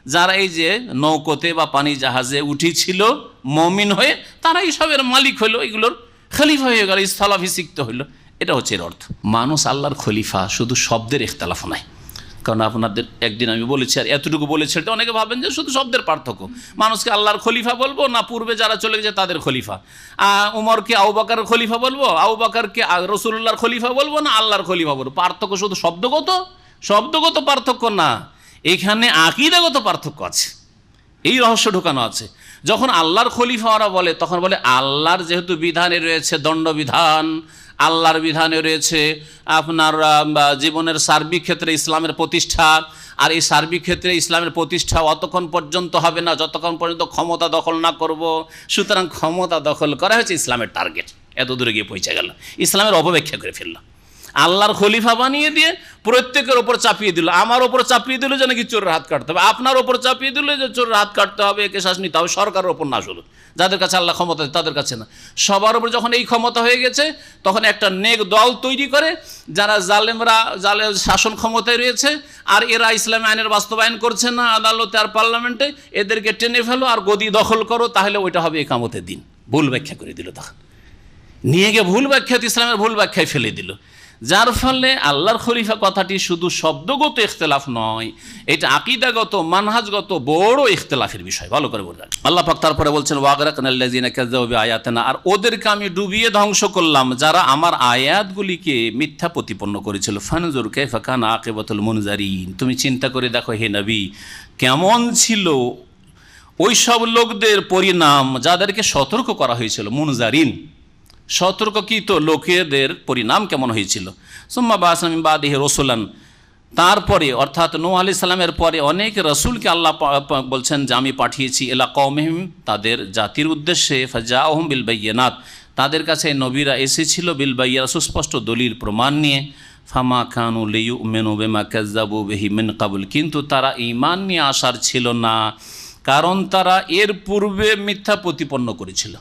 যারা এই যে নৌকোতে বা পানি জাহাজে উঠেছিল মুমিন হয়ে, তারা এইসবের মালিক হইল, এগুলোর খলিফা হয়ে গেল, স্থলাভিষিক্ত হইল। এটা হচ্ছে এর অর্থ। মানুষ আল্লাহর খলিফা, শুধু শব্দের ইখতিলাফ নাই। কারণ আপনাদের একদিন আমি বলেছি, আর এতটুকু বলেছি, এটা অনেকে ভাবেন যে শুধু শব্দের পার্থক্য, মানুষকে আল্লাহর খলিফা বলবো না পূর্বে যারা চলে গেছে তাদের খলিফা, উমরকে আবু বকরের খলিফা বলবো, আবু বকরকে রাসূলুল্লাহর খলিফা বলবো না আল্লাহর খলিফা বলবো। পার্থক্য শুধু শব্দগত পার্থক্য না, এখানে আকীদাগত পার্থক্য আছে, এই রহস্য ঢোকানো আছে। যখন আল্লাহর খলিফা ওরা বলে, তখন বলে আল্লাহর যেহেতু বিধানে রয়েছে দণ্ডবিধান, আল্লাহর বিধানে রয়েছে আপনার জীবনের সার্বিক ক্ষেত্রে ইসলামের প্রতিষ্ঠা, আর এই সার্বিক ক্ষেত্রে ইসলামের প্রতিষ্ঠা অতক্ষণ পর্যন্ত হবে না যতক্ষণ পর্যন্ত ক্ষমতা দখল না করব। সুতরাং ক্ষমতা দখল করা হচ্ছে ইসলামের টার্গেট, এত দূরে গিয়ে পৌঁছে গেল, ইসলামের অপব্যাখ্যা করে ফেলল। আল্লাহর খলিফা বানিয়ে দিয়ে প্রত্যেকের ওপর চাপিয়ে দিল, আমার ওপর চাপিয়ে দিল যে নাকি চোরের হাত কাটতে হবে, আপনার ওপর চাপিয়ে দিল যে চোরের হাত কাটতে হবে, একে শ্বাস নিতে হবে, সরকারের ওপর না, শুধু যাদের কাছে আল্লাহ ক্ষমতা তাদের কাছে না, সবার উপর যখন এই ক্ষমতা হয়ে গেছে তখন একটা নেক দল তৈরি করে, যারা জালেমরা শাসন ক্ষমতায় রয়েছে আর এরা ইসলামী আইনের বাস্তবায়ন করছে না আদালতে আর পার্লামেন্টে, এদেরকে টেনে ফেলো আর গদি দখল করো, তাহলে ওইটা হবে ইকামতের দিন। ভুল ব্যাখ্যা করে দিল, তখন নিয়ে গিয়ে ভুল ব্যাখ্যা, ইসলামের ভুল ব্যাখ্যায় ফেলে দিল, যার ফলে আল্লাহর খলিফা কথাটি শুধু শব্দগত ইখতিলাফ নয়, এটা আকীদাগত মানহাজগত বড় ইখতিলাফের বিষয়। ভালো করে বললেন আল্লাহ পাক। তারপরে বলছেন ওয়াগরাকনাল্লাযিনা কাযযাবু বিআয়াতিনা, আর ওদেরকে আমি ডুবিয়ে ধ্বংস করলাম যারা আমার আয়াতগুলিকে মিথ্যা প্রতিপন্ন করেছিল। ফানজুর কাইফা কানা আকিবাতুল মুনজারিন, তুমি চিন্তা করে দেখো হে নবী, কেমন ছিল ওই সব লোকদের পরিণাম যাদেরকে সতর্ক করা হয়েছিল। মুনজারিন, সতর্ককৃত লোকেদের পরিণাম কেমন হয়েছিল। সুম্মা বা'আসনা মিন বা'দিহি রাসূলান, তারপরে অর্থাৎ নূহ আলাইহিস সালামের পরে অনেক রসুলকে আল্লাহ বলছেন যে আমি পাঠিয়েছি ইলা কওমিহিম, তাদের জাতির উদ্দেশ্যে, ফাজাআহুম বিল বাইয়িনাত, তাদের কাছে নবীরা এসেছিল বিল বাইয়িনাত, সুস্পষ্ট দলিল প্রমাণ নিয়ে। ফামা কানু লিয়ুমিনু বিমা কাযযাবু বিহি মিন ক্বাবল, কিন্তু তারা ঈমান নিয়ে আসার ছিল না, কারণ তারা এর পূর্বে মিথ্যা প্রতিপন্ন করেছিল।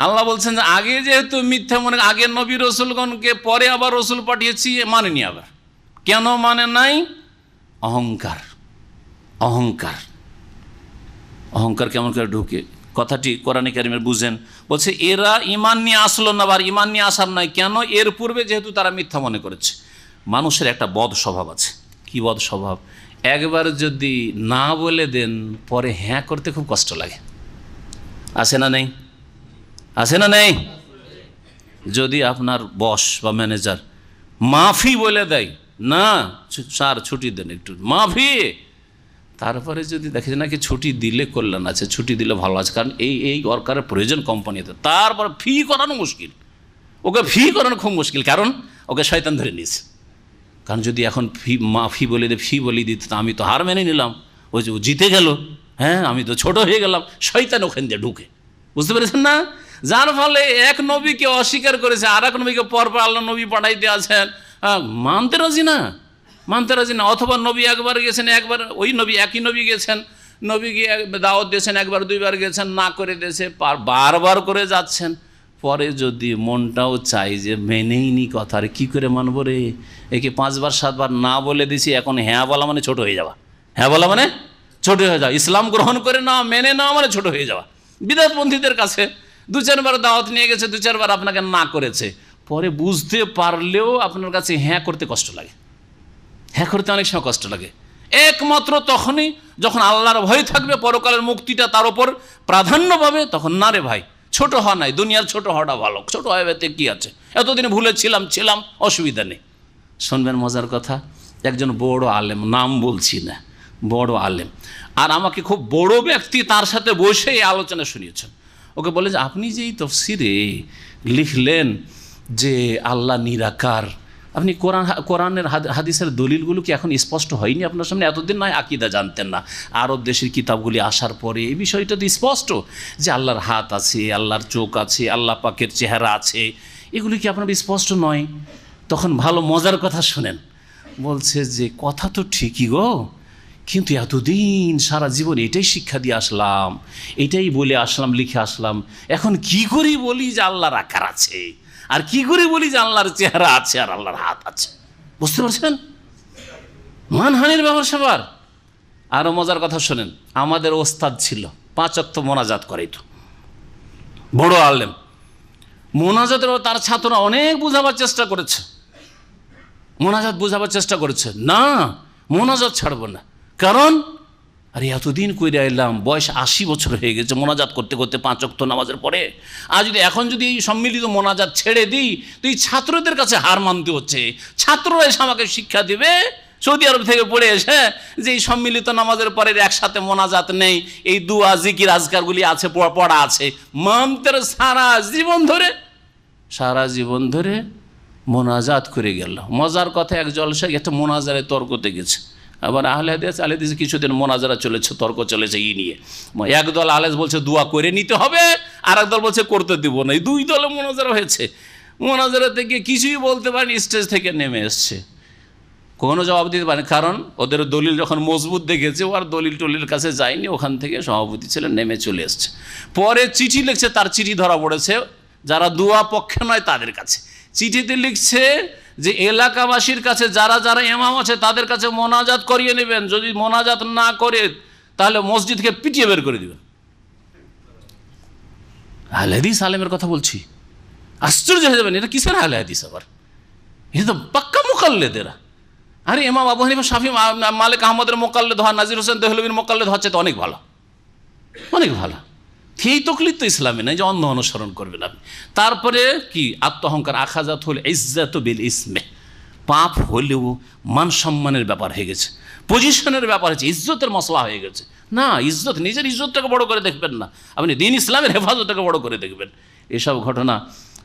আল্লাহ বলছেন যে আগে যেহেতু মিথ্যা মনে, আগের নবী রসুলগণকে পরে আবার রসুল পাঠিয়েছি, মানেনি। আবার কেন মানে নাই? অহংকার। অহংকার অহংকার কেমন করে ঢুকে, কথাটি কোরআনে কারিমের বুঝেন। বলছে এরা ঈমান নিয়ে আসলো না, আবার ঈমান নিয়ে আসার নাই কেন? এর পূর্বে যেহেতু তারা মিথ্যা মনে করেছে। মানুষের একটা বদ স্বভাব আছে। কি বদ স্বভাব? একবার যদি না বলে দেন, পরে হ্যাঁ করতে খুব কষ্ট লাগে। আছে না নেই? আছে না নেই? যদি আপনার বস বা ম্যানেজার মাফি বলে দেয়, না স্যার ছুটি দেন একটু, মাফি, তারপরে যদি দেখে যে নাকি ছুটি দিলে কল্যাণ আছে, ছুটি দিলে ভালো আছে, কারণ এই দরকারের প্রয়োজন কোম্পানিতে, তারপর ফি করানো মুশকিল, ওকে ফি করানো খুব মুশকিল, কারণ ওকে শয়তান ধরে নিয়েছে। কারণ যদি এখন মাফি বলে দে, ফি বলে দিত, আমি তো হার মেনে নিলাম, ওই যে ও জিতে গেল, হ্যাঁ আমি তো ছোট হয়ে গেলাম, শয়তান ওখান দিয়ে ঢুকে, বুঝতে পেরেছেন না? যার ফলে এক নবীকে অস্বীকার করেছে, আর এক নবীকে পরপর আল্লাহ নবী পাঠাইতে আছেন, মানতে রাজি না, মানতে রাজি না। অথবা নবী একবার গেছেন, একবার ওই নবী একই নবী গেছেন, নবী গিয়ে দাওয়াত দিয়েছেন, একবার দুইবার গেছেন, না করে দিয়েছে, বারবার করে যাচ্ছেন, পরে যদি মনটাও চাই যে মেনেই নি কথা, আর কী করে মানব রে, একে 5বার 7বার না বলে দিছি, এখন হ্যাঁ বলা মানে ছোট হয়ে যাওয়া, হ্যাঁ বলা মানে ছোট হয়ে যাওয়া, ইসলাম গ্রহণ করে না মেনে নেওয়া মানে ছোট হয়ে যাওয়া। বিদআতপন্থীদের কাছে 2-4বার দাওয়াত নিয়ে গেছে, 2-4বার আপনাকে না করেছে, পরে বুঝতে পারলেও আপনার কাছে হ্যাঁ করতে কষ্ট লাগে, হ্যাঁ করতে অনেক সময় কষ্ট লাগে। একমাত্র তখনই যখন আল্লাহর ভয় থাকবে, পরকালের মুক্তিটা তার উপর প্রাধান্য পাবে, তখন না রে ভাই ছোট হওয়া নাই, দুনিয়ার ছোট হওয়াটা ভালো, ছোট হয়ে কী আছে, এতদিন ভুলে ছিলাম, অসুবিধা নেই। শুনবেন মজার কথা, একজন বড় আলেম, নাম বলছি না, বড় আলেম, আর আমাকে খুব বড় ব্যক্তি তার সাথে বসে এই আলোচনা শুনিয়েছেন। ওকে বলে যে আপনি যে এই তফসিরে লিখলেন যে আল্লাহ নিরাকার, আপনি কোরআনের হাদিসের দলিলগুলো কি এখন স্পষ্ট হয়নি আপনার সামনে? এতদিন নয় আকিদা জানতেন না, আরব দেশের কিতাবগুলি আসার পরে এই বিষয়টা তো স্পষ্ট যে আল্লাহর হাত আছে, আল্লাহর চোখ আছে, আল্লাহ পাকের চেহারা আছে, এগুলি কি আপনার স্পষ্ট নয়? তখন ভালো মজার কথা শোনেন, বলছে যে কথা তো ঠিকই গো, কিন্তু এতদিন সারা জীবন এটাই শিক্ষা দিয়ে আসলাম, এটাই বলে আসলাম, লিখে আসলাম, এখন কি করি বলি যে আল্লাহর আকার আছে, আর কি করে বলি যে আল্লাহর চেহারা আছে আর আল্লাহর হাত আছে? বুঝতে পারছেন? মানহানির ব্যাপার স্যাপার। আরও মজার কথা শোনেন, আমাদের ওস্তাদ ছিল 5 ওয়াক্ত মোনাজাত করাইতো, বড় আলেম। মোনাজাতের তার ছাত্ররা অনেক বোঝাবার চেষ্টা করেছে, মোনাজাত বোঝাবার চেষ্টা করেছে, না মোনাজাত ছাড়বো না, কারণ আরে এতদিন কইরা এলাম, বয়স 80 বছর হয়ে গেছে মোনাজাত করতে করতে 5 ওয়াক্ত নামাজের পরে, আর যদি এখন যদি এই সম্মিলিত মোনাজাত ছেড়ে দিই তো এই ছাত্রদের কাছে হার মানতে হচ্ছে। ছাত্ররা এসে আমাকে শিক্ষা দিবে সৌদি আরব থেকে পড়ে এসে যে এই সম্মিলিত নামাজের পরে একসাথে মোনাজাত নেই, এই দুয়া জিকির আজকারগুলি আছে, পড়া আছে, মানতে সারা জীবন ধরে মোনাজাত করে গেল। মজার কথা, এক জলসায় একটা মোনাজারে তর্কতে গেছে, আবার আহলে হাদিস কিছুদিন মোনাজারা চলেছে, তর্ক চলেছে এই নিয়ে। একদল আহলে হাদিস বলছে দোয়া করে নিতে হবে, আর একদল বলছে করতে দিব না, এই 2 দলে মোনাজারা হয়েছে। মোনাজারা থেকে কিছুই বলতে পারেনি, স্টেজ থেকে নেমে এসছে, কোনো জবাব দিতে পারেনি, কারণ ওদের দলিল যখন মজবুত দেখেছে, ও আর দলিলের কাছে যায়নি, ওখান থেকে সভাপতি ছিলেন নেমে চলে এসছে। পরে চিঠি লিখছে, তার চিঠি ধরা পড়েছে যারা দোয়া পক্ষে নয় তাদের কাছে। চিঠিতে লিখছে যে এলাকাবাসীর কাছে যারা যারা ইমাম আছে তাদের কাছে মোনাজাত করিয়ে নেবেন, যদি মোনাজাত না করে তাহলে মসজিদকে পিটিয়ে বের করে দেবেন। আহলে হাদিস আলেমের কথা বলছি, আশ্চর্য হয়ে যাবেন, এটা কিসের আহলে হাদিস? আবার এটা তো পাক্কা মুকাল্লেদেরা। আরে ইমাম আবু হানিফা, শাফি, মালিক আহমদের মোকাল্লেদ হওয়া, নাজির হোসেন দেহলভির মোকাল্লেদ হচ্ছে তো অনেক ভালো, অনেক ভালো। এই তকলিদ তো ইসলামে নাই যে অন্ধ অনুসরণ করবেন আপনি। তারপরে কি আত্মহংকার, আখাজাত হল ইজ্জাত বিল ইসমে, পাপ হলেও মান সম্মানের ব্যাপার হয়ে গেছে, পজিশনের ব্যাপার হয়েছে, ইজ্জতের মশলা হয়ে গেছে। না, ইজ্জত, নিজের ইজ্জতটাকে বড় করে দেখবেন না, আপনি দিন ইসলামের হেফাজতটাকে বড় করে দেখবেন। এসব ঘটনা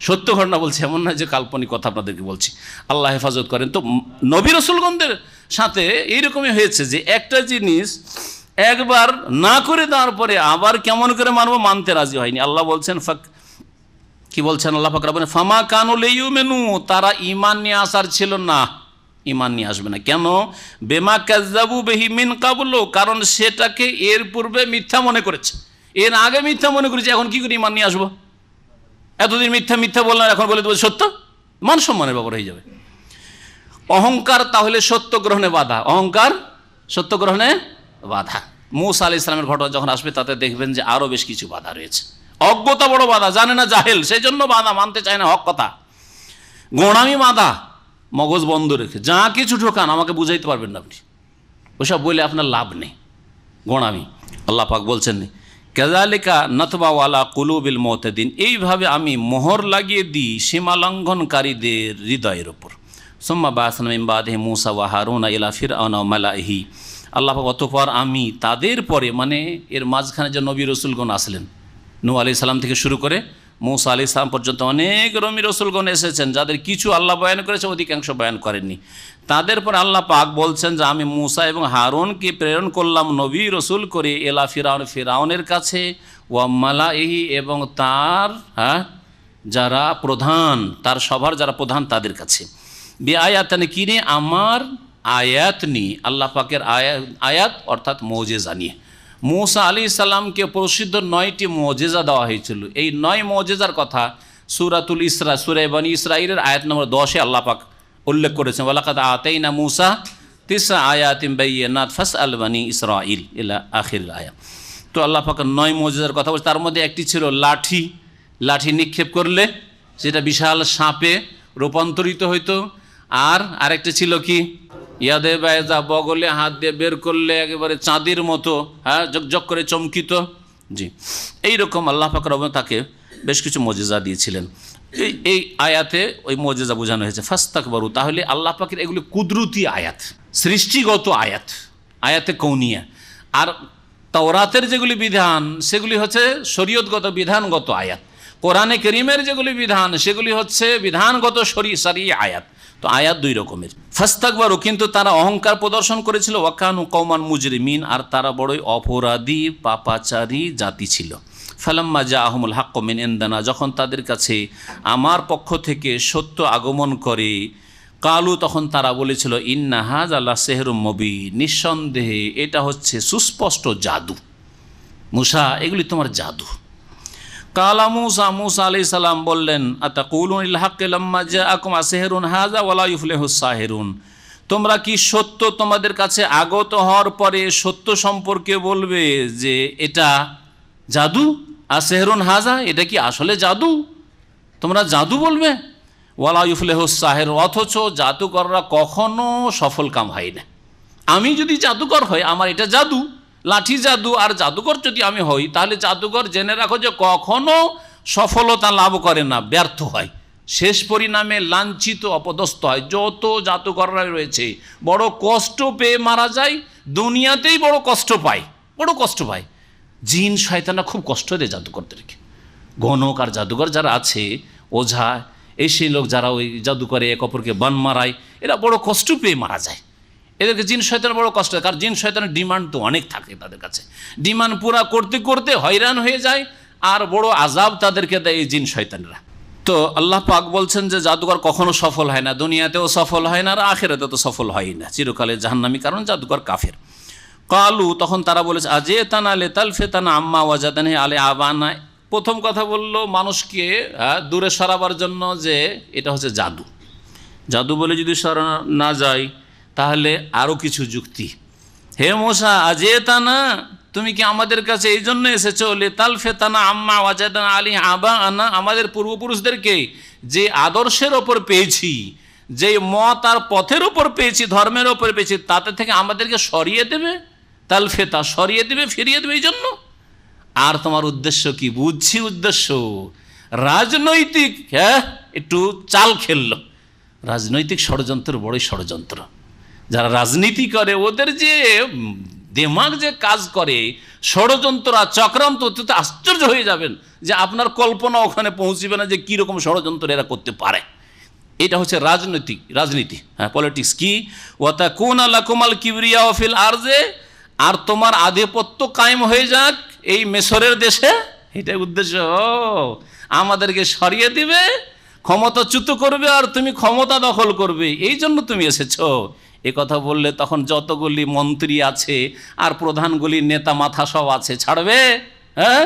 সত্য ঘটনা বলছি, এমন না যে কাল্পনিক কথা আপনাদেরকে বলছি। আল্লাহ হেফাজত করেন। তো নবী রাসূলগণদের সাথে এইরকমই হয়েছে যে একটা জিনিস একবার না করে দেওয়ার পরে আবার কেমন করে মানবো, মানতে রাজি হয়নি। আল্লাহ বলছেন কি বলছেন আল্লাহ পাক বলেন, ফামা কানুল ইউমিনু, তারা ঈমান নিয়ে আসার ছিল না, ঈমান নিয়ে আসবে না। কেন? বেমা কাযযাবু বিহি মিন কাবলু, কারণ সেটাকে এর পূর্বে মিথ্যা মনে করেছে, এর আগে মিথ্যা মনে করেছে, এখন কি করে ঈমান নিয়ে আসবো? এতদিন মিথ্যা মিথ্যা বললাম, এখন বলে দেবো সত্য, মান সম্মানের ব্যাপার হয়ে যাবে। অহংকার তাহলে সত্য গ্রহণে বাধা, অহংকার সত্য গ্রহণে বাধা। মূসা আলাইহিস সালামের ঘটনা যখন আসবে তাতে দেখবেন যে আরও বেশ কিছু বাধা রয়েছে। অজ্ঞতা বড় বাধা, জানে না, জাহেল, সেই জন্য বাধা, মানতে চায় না হক কথা। গোঁড়ামি বাধা, মগজ বন্ধ রেখে যা কিছু ঢোকান আমাকে বুঝাইতে পারবেন না আপনি, ওসব বলে আপনার লাভ নেই, গোঁড়ামি। আল্লাহ পাক বলছেন কাযালিকা নাতবাওয়ালা কুলুবিল মুতাদিন, এইভাবে আমি মোহর লাগিয়ে দিই সীমালঙ্ঘনকারীদের হৃদয়ের ওপর। সুম্মা বা'আসনা মিন বাদিহি মূসা ওয়া হারুনা ইলা ফিরআউনা ওয়া মালাইহি, আল্লাহ পাক অতঃপর আমি তাদের পরে, মানে এর মাঝখানে যে নবী রসুলগণ আসলেন, নূহ আলাইহিস সালাম থেকে শুরু করে মূসা আলাইহিস সালাম পর্যন্ত অনেক নবী রসুলগণ এসেছেন, যাদের কিছু আল্লাহ বয়ান করেছে, অধিকাংশ বয়ান করেননি। তাদের পর আল্লাহ পাক বলছেন যে আমি মূসা এবং হারুনকে প্রেরণ করলাম নবী রসুল করে এলা ফিরাউন, ফিরাউনের কাছে, ওয়া মালাইহি, এবং তার যারা প্রধান, তার সভার যারা প্রধান তাদের কাছে। বি আয়াতানি, কিনে আমার আয়াত নিয়ে, আল্লাহ পাকের আয়াত অর্থাৎ মুজিজা নিয়ে। মূসা আলাইহিস সালামকে প্রসিদ্ধ 9টি মুজিজা দেওয়া হয়েছিল। এই 9 মুজিজার কথা সূরাতুল ইসরা, সূরা বনী ইসরাঈলের আয়াত নম্বর 10-এ আল্লাহ পাক উল্লেখ করেছেন, ওয়ালাকাদ আতাইনা মূসা 9 আয়াতিন বাইয়িনাত ফাসআল বনী ইসরাঈল ইলা আখিরিল আয়াত। তো আল্লাহ পাক 9 মুজিজার কথা বলছে, তার মধ্যে একটি ছিল লাঠি, লাঠি নিক্ষেপ করলে সেটা বিশাল সাপে রূপান্তরিত হইতো। আর আরেকটা ছিল কি, ইয়াদে বায়জা, বগলে হাত দিয়ে বের করলে একেবারে চাঁদের মতো ঝকঝক করে চমকিত। জি, এইরকম আল্লাহ পাক রব্বুল তাকে বেশ কিছু মুজিজা দিয়েছিলেন। এই আয়াতে ওই মুজিজা বোঝানো হয়েছে। ফাস্তাকবারু, তাহলে আল্লাহ পাকের এগুলি কুদরতি আয়াত, সৃষ্টিগত আয়াত, আয়াতে কৌনিয়া। আর তাওরাতের যেগুলি বিধান সেগুলি হচ্ছে শরীয়তগত বিধানগত আয়াত। কোরআনে কারীমের যেগুলি বিধান সেগুলি হচ্ছে বিধানগত শরঈ আয়াত। তো আয়াত 2 রকমের। ফাস্তাকবারু, কিন্তু তারা অহংকার প্রদর্শন করেছিল, ওয়াকানু কওমান মুজরিমিন, আর তারা বড়ই অপরাধী পাপাচারী জাতি ছিল। ফালাম্মা জাআহুমুল হাক্কু মিন ইনদিনা, যখন তাদের কাছে আমার পক্ষ থেকে সত্য আগমন করে, কালু, তখন তারা বলেছিল ইন্না হাযা লাসিহরুম মুবিন, নিঃসন্দেহে এটা হচ্ছে সুস্পষ্ট জাদু। মূসা, এগুলি তোমার জাদু। কালা মূসা, মূসা আলাইহিস সালাম বললেন, আতাকুলুনা লিল হাক্কি লাম্মা জাআকুম আসিহরুন হাযা ওয়ালা ইউফলিহুস সাহিরুন, তোমরা কি সত্য তোমাদের কাছে আগত হওয়ার পরে সত্য সম্পর্কে বলবে যে এটা জাদু? আসিহরুন হাযা, এটা কি আসলে জাদু? তোমরা জাদু বলবে? ওয়ালা ইউফলিহুস সাহিরুন, অথচ জাদুকররা কখনো সফল কাম হয় না। আমি যদি জাদুকর হই, আমার এটা জাদু, লাঠি জাদু, আর জাদুকর যদি আমি হই, তাহলে জাদুকর জেনে রাখো যে কখনো সফলতা লাভ করে না, ব্যর্থ হয়, শেষ পরিণামে লাঞ্ছিত অপদস্থ হয়। যত জাদুকররা রয়েছে বড় কষ্ট পেয়ে মারা যায়, দুনিয়াতেই বড় কষ্ট পায়, বড় কষ্ট পায়। জিন শয়তানরা খুব কষ্ট দেয় জাদুকরদেরকে। গণক আর জাদুকর যারা আছে, ওঝা, এই সেই লোক যারা ওই জাদু করে, এক অপরকে বান মারায়, এরা বড় কষ্ট পেয়ে মারা যায়। এদেরকে জিন শয়তান বড় কষ্ট হয়, কারণ জিন শয়তানের ডিমান্ড তো অনেক থাকে তাদের কাছে, ডিমান্ড পুরা করতে করতে হয়রান হয়ে যায়, আর বড় আজাব তাদেরকে দেয় এই জিন শয়তানরা। তো আল্লাহ পাক বলছেন যে জাদুকর কখনো সফল হয় না, দুনিয়াতেও সফল হয় না, আর আখিরাতে তো সফল হয় না, চিরকালে জাহান্নামী, কারণ জাদুকর কাফের। কালু, তখন তারা বলেছে আজেতানা লিতালফিতানা আম্মা ওয়াজাদানা আলে আবানা, প্রথম কথা বলল মানুষকে দূরে সরাবার জন্য যে এটা হচ্ছে জাদু। জাদু বলে যদি সরানো না যায় তাহলে আরও কিছু যুক্তি। হে মূসা, আজেতানা, তুমি কি আমাদের কাছে এই জন্য এসেছো লিতালফিতানা আম্মা ওয়াজাদানা আলী আবানা, আমাদের পূর্বপুরুষদেরকে যে আদর্শের ওপর পেয়েছি, যে মত আর পথের ওপর পেয়েছি, ধর্মের ওপর পেয়েছি, তাতে থেকে আমাদেরকে সরিয়ে দেবে? তালফেতা, সরিয়ে দেবে, ফিরিয়ে দেবে, এই জন্য? আর তোমার উদ্দেশ্য কি? বুঝছি উদ্দেশ্য রাজনৈতিক, একটু চাল খেললো। রাজনৈতিক ষড়যন্ত্র বড়ই ষড়যন্ত্র। যারা রাজনীতি করে ওদের যে দেমাগ যে কাজ করে, ষড়যন্ত্র আর চক্রান্ত, তো আশ্চর্য হয়ে যাবেন যে আপনার কল্পনা ওখানে পৌঁছবে না যে কীরকম ষড়যন্ত্র এরা করতে পারে। এটা হচ্ছে রাজনীতি, হ্যাঁ, পলিটিক্স। কি ওয়াতাকুনা লাকুমাল কিবরিয়া ফিল আরজে, আর তোমার আধিপত্য কায়েম হয়ে যাক এই মিশরের দেশে, এটাই উদ্দেশ্য। আমাদেরকে সরিয়ে দিবে, ক্ষমতাচ্যুত করবে, আর তুমি ক্ষমতা দখল করবে, এই জন্য তুমি এসেছো। এ কথা বললে তখন যতগুলি মন্ত্রী আছে আর প্রধানগুলি নেতা মাথা সব আছে, ছাড়বে? হ্যাঁ,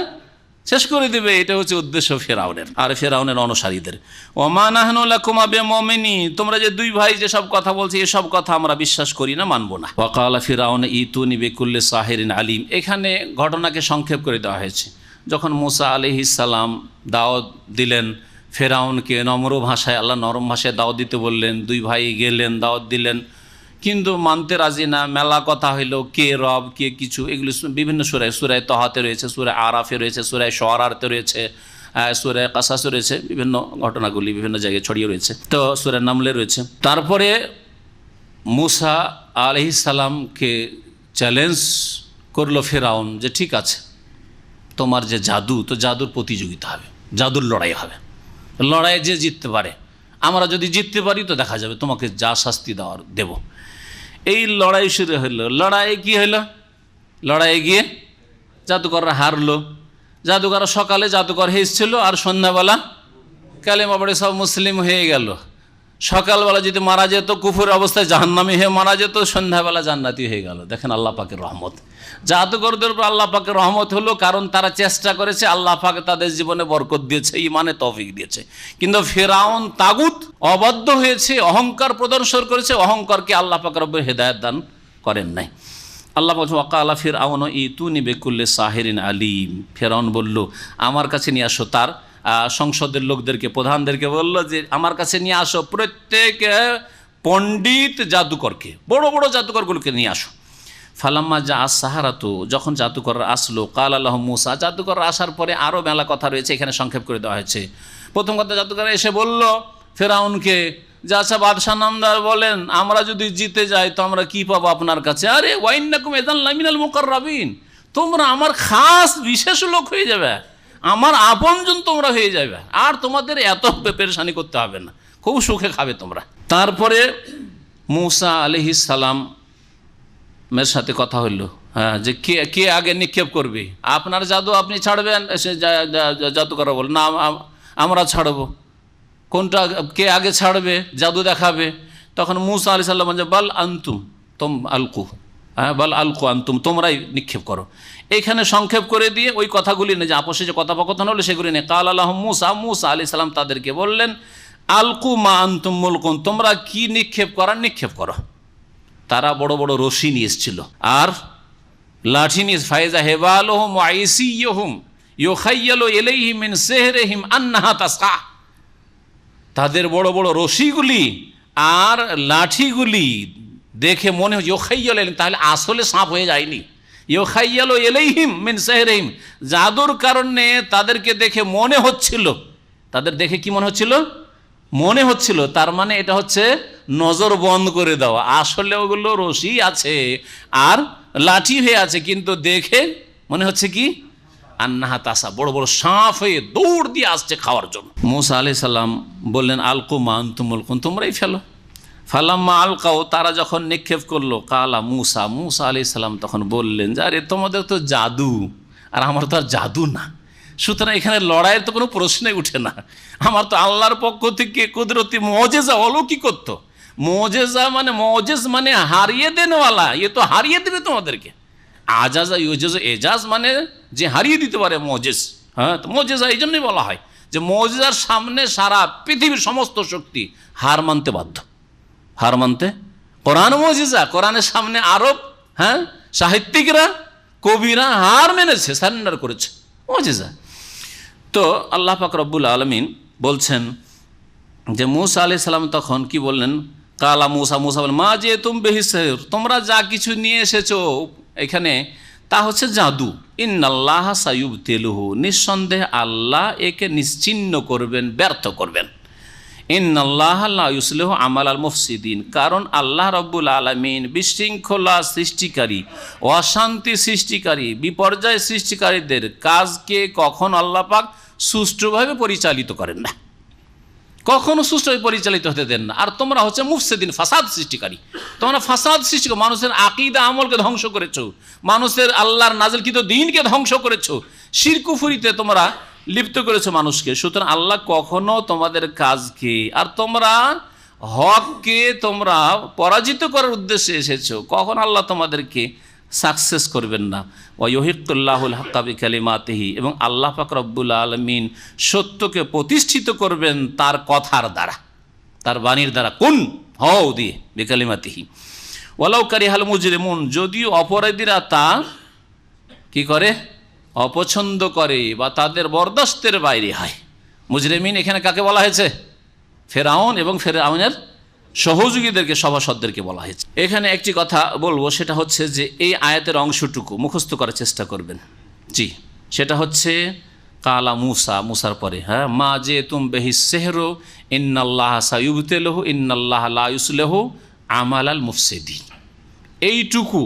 শেষ করে দিবে। এটা হচ্ছে উদ্দেশ্য ফেরাউনের আর ফেরাউনের অনুসারীদের। ওমা নাহনু লাকুমা বিমুমিনিন, তোমরা যে দুই ভাই যে সব কথা বলছে, এসব কথা আমরা বিশ্বাস করি না, মানব না। ওয়াকালা ফিরাউন ইতুনি বিকুল্লি সাহিরিন আলিম। এখানে ঘটনাকে সংক্ষেপ করে দেওয়া হয়েছে। যখন মুসা আলাইহিস সালাম দাওয়াত দিলেন ফেরাউনকে, নম্র ভাষায়, আল্লাহ নরম ভাষায় দাওয়াত দিতে বললেন, দুই ভাই গেলেন, দাওয়াত দিলেন, কিন্তু মানতে রাজি না। মেলা কথা হইল, কে রব, কে কিছু, এগুলো বিভিন্ন সুরায় তহাতে রয়েছে, সুরায় আরাফে রয়েছে, সুরায় শুআরাতে রয়েছে, সুরায় কাসাসে রয়েছে, বিভিন্ন ঘটনাগুলি বিভিন্ন জায়গায় ছড়িয়ে রয়েছে, তো সুরায় নামলে রয়েছে। তারপরে মুসা আলাইহিস সালামকে চ্যালেঞ্জ করলো ফেরাউন যে ঠিক আছে, তোমার যে জাদু, তো জাদুর প্রতিযোগিতা হবে, জাদুর লড়াই হবে, লড়াইয়ে যে জিততে পারে, আমরা যদি জিততে পারি তো দেখা যাবে তোমাকে যা শাস্তি দেওয়ার দেব। এই লড়াই শুরু হলো। লড়াই কি হলো? লড়াইয়ে গিয়ে জাদুকররা হারলো। জাদুকররা সকালে জাদুকর হেসছিল, আর সন্ধ্যাবেলা কালেমা পড়ে সব মুসলিম হয়ে গেল। সকালবেলা যদি মারা যেত কুফুর অবস্থায় জাহান্নামী হয়ে মারা যেত, সন্ধ্যাবেলা জান্নাতি হয়ে গেল। দেখেন আল্লাহ পাকের রহমত। জাদুকরদের উপর আল্লাহ পাকের রহমত হলো, কারণ তারা চেষ্টা করেছে, আল্লাহ পাক তাদের জীবনে বরকত দিয়েছে, ইমানে তৌফিক দিয়েছে। কিন্তু ফিরআউন তাগুত অবাধ্য হয়েছে, অহংকার প্রদর্শন করেছে, অহংকারকে আল্লাহ পাক রব্বুল হেদায়েত দান করেন নাই। আল্লাহ বলছেন ওয়াকালা ফিরআউন ইতুনি বিকুল্লি সাহিরিন আলিম। ফিরআউন বলল, আমার কাছে নিয়ে আসো। তার সংসদের লোকদেরকে, প্রধানদেরকে বলল যে আমার কাছে নিয়ে আসো প্রত্যেক পণ্ডিত জাদুকরকে, বড় বড় জাদুকরগুলোকে নিয়ে আসো। ফালাম্মা যা সাহারাতু, যখন জাদুকররা আসলো, কাল আল্লাহ মুসা, জাদুকররা আসার পরে আরও মেলা কথা রয়েছে, এখানে সংক্ষেপ করে দেওয়া হয়েছে। প্রথম কথা, জাদুকররা এসে বলল ফেরাউনকে যে আচ্ছা বাদশাহ নামদার বলেন, আমরা যদি জিতে যাই তো আমরা কি পাবো আপনার কাছে? আরে ওয়াইন্নাকুম ইযান লামিনাল মুকাররাবিন, তোমরা আমার খাস বিশেষ লোক হয়ে যাবে, আমার আপনজন তোমরা হয়ে যাবে, আর তোমাদের এত পেরেশানি করতে হবে না, খুব সুখে খাবে তোমরা। তারপরে মুসা আলাইহিস সালাম মেয়ের সাথে কথা হইলো, হ্যাঁ, যে কে আগে নিক্ষেপ করবে, আপনার জাদু আপনি ছাড়বেন? সে জাদুকর বল না, আমরা ছাড়বো। কোনটা, কে আগে ছাড়বে, জাদু দেখাবে? তখন মুসা আলাইহিস সালাম বলছে বাল আনতুম আলকু, হ্যাঁ, বাল আলকু আনতুম, তোমরাই নিক্ষেপ করো। এইখানে সংক্ষেপ করে দিয়ে ওই কথাগুলি নেই, যে আপোষে যে কথোপকথন হলো সেগুলি নেই। কাল আল্লাহ মুসা আলাইহিস সালাম তাদেরকে বললেন আলকু মা আনতুম মুলকুন, তোমরা কি নিক্ষেপ করার নিক্ষেপ করো। তারা বড় বড় রশি নিয়ে এসেছিল আর লাঠি নিয়ে, ফাইজা হেবালুহুম ওয়া আইসিয়ুহুম ইউখাইয়ালু ইলাইহি মিন সিহরিহিম আন্নাহা তাসআ। তাদের বড় বড় রশিগুলি আর লাঠিগুলি দেখে মনে হয় ইউখাইয়ালু, তাহলে আসলে সাপ হয়ে যায়নি। ইউখাইয়ালু ইলাইহিম মিন সিহরিহিম, জাদুর কারণে তাদেরকে দেখে মনে হচ্ছিল, তাদের দেখে কি মনে হচ্ছিল? মনে হচ্ছিল, তার মানে এটা হচ্ছে নজর বন্ধ করে দেওয়া। আসলে ওগুলো রশি আছে আর লাঠি হয়ে আছে, কিন্তু দেখে মনে হচ্ছে কি আন্নাহা তাসা, বড় বড় সাপ হয়ে দৌড় দিয়ে আসছে খাওয়ার জন্য। মুসা আলাইহিস সালাম বললেন আলকু মা আনতুম মুলকুন, তোমরাই ফেলো। ফালাম্মা আলকাও, তারা যখন নিক্ষেপ করলো, কালা মুসা আলাইহিস সালাম তখন বললেন যে আরে তোমাদের তো জাদু, আর আমার তো আর জাদু না, সুতরাং এখানে লড়াইয়ের তো কোনো প্রশ্নই উঠে না। আমার তো আল্লাহর পক্ষ থেকে কুদরতি মুজিজা, অলৌকিকত্ব। মুজিজ মানে হারিয়ে দেনওয়ালা, এ তো হারিয়ে দেবে তোমাদেরকে। আজাজা ইউজাজ, এজাজ মানে যে হারিয়ে দিতে পারে মুজিজ। হ্যাঁ, তো মুজিজা এই জন্যই বলা হয় যে মুজিজার সামনে সারা পৃথিবীর সমস্ত শক্তি হার মানতে বাধ্য, হার মানতে। কোরআন মুজিজা, কোরআনের সামনে আরব, হ্যাঁ, সাহিত্যিকরা, কবিরা হার মেনেছে, সারেন্ডার করেছে, মুজিজা। তো আল্লাহ পাক রব্বুল আলামিন বলছেন যে মুসা আলাইহিস সালাম তখন কি বললেন? কালা মুসা বলেন মা যে তুম বেহিসের, তোমরা যা কিছু নিয়ে এসেছো এখানে তা হচ্ছে জাদু। ইন্নাল্লাহ সায়ুবতিলুহু, নিঃসন্দেহে আল্লাহ একে নিশ্চিহ্ন করবেন, ব্যর্থ করবেন। ইন্নাল্লাহ লা ইউসলিহু আমাল আল মুফসিদিন, কারণ আল্লাহ রাব্বুল আলামিন বিশৃঙ্খলা সৃষ্টিকারী, অশান্তি সৃষ্টিকারী, বিপর্যয় সৃষ্টিকারীদের কাজকে কখন আল্লাহ পাক সুষ্ঠুভাবে পরিচালিত করেন না, কখনো সুষ্ঠুভাবে পরিচালিত হতে দেন না। আর তোমরা হচ্ছে মুফসিদিন, ফাসাদ সৃষ্টিকারী। তোমরা ফাসাদ সৃষ্টি করে মানুষের আকীদা আমলকে ধ্বংস করেছো, মানুষের আল্লাহর নাজিলকৃত দ্বীনকে ধ্বংস করেছো, শিরক কুফরিতে তোমরা লিপ্ত করেছো মানুষকে। সুতরাং আল্লাহ কখনো তোমাদের কাজকে, আর তোমরা হককে তোমরা পরাজিত করার উদ্দেশ্যে এসেছো, কখন আল্লাহ তোমাদেরকে সাকসেস করবেন না। ওয়ায়ুহিক্কুল্লাহুল হাক্কা বিকালিমাতিহি, এবং আল্লাহ পাক রব্বুল আলামিন সত্যকে প্রতিষ্ঠিত করবেন তার কথার দ্বারা, তার বাণীর দ্বারা, কুন হও দিয়ে, বিকালিমাতিহি। ওয়ালাউ কারিহাল মুজরিমুন, যদিও অপরাধীরা তা কি করে, অপছন্দ করে বা তাদের বরদাস্তের বাইরে হয়। মুজরিমিন এখানে কাকে বলা হয়েছে? ফেরাউন এবং ফেরাউনের সহযোগীদেরকে, সভাসদদেরকে বলা হয়েছে। এখানে একটি কথা বলবো, সেটা হচ্ছে যে এই আয়াতের অংশটুকু মুখস্থ করার চেষ্টা করবেন। জি, সেটা হচ্ছে কালা মুসা, মুসার পরে মা যে তুম বেহিস সেহরো ইন্নাল্লাহ সায়ুবতিলহু ইন্নাল্লাহ লা ইউসলিহু আমাল আল মুফসিদিন। এইটুকু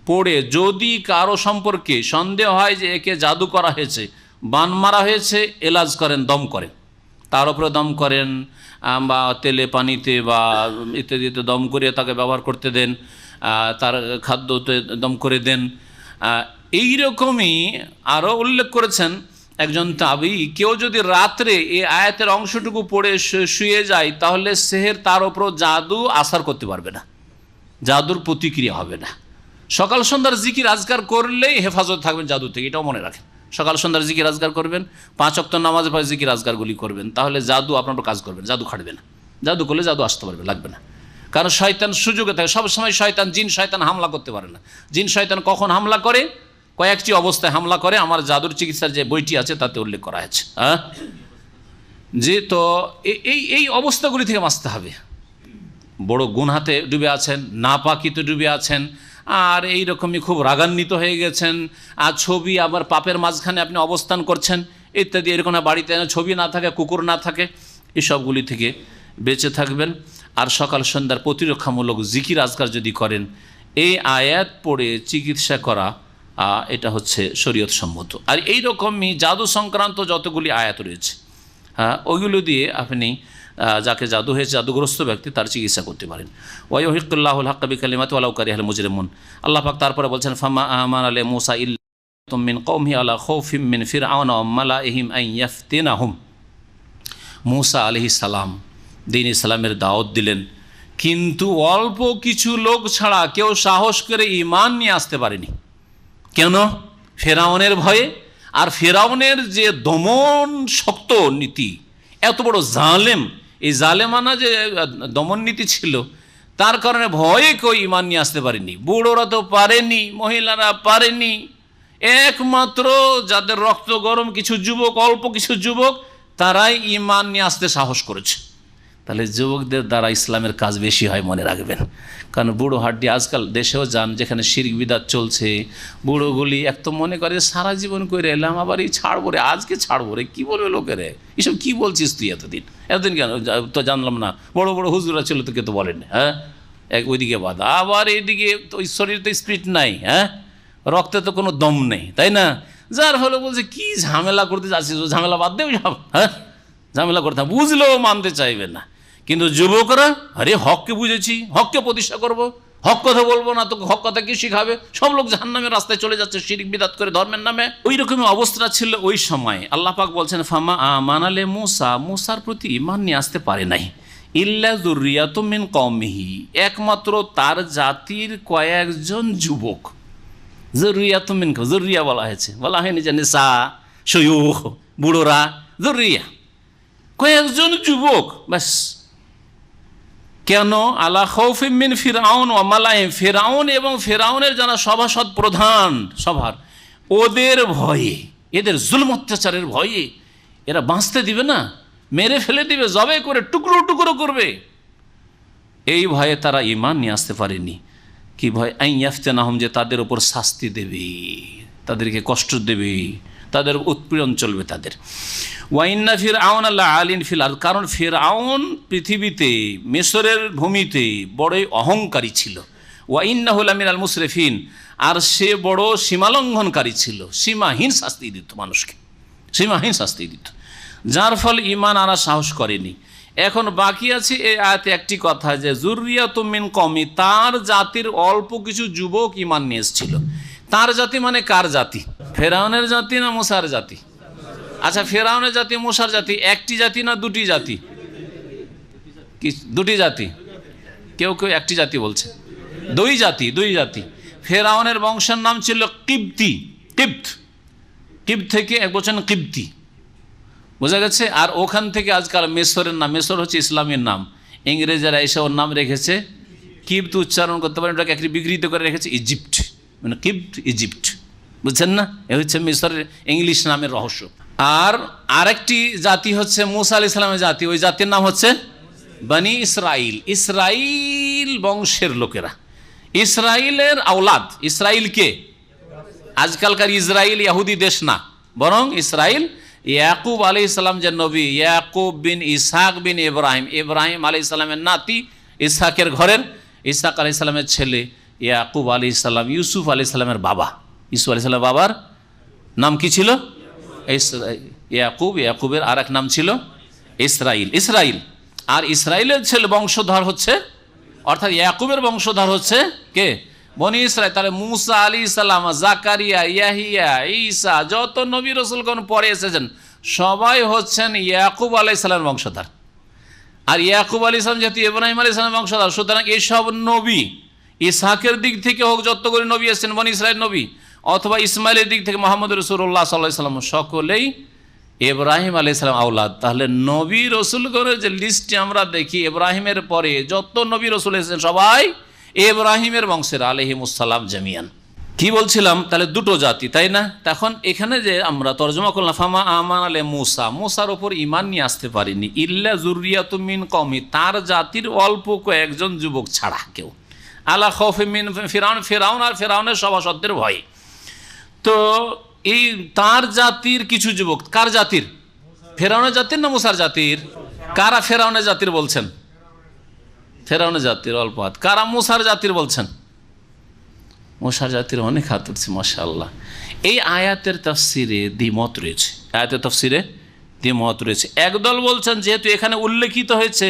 পড়ে যদি কারো সম্পর্কে সন্দেহ হয় যে একে জাদু করা হয়েছে, বান মারা হয়েছে, এলাজ করেন, দম করেন, তার উপরে দম করেন বা তেলে পানিতে বা ইত্যাদিতে দম করিয়ে তাকে ব্যবহার করতে দেন, তার খাদ্যতে দম করে দেন। এই রকমই আরও উল্লেখ করেছেন একজন তাবি, কেউ যদি রাত্রে এই আয়াতের অংশটুকু পড়ে শুয়ে যায় তাহলে সেহের তার ওপর জাদু আসার করতে পারবে না, জাদুর প্রতিক্রিয়া হবে না। সকাল সন্ধ্যার জিকির আজকার করলেই হেফাজত থাকবেন জাদু থেকে, এটাও মনে রাখেন। সকাল সন্ধ্যার জিকির আজকার করবেন, 5 ওয়াক্ত নামাজের পরে জিকির আজকারগুলি করবেন, তাহলে জাদু আপনার কাজ করবেন, জাদু খাটবে না। জাদু করলে জাদু আসতে পারবে, লাগবে না। কারণ শয়তান সুযোগে থাকে, সবসময় শয়তান, জিন শয়তান হামলা করতে পারে না। জিন শয়তান কখন হামলা করে? কয়েকটি অবস্থায় হামলা করে, আমার জাদুর চিকিৎসার যে বইটি আছে তাতে উল্লেখ করা আছে। যে তো এই অবস্থাগুলি থেকে বাঁচতে হবে। বড় গুনহাতে ডুবে আছেন, নাপাকিতে ডুবে আছেন, আর এই রকমই খুব রাগান্বিত হয়ে গেছেন, আর ছবি আবার পাপের মাঝখানে আপনি অবস্থান করছেন ইত্যাদি, এরকম বাড়িতে ছবি না থাকে, কুকুর না থাকে, এসবগুলি থেকে বেঁচে থাকবেন। আর সকাল সন্ধ্যার প্রতিরক্ষামূলক জিকির আজকার যদি করেন, এই আয়াত পড়ে চিকিৎসা করা এটা হচ্ছে শরীয়ত সম্মত। আর এই রকমই জাদু সংক্রান্ত যতগুলি আয়াত রয়েছে ওইগুলো দিয়ে আপনি যাকে জাদু হয়েছে, জাদুগ্রস্ত ব্যক্তি, তার চিকিৎসা করতে পারেন। ওয়ায়ুহিক্কুল্লাহুল হাক্কা বিকালিমাতিহি ওয়ালাউ কারিহাল মুজরিমুন। আল্লাহ পাক তারপরে বলছেন ফামা আমানা লি মুসা ইল্লা মিন কওমিহি আলা খাউফিম মিন ফিরআউনা ওয়া মালাইহিম আন ইয়াফতিনাহুম। মুসা আলাইহিস সালাম দ্বীন ইসলামের দাওয়াত দিলেন, কিন্তু অল্প কিছু লোক ছাড়া কেউ সাহস করে ঈমান নিয়ে আসতে পারেনি। কেন? ফেরাউনের ভয়ে। আর ফেরাউনের যে দমন শক্ত নীতি, এত বড় জালেম, এই জালেমানা যে দমন নীতি ছিল, তার কারণে ভয়ে কেউ ঈমান নিয়ে আসতে পারেনি। বুড়োরা তো পারেনি, মহিলারা পারেনি, একমাত্র যাদের রক্ত গরম কিছু যুবক, অল্প কিছু যুবক, তারাই ঈমান নিয়ে আসতে সাহস করেছে। তাহলে যুবকদের দ্বারা ইসলামের কাজ বেশি হয়, মনে রাখবেন। কারণ বুড়ো হাড্ডি আজকাল দেশেও যান, যেখানে শিরক বিদআত চলছে, বুড়োগুলি এক তো মনে করে সারা জীবন করে এলাম, আবার এই ছাড়বো রে, আজকে ছাড়বো রে, কী বলবে লোকেরে, এসব কী বলছিস তুই এতদিন কেন তো জানলাম না, বড় বড় হুজুরা ছিল তোকে তো বলেন। ওইদিকে বাধা, আবার এইদিকে তো শরীরে তো স্পিরিট নাই, রক্তে তো কোনো দম নেই, তাই না? যার হলো বলছে কি ঝামেলা করতে যাচ্ছিস, ঝামেলা বাদ দেও সব, ঝামেলা করতে বুঝলেও মানতে চাইবে না। কিন্তু যুবকরা, আরে হককে বুঝেছি, হককে প্রতিষ্ঠা করব, হক কথা বলবো না তো হক কথা কি শিখাবে, সব লোক জাহান্নামের রাস্তায় চলে যাচ্ছে শিরক বিদআত করে ধর্মের নামে। ওই রকমই অবস্থা ছিল ওই সময়। আল্লাহ পাক বলছেন ফামা আমানা লি মুসা, মুসার প্রতি ঈমান নিয়ে আসতে পারে নাই, ইল্লা যুররিয়াতুম মিন কওমিহি, একমাত্র তার জাতির কয়েকজন যুবক। যুররিয়াতুম মিন, যুররিয়া বলা হয়েছে, বলা হয়নি যে নিসা, শয়ুখ, বুড়োরা, যুররিয়া, কয়েকজন যুবক ব্যাস। কেন? আলা খাউফিম মিন ফিরআউন ওয়া মালাইহিম, ফিরআউন এবং ফিরআউনের যারা সভাসদ, প্রধান সভার, ওদের ভয়ে, এদের জুলম অত্যাচারের ভয়ে এরা বাঁচতে দিবে না, মেরে ফেলে দিবে, জবে করে টুকরো টুকরো করবে, এই ভয়ে তারা ঈমান নিয়ে আসতে পারেনি। কি ভয়? আন ইয়াফতিনাহুম, যে তাদের উপর শাস্তি দেবে, তাদেরকে কষ্ট দেবে, তাদের উৎপীড়ন চলবে তাদের। ওয়াইন্না ফিরআউন আল্লাহ আলিন ফিল আরদ, কারণ ফিরআউন পৃথিবীতে মিশরের ভূমিতে বড়ই অহংকারী ছিল। ওয়াইন্নাহু লামিনাল মুসরিফিন, আর সে বড় সীমালঙ্ঘনকারী ছিল, সীমাহীন শাস্তি দিত মানুষকে, সীমাহীন শাস্তি দিত, যার ফল ঈমান আনার সাহস করেনি। এখন বাকি আছে এই আয়াতে একটি কথা, যে যুররিয়াতুম মিন কওমি, তার জাতির অল্প কিছু যুবক ঈমান নিয়ে এসেছিল। তার জাতি মানে কার জাতি? ফেরাউনের জাতি না মুসার জাতি? আচ্ছা, ফেরাউনের জাতি মুসার জাতি একটি জাতি না দুটি জাতি? কি দুটি জাতি? কেউ কেউ একটি জাতি বলছে, দুই জাতি, দুই জাতি। ফেরাউনের বংশের নাম ছিল কিপ্তি, কিপ্ত, কিপ্ত থেকে এক বচন কিপ্তি, বোঝা গেছে। আর ওখান থেকে আজকাল মেসরের নাম, মেসর হচ্ছে ইসলামের নাম, ইংরেজরা এসে ওর নাম রেখেছে, কিপ্ত উচ্চারণ করতে পারেন, ওটাকে একটি বিকৃত করে রেখেছে ইজিপ্ট, মানে কিপ্ত ইজিপ্ট, বুঝছেন না? এ হচ্ছে মিসরের ইংলিশ নামের রহস্য। আর আরেকটি জাতি হচ্ছে মুসা আলাইহিস সালামের জাতি, ওই জাতির নাম হচ্ছে বনি ইসরাইল, ইসরাইল বংশের লোকেরা, ইসরাইলের আওলাদ। ইসরাইল কে? আজকালকার ইসরাইল ইহুদি দেশ না, বরং ইসরাইল ইয়াকুব আলাইহিস সালাম যে নবী, ইয়াকুব বিন ইসহাক বিন ইব্রাহিম, ইব্রাহিম আলাইহিস সালামের নাতি, ইসহাকের ঘরের, ইসহাক আলাইহিস সালামের ছেলে ইয়াকুব আলাইহিস সালাম, ইউসুফ আলাইহিস সালামের বাবা। ইউসুফ আলাইহিস সালামের বাবার নাম কি ছিল? ইয়াকুব। ইয়াকুবের আর এক নাম ছিল ইসরাইল, ইসরাইল। আর ইসরাইলের ছেলে বংশধর হচ্ছে, অর্থাৎ ইয়াকুবের বংশধর হচ্ছে কে? বনি ইসরাইল। তাহলে মুসা আলাইহিস সালাম, জাকারিয়া, ইয়াহিয়া, ঈসা, যত নবী রাসূলগণ পরে এসেছেন সবাই হচ্ছেন ইয়াকুব আলাইহিস সালামের বংশধর। আর ইয়াকুব আলাইহিস সালাম যেহেতু ইব্রাহিম আলাইহিস সালামের বংশধর, সুতরাং এইসব নবী, ইসহাকের দিক থেকে হোক যতগুলি নবী এসেছেন বনি ইসরাইল নবী, অথবা ইসমাইলের দিক থেকে মুহাম্মদ রাসূলুল্লাহ সাল্লাল্লাহু আলাইহি ওয়াসাল্লাম, সকলেই ইব্রাহিম আলাইহিস সালাম আওলাদ। তাহলে নবী রাসূলগণের যে লিস্টে আমরা দেখি, ইব্রাহিমের পরে যত নবী রাসূল এসেছেন সবাই ইব্রাহিমের বংশের, আলাইহিমুস সালাম জামিয়ান। কি বলছিলাম? তাহলে দুটো জাতি, তাই না? তখন এখানে যে আমরা তরজমা করলাম, ফামা আমান আলে মুসা, মুসার ওপর ঈমান নিয়ে আসতে পারিনি, ইল্লা যুররিয়াতুম মিন কওমি, তার জাতির অল্প কয়েকজন যুবক ছাড়া কেউ, আলা খাউফি মিন ফিরাউন, ফিরাউন আর ফিরাউনের সভাসদদের ভয়। তো এই তার জাতির কিছু যুবক, কার জাতির? ফেরাউনের জাতির না মুসার জাতির? কারা ফেরাউনের জাতির বলছেন? ফেরাউনের জাতির অল্প হাত। কারা মুসার জাতির বলছেন? মুসার জাতির অনেক হাত উঠছে, মাশাআল্লাহ। এই আয়াতের তাফসিরে দ্বিমত রয়েছে, আয়াতের তাফসিরে দ্বিমত রয়েছে। একদল বলছেন যেহেতু এখানে উল্লেখিত হয়েছে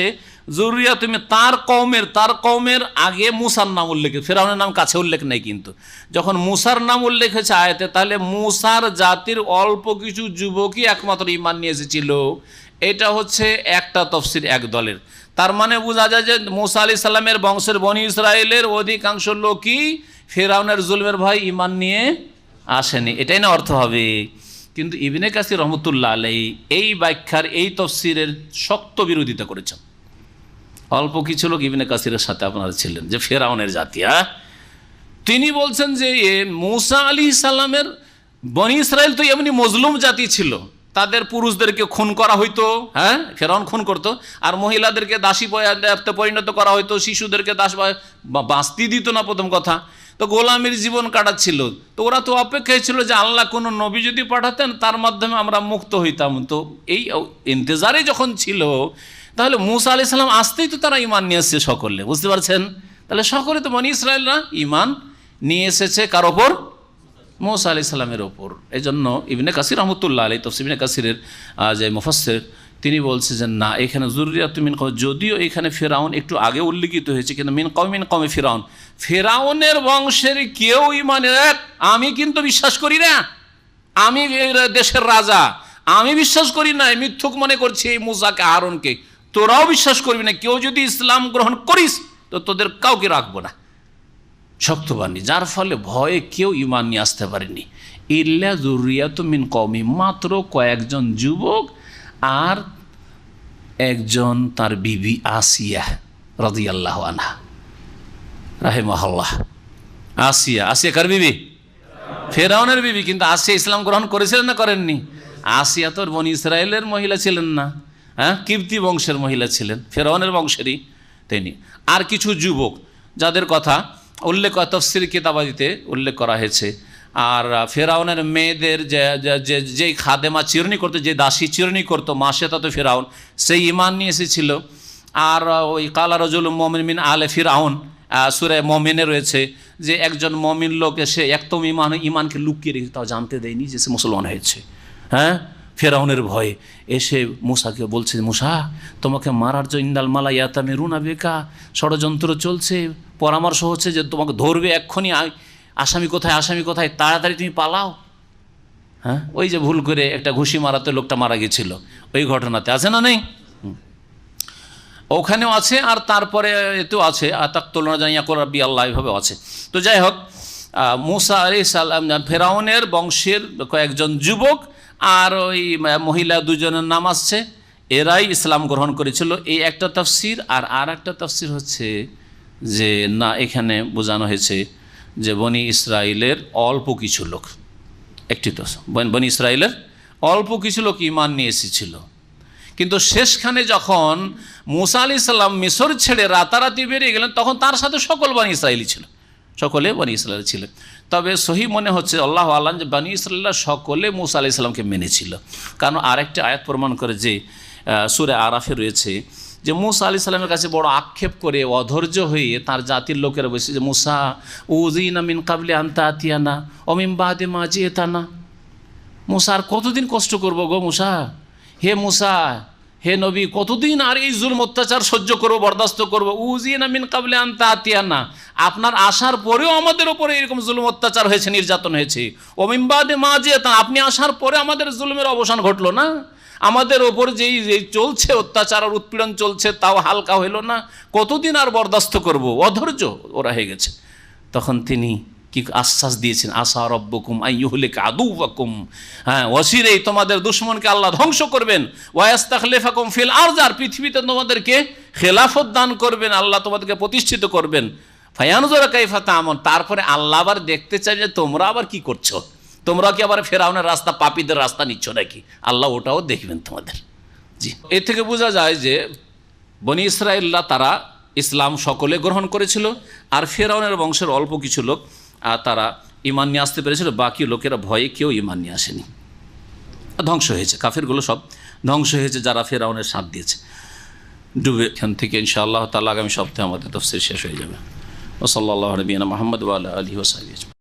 যুররিয়াতুম, তার কওমের আগে মুসার নাম উল্লেখ, ফেরাউনের নাম কাছে উল্লেখ নেই, কিন্তু যখন মুসার নাম উল্লেখ হয়েছে আয়াতে, তাহলে মুসার জাতির অল্প কিছু যুবকই একমাত্র ঈমান নিয়ে এসেছিল। এটা হচ্ছে একটা তাফসির এক দলের। তার মানে বোঝা যায় যে মুসা আলাইহিস সালামের বংশের বনি ইসরায়েলের অধিকাংশ লোকই ফিরআউনের জুলমের ভয় ঈমান নিয়ে আসেনি, এটাই না অর্থ হবে। কিন্তু ইবনে কাসির রহমতুল্লাহ আলাইহি এই ব্যাখ্যার, এই তাফসিরের শক্ত বিরোধিতা করেছেন। অল্প কিছু লোক ইবনে কাসিরের সাথে আপনারা ছিলেন যে ফিরআউনের জাতি। তিনি বলছেন যে মুসা আলাইহিস সালামের বনি ইসরায়েল তো এমনি মজলুম জাতি ছিল, তাদের পুরুষদেরকে খুন করা হইতো, হ্যাঁ ফেরাউন খুন করতো, আর মহিলাদেরকে দাসী পরিণত করা হইতো, শিশুদেরকে দাস বাঁচতে দিত না প্রথম কথা, তো গোলামির জীবন কাটাচ্ছিল। তো ওরা তো অপেক্ষায় ছিল যে আল্লাহ কোনো নবী যদি পাঠাতেন তার মাধ্যমে আমরা মুক্ত হইতাম। তো এই ইন্তজারে যখন ছিল, তাহলে মুসা আলাইহিস সালাম আসতেই তো তারা ঈমান নিয়ে এসেছে সকলে, বুঝতে পারছেন? তাহলে সকলে তো বনি ইসরায়েলরা ঈমান নিয়ে এসেছে কার ওপর? মুসা আলাইহিস সালামের ওপর। এই জন্য ইবনে কাসির রহমতুল্লাহ আলাইহি তাফসীর ইবনে কাসিরের যে মুফাসসির, তিনি বলছে যে না, এখানে যুররিয়াতুম মিন কওমি, যদিও এখানে ফিরআউন একটু আগে উল্লেখিত হয়েছে, কিন্তু মিন কওমি ফিরআউন, ফিরআউনের বংশের কেউ ঈমানে, আমি কিন্তু বিশ্বাস করি না, আমি দেশের রাজা, আমি বিশ্বাস করি না, মিথ্যুক মনে করছি এই মুসাকে, হারুনকে, তোরাও বিশ্বাস করবি না, কেউ যদি ইসলাম গ্রহণ করিস তো তোদের কাউকে রাখবো না, শক্তবাণী। যার ফলে ভয়ে কেউ ঈমান নিয়ে আসতে পারেনি। ইল্লা যুররিয়াতুম মিন কওমি, মাত্র কয়েকজন যুবক আর একজন তার বিবি আসিয়া রাদিয়াল্লাহু আনহা রাহিমাহুল্লাহ। আসিয়া কার বিবি? ফেরাউনের বিবি। কিন্তু আসিয়া ইসলাম গ্রহণ করেছিলেন না করেননি? আসিয়া তো বনি ইসরায়েলের মহিলা ছিলেন না, হ্যাঁ কিপ্তি বংশের মহিলা ছিলেন, ফেরাউনের বংশেরই তিনি। আর কিছু যুবক যাদের কথা উল্লেখ তাফসীর কিতাবাদিতে উল্লেখ করা হয়েছে, আর ফেরাউনের মেয়েদের যেই খাদেমা চিরনি করতো, যে দাসী চিরনি করতো, মাসে তত ফেরাউন, সেই ইমান নিয়ে এসেছিল। আর ওই কালা রজুল মমিন মিন আলে ফিরাউন, সূরা মুমিনে রয়েছে যে একজন মমিন লোক এসে একদম ইমানকে লুকিয়ে রেখে, তাও জানতে দেয়নি যে সে মুসলমান হয়েছে। হ্যাঁ, ফেরাউনের ভয়ে এসে মূসাকে বলছে, মূসা তোমাকে মারার জন্য ইন্দাল মালা ইয়াতামিরুনা বিকা, ষড়যন্ত্র চলছে, পরামর্শ হচ্ছে যে তোমাকে ধরবে এক্ষুনি, আসামি কোথায়, তাড়াতাড়ি তুমি পালাও। হ্যাঁ, ওই যে ভুল করে একটা ঘুষি মারাতে লোকটা মারা গেছিল, ওই ঘটনাতে আছে না নেই? ওখানেও আছে, আর তারপরে এতেও আছে, আতাকতুলনা জানিয়া রাব্বি আল্লাহ, এইভাবেও আছে। তো যাই হোক, মূসা আলাইহিস সালাম ফেরাউনের বংশের কয়েকজন যুবক আর ওই মহিলা দুজনের নাম আসছে, এরাই ইসলাম গ্রহণ করেছিল, এই একটা তাফসির। আর একটা তাফসির হচ্ছে যে না, এখানে বোঝানো হয়েছে যে বনি ইসরায়েলের অল্প কিছু লোক, একটি তো বনি ইসরায়েলের অল্প কিছু লোক ঈমান নিয়ে এসেছিল, কিন্তু শেষখানে যখন মূসা আলাইহিস সালাম মিশর ছেড়ে রাতারাতি বেরিয়ে গেলেন, তখন তার সাথে সকল বনি ইসরায়েলি ছিল, সকলে বনি ইসরায়েল ছিলেন। তবে সহি মনে হচ্ছে আল্লাহু আ'লাম যে বনি ইসরায়েলরা সকলে মূসা আলাইহিস সালামকে মেনেছিল, কারণ আরেকটি আয়াত প্রমাণ করে যে সূরা আরাফে রয়েছে যে মূসা আলাইহিস সালামের কাছে বড় আক্ষেপ করে অধৈর্য হয়ে তার জাতির লোকেরা বলছে যে মূসা উযিনা মিন কাবলি আন তাতিয়ানা ওয়া মিন বাদি মা জিতানা, মূসা আর কতদিন কষ্ট করব গো মূসা, হে মূসা, হে নবী, কতদিন আর এই জুলম অত্যাচার সহ্য করবো, বরদাস্ত করবো। উযিনা মিন কাবলি আন তাতিয়ানা, আপনার আসার পরেও আমাদের উপরে এরকম জুলম অত্যাচার হয়েছে, নির্যাতন হয়েছে। ওয়া মিন বাদি মা জিতানা, আপনি আসার পরে আমাদের জুলমের অবসান ঘটলো না, আমাদের ওপর যেই চলছে অত্যাচার আর উৎপীড়ন চলছে তাও হালকা হইল না, কতদিন আর বরদাস্ত করব, অধৈর্য ওরা হয়ে গেছে। তখন তিনি কি আশ্বাস দিয়েছেন, আসা রব্বুকুম আইয়ুহলিকা আদুওয়াকুম, হ্যাঁ অচিরেই তোমাদের দুশমনকে আল্লাহ ধ্বংস করবেন, ওয়াস্তাখলিফাকুম ফিল আরজ, আর পৃথিবীতে তোমাদেরকে খেলাফত দান করবেন, আল্লাহ তোমাদেরকে প্রতিষ্ঠিত করবেন। ফায়ানজুরা কাইফা তা'মালুন, তারপরে আল্লাহ আবার দেখতে চাই যে তোমরা আবার কি করছো, তোমরা কি আবার ফেরাউনের রাস্তা, পাপীদের রাস্তা নিচ্ছ নাকি, আল্লাহ ওটাও দেখবেন তোমাদের। জি, এ থেকে বোঝা যায় যে বনি ইসরায়েলরা তারা ইসলাম সকলে গ্রহণ করেছিল, আর ফেরাউনের বংশের অল্প কিছু লোক তারা ঈমান নিয়ে আসতে পেরেছিল, বাকি লোকেরা ভয়ে কেউ ঈমান নিয়ে আসেনি, ধ্বংস হয়েছে, কাফেরগুলো সব ধ্বংস হয়েছে যারা ফেরাউনের সাথ দিয়েছে ডুবে। এখান থেকে ইনশাআল্লাহ তাআলা আগামী সপ্তাহে আমাদের তাফসীর শেষ হয়ে যাবে। ওয়া সাল্লাল্লাহু আলা নবিয়িনা মুহাম্মদ ওয়া আলা আলিহি ওয়া সাহবিহি।